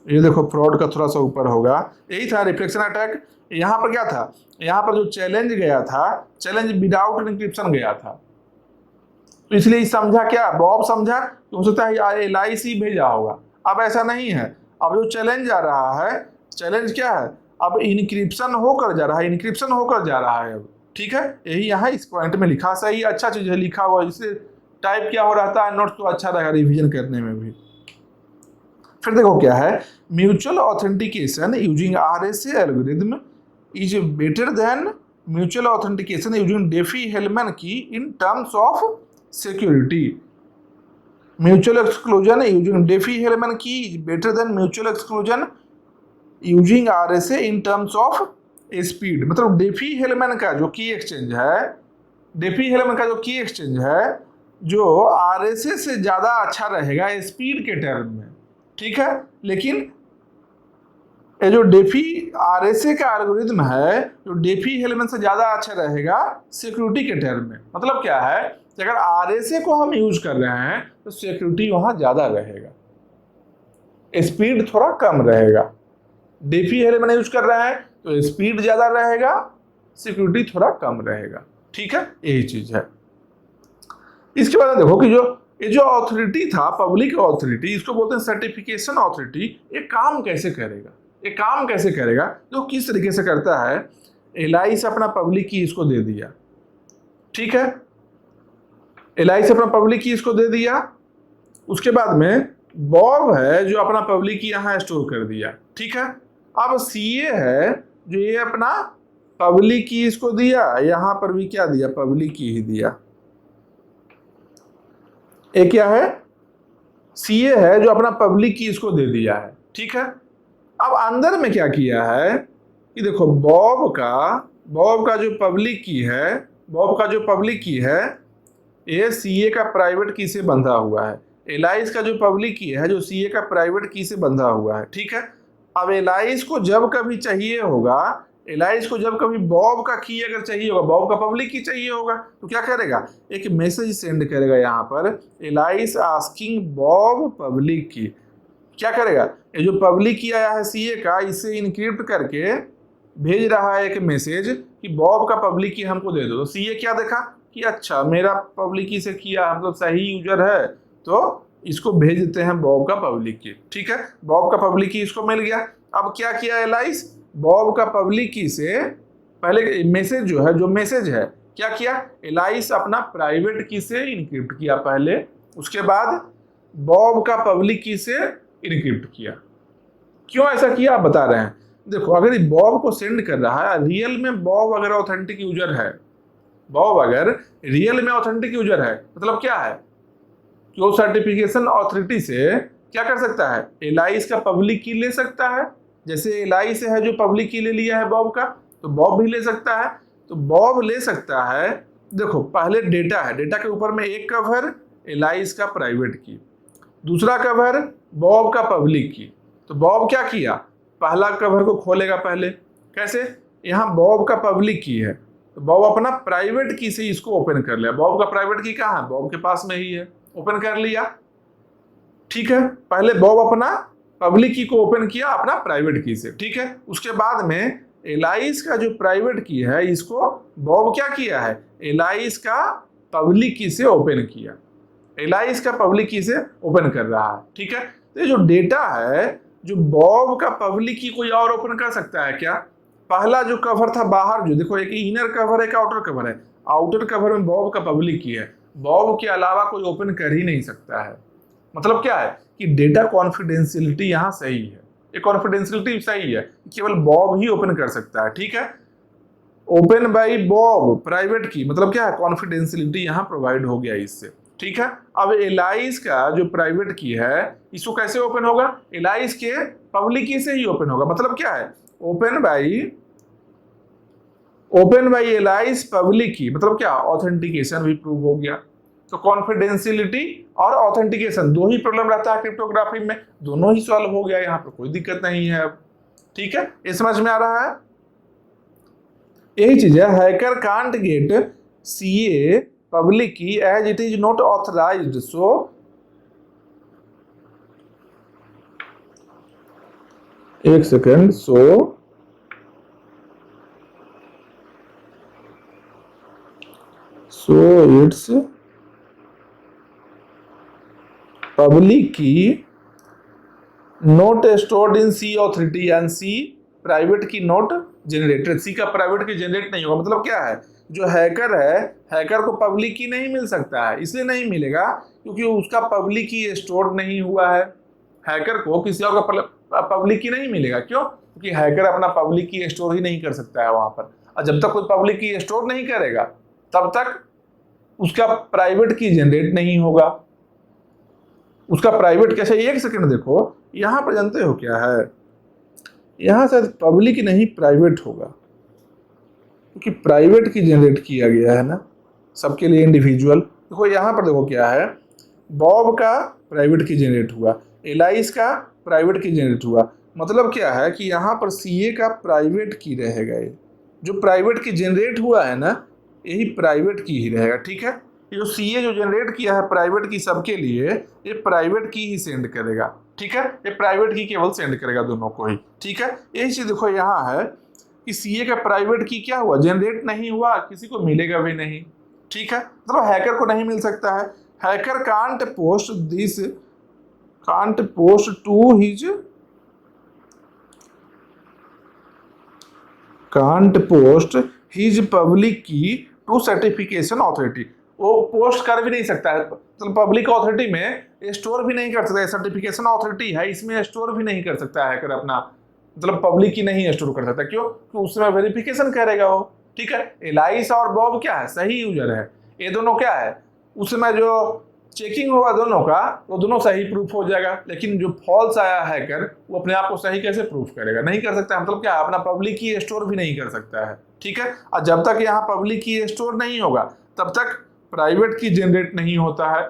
ये देखो फ्रॉड का थोड़ा सा ऊपर होगा, यही था रिफ्लेक्शन अटैक। यहाँ पर क्या था, यहाँ पर जो चैलेंज गया था, चैलेंज विदाउट इनक्रिप्शन गया था। तो इसलिए समझा क्या, बॉब समझा कि हो सकता है LIC भेजा होगा। अब ऐसा नहीं है, अब जो चैलेंज आ रहा है, चैलेंज क्या है, अब इनक्रिप्शन होकर जा रहा है, इनक्रिप्शन होकर जा रहा है अब। ठीक है, यही यहाँ इस पॉइंट में लिखा, सही अच्छा चीज है लिखा हुआ, इससे टाइप क्या हो रहता है नोट्स तो अच्छा रहेगा रिवीजन करने में भी। फिर देखो क्या है, mutual authentication using RSA algorithm is better than mutual authentication using DeFi-Hellman key in terms of security. Mutual exclusion using DeFi-Hellman key is better than mutual exclusion using RSA in terms of speed. मतलब Diffie-Hellman का जो की exchange है, DeFi-Hellman का जो की exchange है जो RSA से ज़्यादा अच्छा रहेगा स्पीड के टर्म में। ठीक है, लेकिन ये जो डेफी RSA का एल्गोरिथम है, जो डेफी-हेलमैन से ज़्यादा अच्छा रहेगा सिक्योरिटी के टर्म में। मतलब क्या है कि अगर RSA को हम यूज कर रहे हैं तो सिक्योरिटी वहाँ ज़्यादा रहेगा, स्पीड थोड़ा कम रहेगा। डेफी-हेलमैन यूज कर रहे हैं तो स्पीड ज़्यादा रहेगा, सिक्योरिटी थोड़ा कम रहेगा। ठीक है, यही चीज़ है। इसके बाद देखो कि ये जो ऑथोरिटी था, पब्लिक अथॉरिटी, इसको बोलते हैं सर्टिफिकेशन अथॉरिटी। ये काम कैसे करेगा, ये काम कैसे करेगा, जो किस तरीके से करता है, LIC अपना पब्लिक की इसको दे दिया। ठीक है, LIC अपना पब्लिक की इसको दे दिया, उसके बाद में बॉब है जो अपना पब्लिक की यहाँ स्टोर कर दिया। ठीक है, अब CA है जो ये अपना पब्लिक की इसको दिया, यहाँ पर भी क्या दिया, पब्लिक की ही दिया। एक क्या है, CA है जो अपना पब्लिक की इसको दे दिया है। ठीक है, अब अंदर में क्या किया है कि देखो बॉब का जो पब्लिक की है, बॉब का जो पब्लिक की है ये CA का प्राइवेट की से बंधा हुआ है। LIC का जो पब्लिक की है जो CA का प्राइवेट की से बंधा हुआ है। ठीक है, अब LIC को जब कभी चाहिए होगा, LIC को जब कभी बॉब का की अगर चाहिए होगा, बॉब का पब्लिक की चाहिए होगा, तो क्या करेगा, एक मैसेज सेंड करेगा यहाँ पर, LIC asking Bob public key. क्या करेगा, ये जो पब्लिक की आया है सीए का, इसे इनक्रिप्ट करके भेज रहा है एक मैसेज कि बॉब का पब्लिक की हमको दे दो। तो सीए क्या देखा कि अच्छा मेरा पब्लिक की से किया, मतलब सही यूजर है, तो इसको भेज देते हैं बॉब का पब्लिक की। ठीक है, बॉब का पब्लिक की इसको मिल गया। अब क्या किया एलाइस, बॉब का पब्लिक की से पहले मैसेज जो है, जो मैसेज है, क्या किया एलाइस अपना प्राइवेट की से इनक्रिप्ट किया पहले, उसके बाद बॉब का पब्लिक की से इनक्रिप्ट किया। क्यों ऐसा किया आप बता रहे हैं। देखो अगर ये बॉब को सेंड कर रहा है, रियल में बॉब अगर ऑथेंटिक यूजर है, बॉब अगर रियल में ऑथेंटिक यूजर है, मतलब क्या है कि वो सर्टिफिकेशन ऑथोरिटी से क्या कर सकता है, एलाइस का पब्लिक की ले सकता है। जैसे एलाइस है जो पब्लिक की ले लिया है बॉब का, तो बॉब भी ले सकता है। तो बॉब ले सकता है, देखो पहले डेटा है, डेटा के ऊपर में एक कवर एलाइस का प्राइवेट की, दूसरा कवर बॉब का पब्लिक की। तो बॉब क्या किया, पहला कवर को खोलेगा पहले, कैसे, यहाँ बॉब का पब्लिक की है, तो बॉब अपना प्राइवेट की से इसको ओपन कर लिया। बॉब का प्राइवेट की कहाँ है, बॉब के पास में ही है, ओपन कर लिया। ठीक है, पहले बॉब अपना पब्लिक की को ओपन किया अपना प्राइवेट की से। ठीक है, उसके बाद में एलाइस का जो प्राइवेट की है इसको बॉब क्या किया है, एलाइस का पब्लिक की से ओपन किया, एलाइस का पब्लिक की से ओपन कर रहा है। ठीक है, तो ये जो डेटा है, जो बॉब का पब्लिक की कोई और ओपन कर सकता है क्या। पहला जो कवर था बाहर, जो देखो एक इनर कवर है, एक आउटर कवर है, आउटर कवर में बॉब का पब्लिक की है, बॉब के अलावा कोई ओपन कर ही नहीं सकता है। मतलब क्या है कि डेटा कॉन्फिडेंशियलिटी यहाँ सही है, ये कॉन्फिडेंशियलिटी सही है, केवल बॉब ही ओपन कर सकता है। ठीक है, ओपन बाय बॉब प्राइवेट की, मतलब क्या है, कॉन्फिडेंशियलिटी यहाँ प्रोवाइड हो गया इससे। ठीक है, अब एलाइस का जो प्राइवेट की है इसको कैसे ओपन होगा, एलाइस के पब्लिक की से ही ओपन होगा। मतलब क्या है, open by alias public key, मतलब क्या, ऑथेंटिकेशन भी प्रूव हो गया। तो कॉन्फिडेंशियलिटी और ऑथेंटिकेशन दो ही प्रॉब्लम रहता है क्रिप्टोग्राफी में, दोनों ही सॉल्व हो गया, यहाँ पर कोई दिक्कत नहीं है अब। ठीक है, ये समझ में आ रहा है। यही चीज है, hacker can't get CA public key as it is not authorised, so एक second, so it's public key not stored in C authority and C private key not generated, C का प्राइवेट की जनरेट नहीं होगा। मतलब क्या है, जो hacker है, हैकर को पब्लिक की नहीं मिल सकता है, इसलिए नहीं मिलेगा क्योंकि उसका पब्लिक की स्टोर नहीं हुआ है। हैकर को किसी और का पब्लिक की नहीं मिलेगा, क्यों, क्योंकि हैकर अपना पब्लिक की स्टोर ही नहीं कर सकता है वहां पर, और जब तक कोई पब्लिक की स्टोर नहीं करेगा तब तक उसका प्राइवेट की जनरेट नहीं होगा। उसका प्राइवेट कैसे, एक सेकंड देखो यहां पर जानते हो क्या है, यहां शायद पब्लिक नहीं प्राइवेट होगा, क्योंकि प्राइवेट की जनरेट किया गया है ना सबके लिए इंडिविजुअल। देखो यहाँ पर देखो क्या है, बॉब का प्राइवेट की जनरेट हुआ, एलाइस का प्राइवेट की जनरेट हुआ। मतलब क्या है कि यहाँ पर सीए का प्राइवेट की रहेगा, ये जो प्राइवेट की जनरेट हुआ है ना यही प्राइवेट की ही रहेगा। ठीक है, ये जो सीए जो जनरेट किया है प्राइवेट की सबके लिए, ये प्राइवेट की ही सेंड करेगा। ठीक है, ये प्राइवेट की केवल सेंड करेगा दोनों को ही। ठीक है, यही चीज देखो यहाँ है कि सीए का प्राइवेट की क्या हुआ, जनरेट नहीं हुआ, किसी को मिलेगा भी नहीं। ठीक है, मतलब हैकर को नहीं मिल सकता है। Hacker can't post his public key to certification authority, वो पोस्ट कर भी नहीं सकता है, तो पब्लिक ऑथोरिटी में स्टोर भी नहीं कर सकता है, सर्टिफिकेशन ऑथोरिटी है इसमें स्टोर भी नहीं कर सकता है हैकर अपना, मतलब पब्लिक की नहीं स्टोर कर सकता। क्यों, क्योंकि उसमें वेरिफिकेशन करेगा वो। ठीक है, एलाइस और बॉब क्या है, सही यूजर है, ये दोनों क्या है, उसमें जो चेकिंग होगा दोनों का वो दोनों सही प्रूफ हो जाएगा, लेकिन जो फॉल्स आया हैकर वो अपने आप को सही कैसे प्रूफ करेगा, नहीं कर सकता। मतलब क्या, अपना पब्लिक की स्टोर भी नहीं कर सकता है। ठीक है, और जब तक यहाँ पब्लिक की स्टोर नहीं होगा तब तक प्राइवेट की जनरेट नहीं होता है।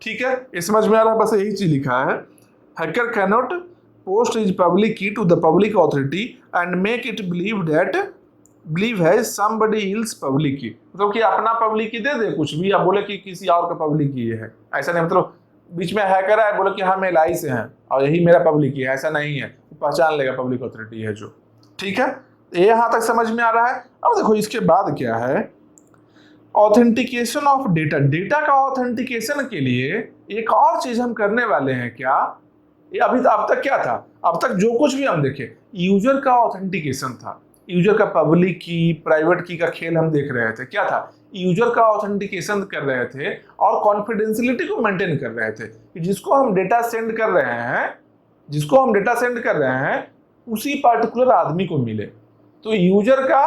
ठीक है, इस समझ में आ रहा है, बस यही चीज लिखा है, hacker can not post is public key to the public authority and make it believe है somebody else पब्लिक की, मतलब कि अपना पब्लिक की दे दे कुछ भी, या बोले कि किसी और का पब्लिक की है, ऐसा नहीं। मतलब बीच में हैकर आए बोले कि हाँ मैं LI से हैं और यही मेरा पब्लिक है, ऐसा नहीं है, पहचान लेगा पब्लिक अथॉरिटी है जो। ठीक है, ये यहाँ तक समझ में आ रहा है। अब देखो इसके बाद क्या है, ऑथेंटिकेशन ऑफ डेटा। डेटा का ऑथेंटिकेशन के लिए एक और चीज हम करने वाले हैं। क्या ये अब तक क्या था, अब तक जो कुछ भी हम देखे यूजर का ऑथेंटिकेशन था, यूजर का पब्लिक की प्राइवेट की का खेल हम देख रहे थे। क्या था, यूजर का ऑथेंटिकेशन कर रहे थे और कॉन्फिडेंशियलिटी को मेंटेन कर रहे थे कि जिसको हम डेटा सेंड कर रहे हैं उसी पर्टिकुलर आदमी को मिले। तो यूजर का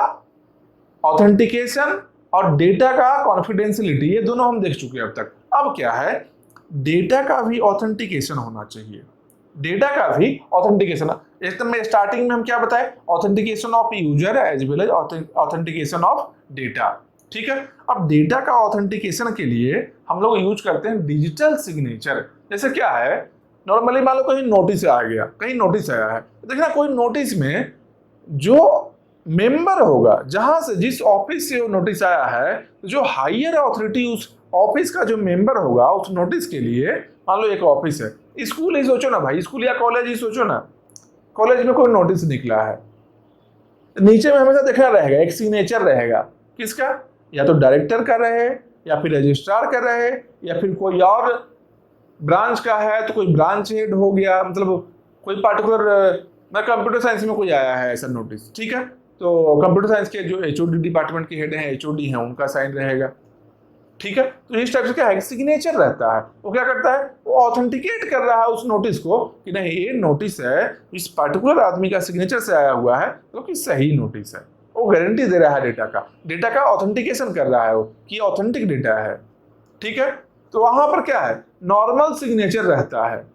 ऑथेंटिकेशन और डेटा का कॉन्फिडेंशियलिटी ये दोनों हम देख चुके हैं अब तक। अब क्या है, डेटा का भी ऑथेंटिकेशन होना चाहिए। डेटा का भी ऑथेंटिकेशन, एकदम में स्टार्टिंग में हम क्या बताए, authentication of user as well as authentication of data. ठीक है, अब डेटा का ऑथेंटिकेशन के लिए हम लोग यूज करते हैं डिजिटल सिग्नेचर। जैसे क्या है, नॉर्मली मान लो कहीं नोटिस आ गया, कहीं नोटिस आया है, देखना कोई नोटिस में जो मेंबर होगा, जहां से जिस ऑफिस से वो नोटिस आया है, जो हायर अथॉरिटी उस ऑफिस का जो मेंबर होगा उस नोटिस के लिए, मान लो एक ऑफिस है, स्कूल ही सोचो ना भाई, स्कूल या कॉलेज ही सोचो ना, कॉलेज में कोई नोटिस निकला है, नीचे में हमेशा देखना रहेगा एक सिग्नेचर रहेगा, किसका, या तो डायरेक्टर का रहे या फिर रजिस्ट्रार का रहे या फिर कोई और ब्रांच का है तो कोई ब्रांच हेड हो गया, मतलब कोई पार्टिकुलर, मैं कंप्यूटर साइंस में कोई आया है ऐसा नोटिस, ठीक है, तो कंप्यूटर साइंस के जो HOD डिपार्टमेंट के हेड हैं, HOD हैं, उनका साइन रहेगा। ठीक है, तो इस टाइप से क्या है, सिग्नेचर रहता है। वो क्या करता है, वो ऑथेंटिकेट कर रहा है उस नोटिस को कि नहीं ये नोटिस है, इस पर्टिकुलर आदमी का सिग्नेचर से आया हुआ है, तो कि सही नोटिस है। वो गारंटी दे रहा है डेटा का ऑथेंटिकेशन कर रहा है वो कि ऑथेंटिक डेटा है। ठीक है, तो वहां पर क्या है, नॉर्मल सिग्नेचर रहता है,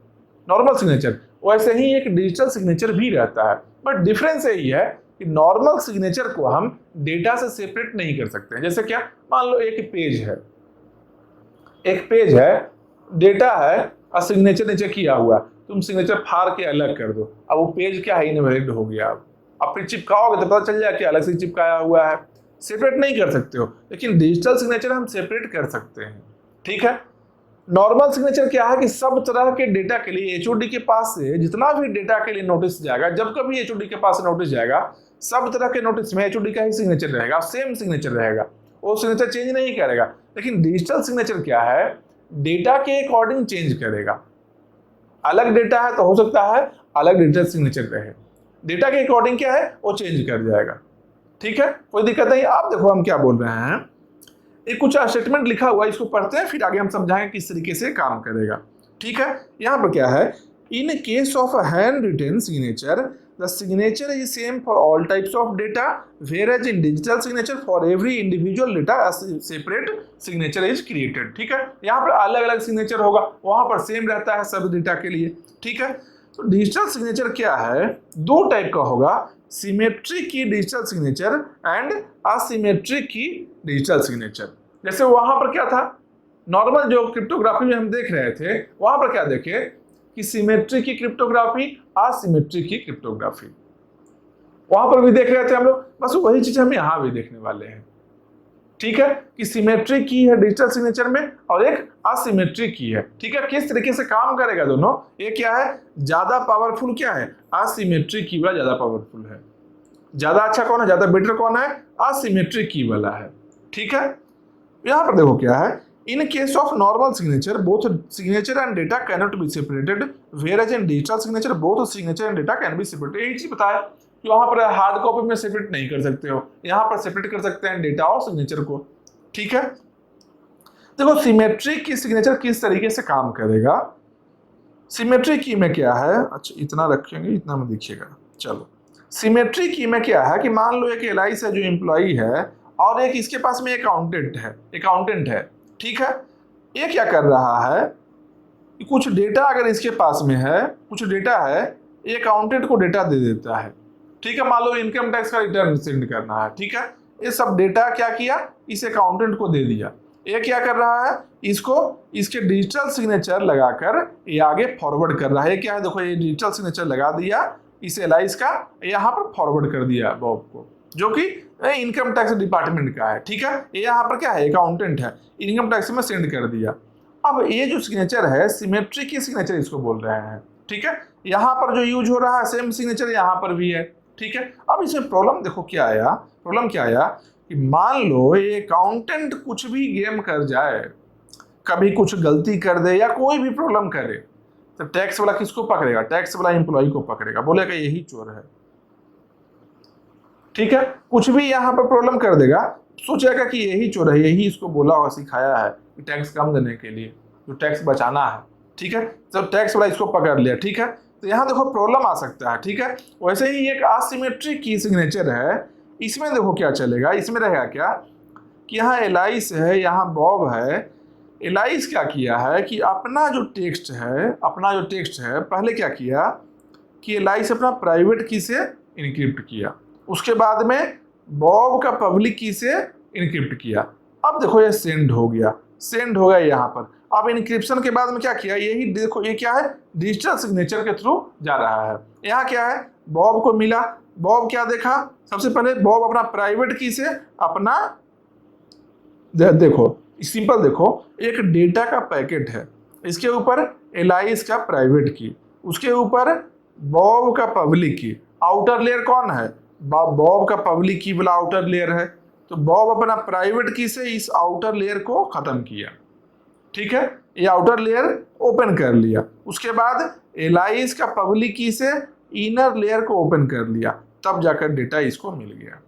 नॉर्मल सिग्नेचर। वैसे ही एक डिजिटल सिग्नेचर भी रहता है, बट डिफरेंस यही है कि नॉर्मल सिग्नेचर को हम डेटा से सेपरेट नहीं कर सकते हैं। जैसे क्या, मान लो एक पेज है, डेटा है और सिग्नेचर नीचे किया हुआ, तुम सिग्नेचर फाड़ के अलग कर दो, अब वो पेज क्या है, इनवैलिड हो गया। अब फिर चिपकाओगे तो पता चल जाए कि अलग से चिपकाया हुआ है, सेपरेट नहीं कर सकते हो। लेकिन डिजिटल सिग्नेचर हम सेपरेट कर सकते हैं। ठीक है, नॉर्मल सिग्नेचर क्या है कि सब तरह के डेटा के लिए HOD के पास से जितना भी डेटा के लिए नोटिस जाएगा, जब कभी HOD के पास नोटिस जाएगा, सब तरह के नोटिस में HOD का ही सिग्नेचर रहेगा, सेम सिग्नेचर रहेगा, वो सिग्नेचर चेंज नहीं करेगा। लेकिन डिजिटल सिग्नेचर क्या है, डेटा के अकॉर्डिंग चेंज करेगा। अलग डेटा है तो हो सकता है अलग डिजिटल सिग्नेचर रहे, डेटा के अकॉर्डिंग क्या है वो चेंज कर जाएगा। ठीक है, कोई दिक्कत नहीं। आप देखो हम क्या बोल रहे हैं, एक कुछ स्टेटमेंट लिखा हुआ है, इसको पढ़ते हैं फिर आगे हम समझाएंगे किस तरीके से काम करेगा। ठीक है, यहाँ पर क्या है, in case of hand retain signature the signature is same for all types of data, whereas in digital signature for every individual data a separate signature is created। ठीक है, यहाँ पर अलग अलग सिग्नेचर होगा, वहां पर सेम रहता है सब डेटा के लिए। ठीक है, तो डिजिटल सिग्नेचर क्या है, दो टाइप का होगा, सिमेट्रिक की डिजिटल सिग्नेचर एंड असिमेट्रिक की डिजिटल सिग्नेचर। जैसे वहां पर क्या था, नॉर्मल जो क्रिप्टोग्राफी में हम देख रहे थे, वहां पर क्या देखे कि सिमेट्रिक की क्रिप्टोग्राफी, असिमेट्रिक की क्रिप्टोग्राफी, वहां पर भी देख रहे थे हम लोग, बस वही चीज हम यहां भी देखने वाले हैं। ठीक है, कि सिमेट्रिक की है डिजिटल सिग्नेचर में और एक असिमेट्रिक की है। ठीक है, किस तरीके से काम करेगा दोनों, ये क्या है, ज्यादा पावरफुल क्या है, असिमेट्रिक की वाला ज्यादा पावरफुल है। ज्यादा अच्छा कौन है, ज्यादा बेटर कौन है, असिमेट्रिक की वाला है। ठीक है, यहां पर देखो क्या है, in case of normal signature both signature and data can not be separated, whereas in digital signature both signature and data can be separated। यही चीज बताया कि वहां पर हार्ड कॉपी में सेपरेट नहीं कर सकते हो, यहाँ पर सेपरेट कर सकते हैं डेटा और सिग्नेचर को। ठीक है, देखो सिमेट्रिक की सिग्नेचर किस तरीके से काम करेगा, सिमेट्रिक की में क्या है, अच्छा इतना रखेंगे, इतना में देखिएगा। चलो, सिमेट्रिक की में क्या है कि मान लो एक LI से जो एम्प्लॉई है और एक इसके पास में अकाउंटेंट है। ठीक है, ये क्या कर रहा है कि कुछ डेटा अगर इसके पास में है, कुछ डेटा है, ये अकाउंटेंट को डेटा दे देता है। ठीक है, मान लो इनकम टैक्स का रिटर्न सेंड करना है। ठीक है, ये सब डेटा क्या किया, इस अकाउंटेंट को दे दिया। ये क्या कर रहा है, इसको इसके डिजिटल सिग्नेचर लगाकर ये आगे फॉरवर्ड कर रहा है। ये क्या है, देखो ये डिजिटल सिग्नेचर लगा दिया इस LI का, यहाँ पर फॉरवर्ड कर दिया बॉब को, जो कि इनकम टैक्स डिपार्टमेंट का है। ठीक है, ये यहाँ पर क्या है, अकाउंटेंट है, इनकम टैक्स में सेंड कर दिया। अब ये जो सिग्नेचर है सिमेट्री की सिग्नेचर इसको बोल रहे हैं, ठीक है। यहाँ पर जो यूज हो रहा है सेम सिग्नेचर यहाँ पर भी है, ठीक है। अब इसमें प्रॉब्लम देखो क्या आया, प्रॉब्लम क्या आया कि मान लो ये अकाउंटेंट कुछ भी गेम कर जाए, कभी कुछ गलती कर दे या कोई भी प्रॉब्लम करे, तो टैक्स वाला किसको पकड़ेगा? टैक्स वाला एम्प्लॉय को पकड़ेगा, बोलेगा यही चोर है, ठीक है। कुछ भी यहाँ पर प्रॉब्लम कर देगा, सोचेगा कि यही चोर है, यही इसको बोला हुआ सिखाया है कि टैक्स कम देने के लिए, जो टैक्स बचाना है, ठीक है। तो टैक्स वाला इसको पकड़ लिया, ठीक है। तो यहाँ देखो प्रॉब्लम आ सकता है, ठीक है। वैसे ही एक असिमेट्रिक की सिग्नेचर है, इसमें देखो क्या चलेगा, इसमें रहेगा क्या कि यहाँ एलाइस है, यहाँ बॉब है। एलाइस क्या किया है कि अपना जो टेक्स्ट है पहले क्या किया कि एलाइस अपना प्राइवेट की से इनक्रिप्ट किया, उसके बाद में बॉब का पब्लिक की से इनक्रिप्ट किया। अब देखो ये सेंड हो गया यहाँ पर। अब इनक्रिप्शन के बाद में क्या किया, यही देखो ये क्या है, डिजिटल सिग्नेचर के थ्रू जा रहा है। यहाँ क्या है, बॉब को मिला, बॉब क्या देखा, सबसे पहले बॉब अपना प्राइवेट की से अपना देखो सिंपल देखो, एक डेटा का पैकेट है, इसके ऊपर एलाइस का प्राइवेट की, उसके ऊपर बॉब का पब्लिक की। आउटर लेयर कौन है, बॉब का पब्लिक की वाला आउटर लेयर है, तो बॉब अपना प्राइवेट की से इस आउटर लेयर को खत्म किया, ठीक है। ये आउटर लेयर ओपन कर लिया, उसके बाद एलाइस का पब्लिक की से इनर लेयर को ओपन कर लिया, तब जाकर डेटा इसको मिल गया,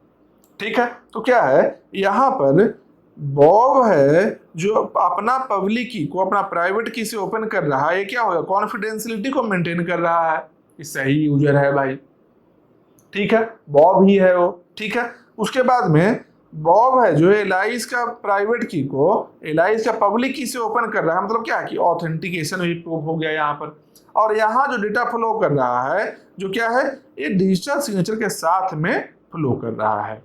ठीक है। तो क्या है, यहाँ पर बॉब है जो अपना पब्लिक की को अपना प्राइवेट की से ओपन कर रहा है, ये क्या होगा, कॉन्फिडेंशियलिटी को मेंटेन कर रहा है कि सही यूजर है भाई, ठीक है, बॉब ही है वो, ठीक है। उसके बाद में बॉब है जो एलाइस का प्राइवेट की को एलाइस का पब्लिक की से ओपन कर रहा है, मतलब क्या है कि ऑथेंटिकेशन भी प्रूफ हो गया यहाँ पर। और यहाँ जो डेटा फ्लो कर रहा है जो क्या है, ये डिजिटल सिग्नेचर के साथ में फ्लो कर रहा है,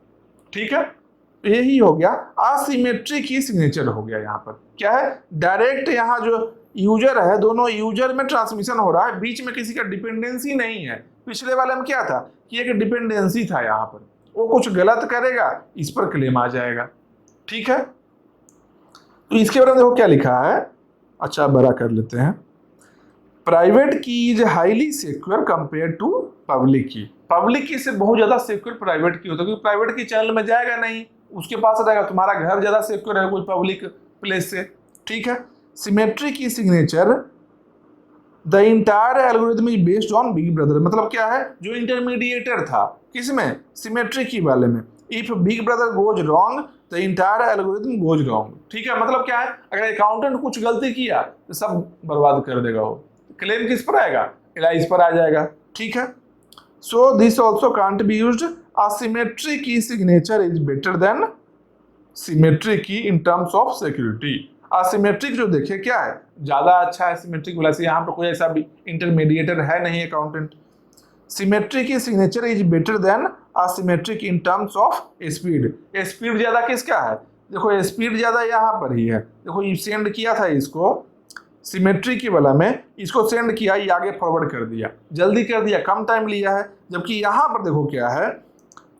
ठीक है। यही हो गया असिमेट्रिक की सिग्नेचर हो गया। यहाँ पर क्या है, डायरेक्ट यहाँ जो यूजर है, दोनों यूजर में ट्रांसमिशन हो रहा है, बीच में किसी का डिपेंडेंसी नहीं है। पिछले वाले में क्या था कि एक डिपेंडेंसी था, यहाँ पर वो कुछ गलत करेगा इस पर क्लेम आ जाएगा, ठीक है। तो इसके बारे में देखो क्या लिखा है, अच्छा बड़ा कर लेते हैं। Private key is highly secure compare to public key. Public key से बहुत ज्यादा सिक्योर प्राइवेट की होता है, क्योंकि प्राइवेट की चैनल में जाएगा नहीं, उसके पास रहेगा। तुम्हारा घर ज्यादा सिक्योर है कोई पब्लिक प्लेस से, ठीक है। सिमेट्री की signature the entire algorithm is based on big brother, मतलब क्या है, जो इंटरमीडिएटर था किसमें, सिमेट्री की वाले में। If big brother goes wrong the entire algorithm goes wrong, ठीक है। मतलब क्या है, अगर अकाउंटेंट कुछ गलती किया तो सब बर्बाद कर देगा वो, क्लेम किस पर आएगा, एलाइस पर आ जाएगा, ठीक है। So this also can't be used, asymmetry key signature is better than symmetry key in terms of security. Asymmetric जो देखे क्या है, ज्यादा अच्छा है सिमेट्रिक वाला से, यहाँ पर कोई ऐसा भी इंटरमीडिएटर है नहीं अकाउंटेंट। सिमेट्रिक की signature is better then asymmetric in terms of speed. Speed ज्यादा किसका है, देखो स्पीड ज्यादा यहाँ पर ही है। देखो ये सेंड किया था इसको सिमेट्री की वाला में, इसको सेंड किया, ये आगे फॉरवर्ड कर दिया, जल्दी कर दिया, कम टाइम लिया है। जबकि यहाँ पर देखो क्या है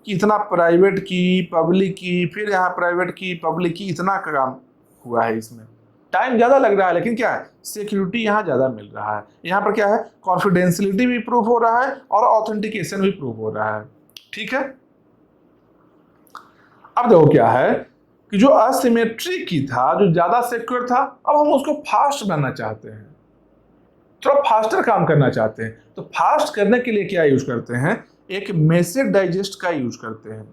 कि इतना प्राइवेट की पब्लिक की, फिर यहाँ प्राइवेट की पब्लिक की, इतना काम हुआ है, इसमें टाइम ज़्यादा लग रहा है, लेकिन क्या है, सिक्योरिटी यहाँ ज़्यादा मिल रहा है। यहाँ पर क्या है, कॉन्फिडेंशियलिटी भी प्रूफ हो रहा है और ऑथेंटिकेशन भी प्रूफ हो रहा है, ठीक है। अब देखो क्या है कि जो असिमेट्रिक की था, जो ज़्यादा सिक्योर था, अब हम उसको फास्ट बनाना चाहते हैं, थोड़ा फास्टर काम करना चाहते हैं। तो फास्ट करने के लिए क्या यूज करते हैं, एक मैसेज डाइजेस्ट का यूज करते हैं।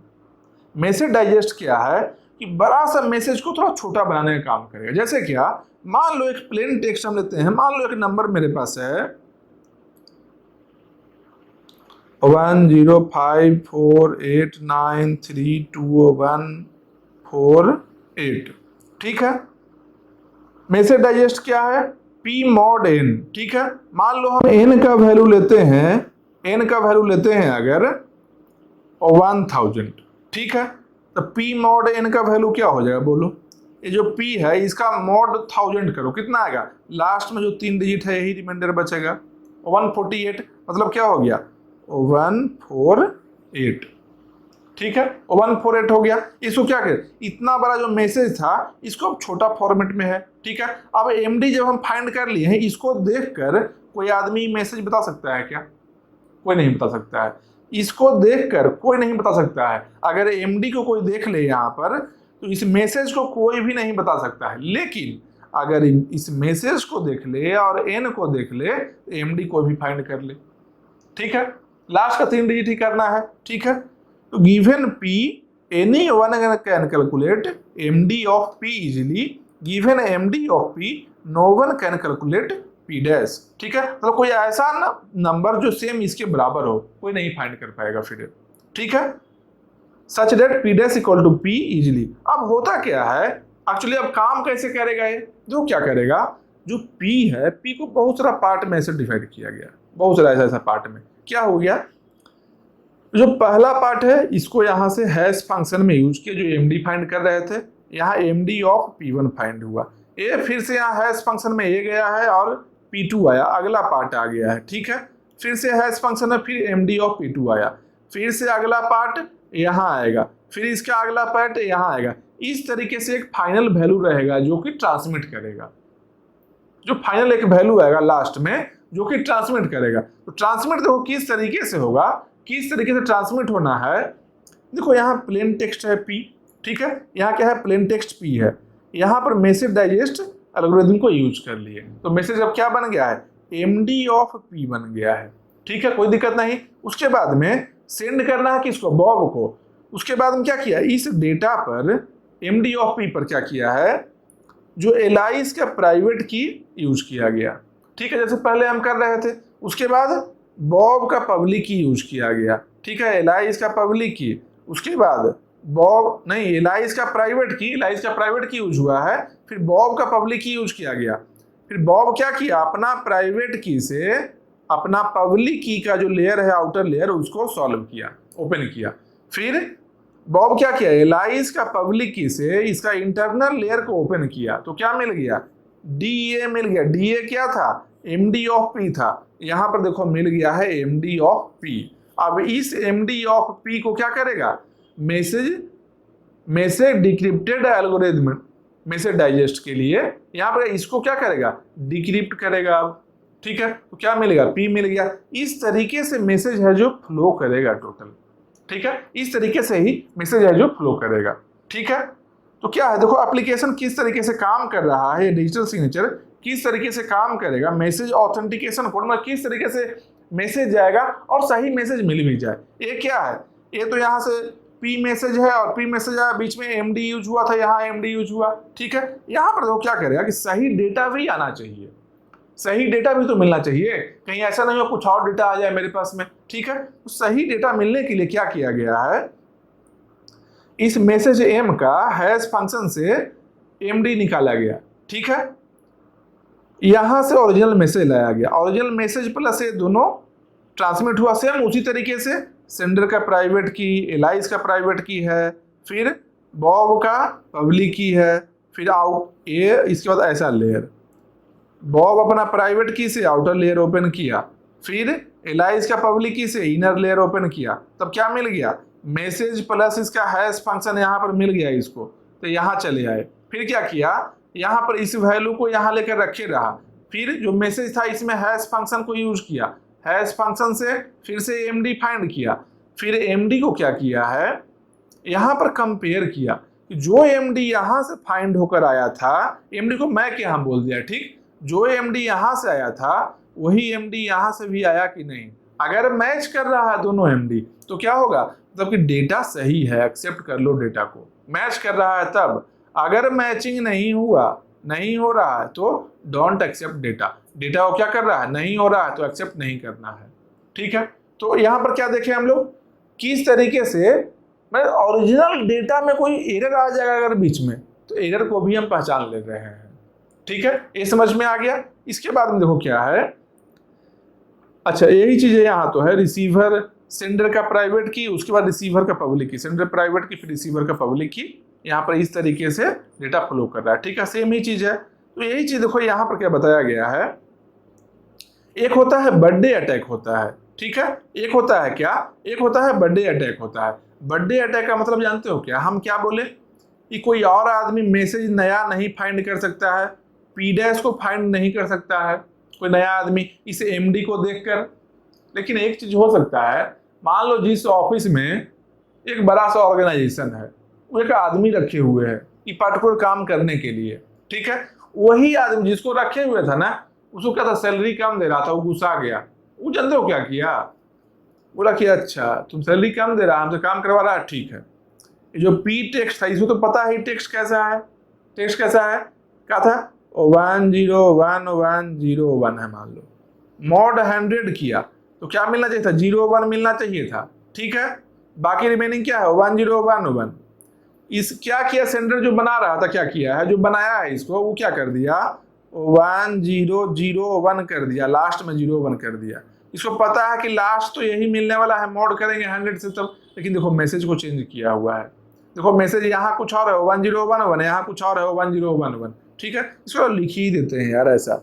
मैसेज डाइजेस्ट क्या है कि बड़ा सा मैसेज को थोड़ा छोटा बनाने का काम करेगा। जैसे क्या, मान लो एक प्लेन टेक्स्ट हम लेते हैं, मान लो एक नंबर मेरे पास है 105489320148, ठीक है। मैसेज डाइजेस्ट क्या है, P mod n, ठीक है। मान लो हम n का वैल्यू लेते हैं, अगर 1000, ठीक है। तो P mod n का वैल्यू क्या हो जाएगा, बोलो। ये जो P है इसका mod 1000 करो, कितना आएगा, लास्ट में जो 3 डिजिट है यही रिमाइंडर बचेगा, 148। मतलब क्या हो गया, 148, ठीक है, 148 हो गया। इसको क्या करें, इतना बड़ा जो मैसेज था इसको अब छोटा फॉर्मेट में है। ठीक है, अब एमडी जब हम फाइंड कर लिए हैं, इसको देखकर कोई आदमी मैसेज बता सकता है क्या? कोई नहीं बता सकता है। इसको देखकर कोई नहीं बता सकता है। अगर एमडी को कोई देख ले यहाँ पर तो इस मैसेज को कोई भी नहीं बता सकता है। लेकिन अगर इस मैसेज को देख ले और एन को देख ले तो एमडी को भी फाइंड कर ले। ठीक है, लास्ट का 3 डिजिट ही करना है। ठीक है, तो given P any one can calculate MD of P easily, given MD of P no one can calculate P dash. ठीक है, तो कोई ऐसा नंबर जो सेम इसके बराबर हो कोई नहीं फाइंड कर पाएगा फिर। ठीक है, such that P dash equal to P easily. अब होता क्या है एक्चुअली, अब काम कैसे करेगा ये? जो क्या करेगा, जो पी है, पी को बहुत सारा पार्ट में ऐसे डिवाइड किया गया, बहुत सारा ऐसा पार्ट में। क्या हो गया, जो पहला पार्ट है इसको यहाँ से हैश फंक्शन में यूज किया, जो एमडी फाइंड कर रहे थे, यहाँ एमडी ऑफ P1 फाइंड हुआ। ए फिर से यहाँ हैश फंक्शन में ए गया है और P2 आया, अगला पार्ट आ गया है। ठीक है, फिर से हैश फंक्शन में फिर एमडी ऑफ P2 आया, फिर से अगला पार्ट यहाँ आएगा, फिर इसका अगला पार्ट यहाँ आएगा। इस तरीके से एक फाइनल वैल्यू रहेगा जो कि ट्रांसमिट करेगा, जो फाइनल एक वैल्यू आएगा लास्ट में जो कि ट्रांसमिट करेगा। तो ट्रांसमिट देखो किस तरीके से होगा, किस तरीके से ट्रांसमिट होना है। देखो यहाँ प्लेन टेक्स्ट है P, ठीक है, यहाँ क्या है, प्लेन टेक्स्ट P है, यहाँ पर मैसेज डाइजेस्ट एल्गोरिथम को यूज कर लिए, तो मैसेज अब क्या बन गया है, एमडी ऑफ P बन गया है। ठीक है, कोई दिक्कत नहीं। उसके बाद में सेंड करना है किसको, बॉब को। उसके बाद में क्या किया, इस डेटा पर एमडी ऑफ P पर क्या किया है, जो एलाइस का प्राइवेट की यूज किया गया। ठीक है, जैसे पहले हम कर रहे थे। उसके बाद बॉब का पब्लिक की यूज किया गया। ठीक है, एलाइस का पब्लिक की, उसके बाद बॉब नहीं, एलाइस का प्राइवेट की यूज हुआ है, फिर बॉब का पब्लिक की यूज किया गया। फिर बॉब क्या किया, अपना प्राइवेट की से अपना पब्लिक की का जो लेयर है, आउटर लेयर, उसको सॉल्व किया, ओपन किया। फिर बॉब क्या किया, एलाइस का पब्लिक की से इसका इंटरनल लेयर को ओपन किया, तो क्या मिल गया, डीए मिल गया। डीए क्या था, एमडी ऑफ P था, यहां पर देखो मिल गया है एमडी ऑफ P। अब इस एमडी ऑफ P को क्या करेगा, message decrypted algorithm, message digest के लिए यहां पर इसको क्या करेगा, डिक्रिप्ट करेगा। अब ठीक है, तो क्या मिलेगा, P मिल गया। इस तरीके से मैसेज है जो फ्लो करेगा टोटल। ठीक है, इस तरीके से ही मैसेज है जो फ्लो करेगा। ठीक है, तो क्या है, देखो एप्लीकेशन किस तरीके से काम कर रहा है, डिजिटल सिग्नेचर किस तरीके से काम करेगा, मैसेज ऑथेंटिकेशन कोड में किस तरीके से मैसेज जाएगा और सही मैसेज मिल भी जाए। ये क्या है, ये तो यहाँ से P मैसेज है और P मैसेज आया, बीच में MD यूज हुआ था, यहाँ MD यूज हुआ। ठीक है, यहाँ पर देखो क्या करेगा कि सही डेटा भी आना चाहिए, सही डेटा भी तो मिलना चाहिए, कहीं ऐसा नहीं हो कुछ और डेटा आ जाए मेरे पास में। ठीक है, तो सही डेटा मिलने के लिए क्या किया गया है, इस मैसेज M का हैश फंक्शन से MD निकाला गया। ठीक है, यहां से ओरिजिनल मैसेज लाया गया, ओरिजिनल मैसेज प्लस ये दोनों ट्रांसमिट हुआ। सेम उसी तरीके से सेंडर का प्राइवेट की, एलाइस का प्राइवेट की है, फिर बॉब का पब्लिक की है, फिर आउट ये, इसके बाद ऐसा लेयर, बॉब अपना प्राइवेट की से आउटर लेयर ओपन किया, फिर एलाइस का पब्लिक की से इनर लेयर ओपन किया, तब क्या मिल गया, मैसेज प्लस इसका हैश फंक्शन यहाँ पर मिल गया इसको, तो यहाँ चले आए। फिर क्या किया, यहाँ पर इस वैल्यू को यहाँ लेकर रखे रहा, फिर जो मैसेज था इसमें हैश फंक्शन को यूज किया, हैश फंक्शन से फिर से एमडी फाइंड किया, फिर एमडी को क्या किया है, यहाँ पर कंपेयर किया कि जो एमडी यहाँ से फाइंड होकर आया था, एमडी को मैं यहाँ बोल दिया, ठीक, जो एमडी यहाँ से आया था वही एमडी यहाँ से भी आया कि नहीं। अगर मैच कर रहा है दोनों एमडी तो क्या होगा, मतलब कि डेटा सही है, एक्सेप्ट कर लो डेटा को, मैच कर रहा है तब। अगर मैचिंग नहीं हुआ, नहीं हो रहा है तो डोंट एक्सेप्ट डेटा, डेटा को क्या कर रहा है, नहीं हो रहा है तो एक्सेप्ट नहीं करना है। ठीक है, तो यहाँ पर क्या देखें हम लोग, किस तरीके से मैं ओरिजिनल डेटा में कोई एरर आ जाएगा अगर बीच में, तो एरर को भी हम पहचान ले रहे हैं। ठीक है, ये समझ में आ गया। इसके बाद में देखो क्या है, अच्छा यही चीज है यहाँ तो है, रिसीवर सेंडर का प्राइवेट की, उसके बाद रिसीवर का पब्लिक की, सेंडर प्राइवेट की फिर रिसीवर का पब्लिक की, यहाँ पर इस तरीके से डेटा फ्लो कर रहा है। ठीक है, सेम ही चीज है। तो यही चीज देखो यहाँ पर क्या बताया गया है, एक होता है बर्थडे अटैक होता है। ठीक है, एक होता है क्या, एक होता है बर्थडे अटैक होता है। बर्थडे अटैक का मतलब जानते हो क्या? हम क्या बोले कि कोई और आदमी मैसेज नया नहीं फाइंड कर सकता है, पीडैश को फाइंड नहीं कर सकता है कोई नया आदमी इस एमडी को देखकर। लेकिन एक चीज हो सकता है, मान लो जिस ऑफिस में एक बड़ा सा ऑर्गेनाइजेशन है, वो एक आदमी रखे हुए है कि पर्टिकुलर काम करने के लिए, ठीक है, वही आदमी जिसको रखे हुए था ना, उसको क्या था, सैलरी कम दे रहा था, वो गुस्सा गया। वो जानते हो क्या किया? बोला कि अच्छा तुम सैलरी कम दे रहा, हमसे काम करवा रहा है, ठीक है। ये जो पी टेक्स्ट था, इसको तो पता है टेक्स्ट कैसा है, टेक्स्ट कैसा है, क्या था, 101101 है मान लो, मॉड 100 किया तो क्या मिलना चाहिए था, 01 मिलना चाहिए था, ठीक है। बाकी रिमेनिंग क्या है, 1011। इस क्या किया सेंडर जो बना रहा था, क्या किया है, जो बनाया है इसको, वो क्या कर दिया, 1001 कर दिया, लास्ट में 01 कर दिया। इसको पता है कि लास्ट तो यही मिलने वाला है, मॉड करेंगे 100 से तब, लेकिन देखो मैसेज को चेंज किया हुआ है। देखो मैसेज यहाँ कुछ और है 1011, यहाँ कुछ और है 1011, ठीक है। इसको लिख ही देते हैं यार ऐसा,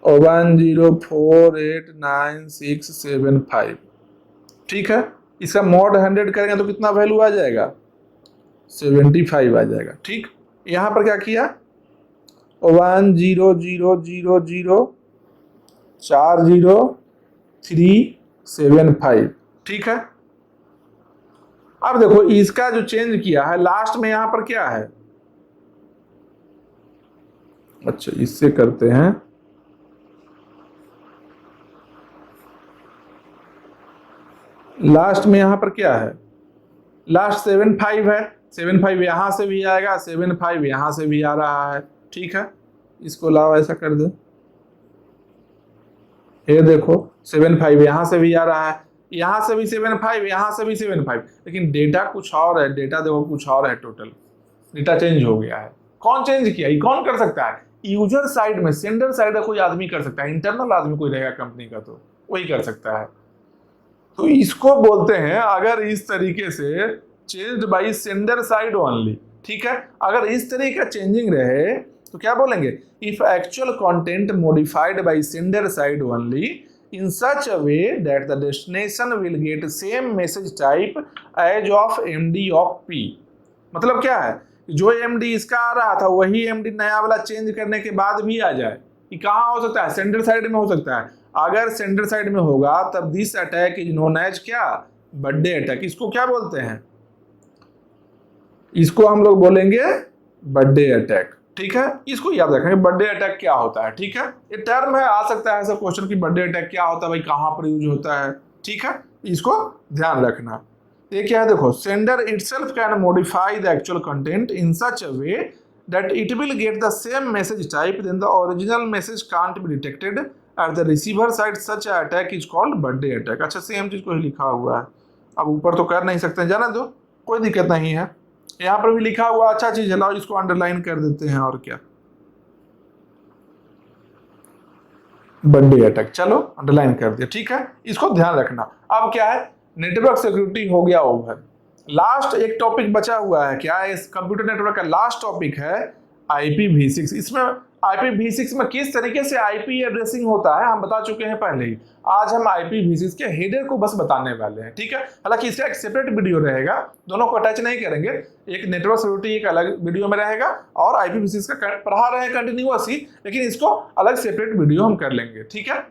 10489675, ठीक है। इसका मॉड 100 करेंगे तो कितना वैल्यू आ जाएगा, 75 आ जाएगा, ठीक। यहाँ पर क्या किया, 1000400375, ठीक है। अब देखो इसका जो चेंज किया है लास्ट में, यहाँ पर क्या है, अच्छा इससे करते हैं, लास्ट में यहाँ पर क्या है, लास्ट 75 है, 75 यहाँ से भी आएगा, 75 यहाँ से भी आ रहा है, ठीक है। इसको लाओ ऐसा कर दो, ये देखो 75 यहाँ से भी आ रहा है, यहाँ से भी 75, यहाँ से भी 75, लेकिन डेटा कुछ और है, डेटा देखो कुछ और है, टोटल डेटा चेंज हो गया है। कौन चेंज किया, ये कौन कर सकता है, यूजर साइड में, सेंडर साइड का कोई आदमी कर सकता है, इंटरनल आदमी कोई रहेगा कंपनी का तो वही कर सकता है। तो इसको बोलते हैं, अगर इस तरीके से changed by sender side only, ठीक है। अगर इस तरीके का चेंजिंग रहे तो क्या बोलेंगे, if actual content modified by sender side only in such a way that the destination will get same message type as of MD of P. मतलब क्या है, जो एमडी इसका आ रहा था वही एमडी नया वाला चेंज करने के बाद भी आ जाए। ये कहाँ हो सकता है, सेंडर साइड में हो सकता है। अगर सेंडर साइड में होगा तब this attack is known as क्या, बर्थडे अटैक। इसको क्या बोलते हैं, इसको हम लोग बोलेंगे बर्थडे अटैक, ठीक है। इसको याद रखेंगे बर्थडे अटैक क्या होता है, ठीक है। ये टर्म है, आ सकता है ऐसा क्वेश्चन कि बर्थडे अटैक क्या होता है भाई, कहाँ पर यूज होता है, ठीक है। इसको ध्यान रखना। ये क्या है, देखो sender itself can modify the actual content in such a way that it will get the same message type, then the original message can't be detected at the receiver side, such attack is called birthday attack. अच्छा same चीज को ही लिखा हुआ है, अब ऊपर तो कर नहीं सकते, जाना दो, कोई दिक्कत नहीं है। यहाँ पर भी लिखा हुआ अच्छा चीज है, लाओ इसको अंडरलाइन कर देते हैं, और क्या, बर्थडे अटैक, चलो अंडरलाइन कर दिया, ठीक है। इसको ध्यान रखना। अब क्या है, नेटवर्क सिक्योरिटी हो गया ओवर। लास्ट एक टॉपिक बचा हुआ है, क्या है, इस कंप्यूटर नेटवर्क का लास्ट टॉपिक है IPv6। इसमें IPv6 में किस तरीके से IP एड्रेसिंग होता है हम बता चुके हैं पहले ही। आज हम IPv6 के हेडर को बस बताने वाले हैं, ठीक है। हालांकि इसका एक सेपरेट वीडियो रहेगा, दोनों को अटैच नहीं करेंगे, एक नेटवर्क सिक्योरिटी एक अलग वीडियो में रहेगा और IPv6 का पढ़ा रहे हैं कंटिन्यूअस ही, लेकिन इसको अलग सेपरेट वीडियो हम कर लेंगे, ठीक है।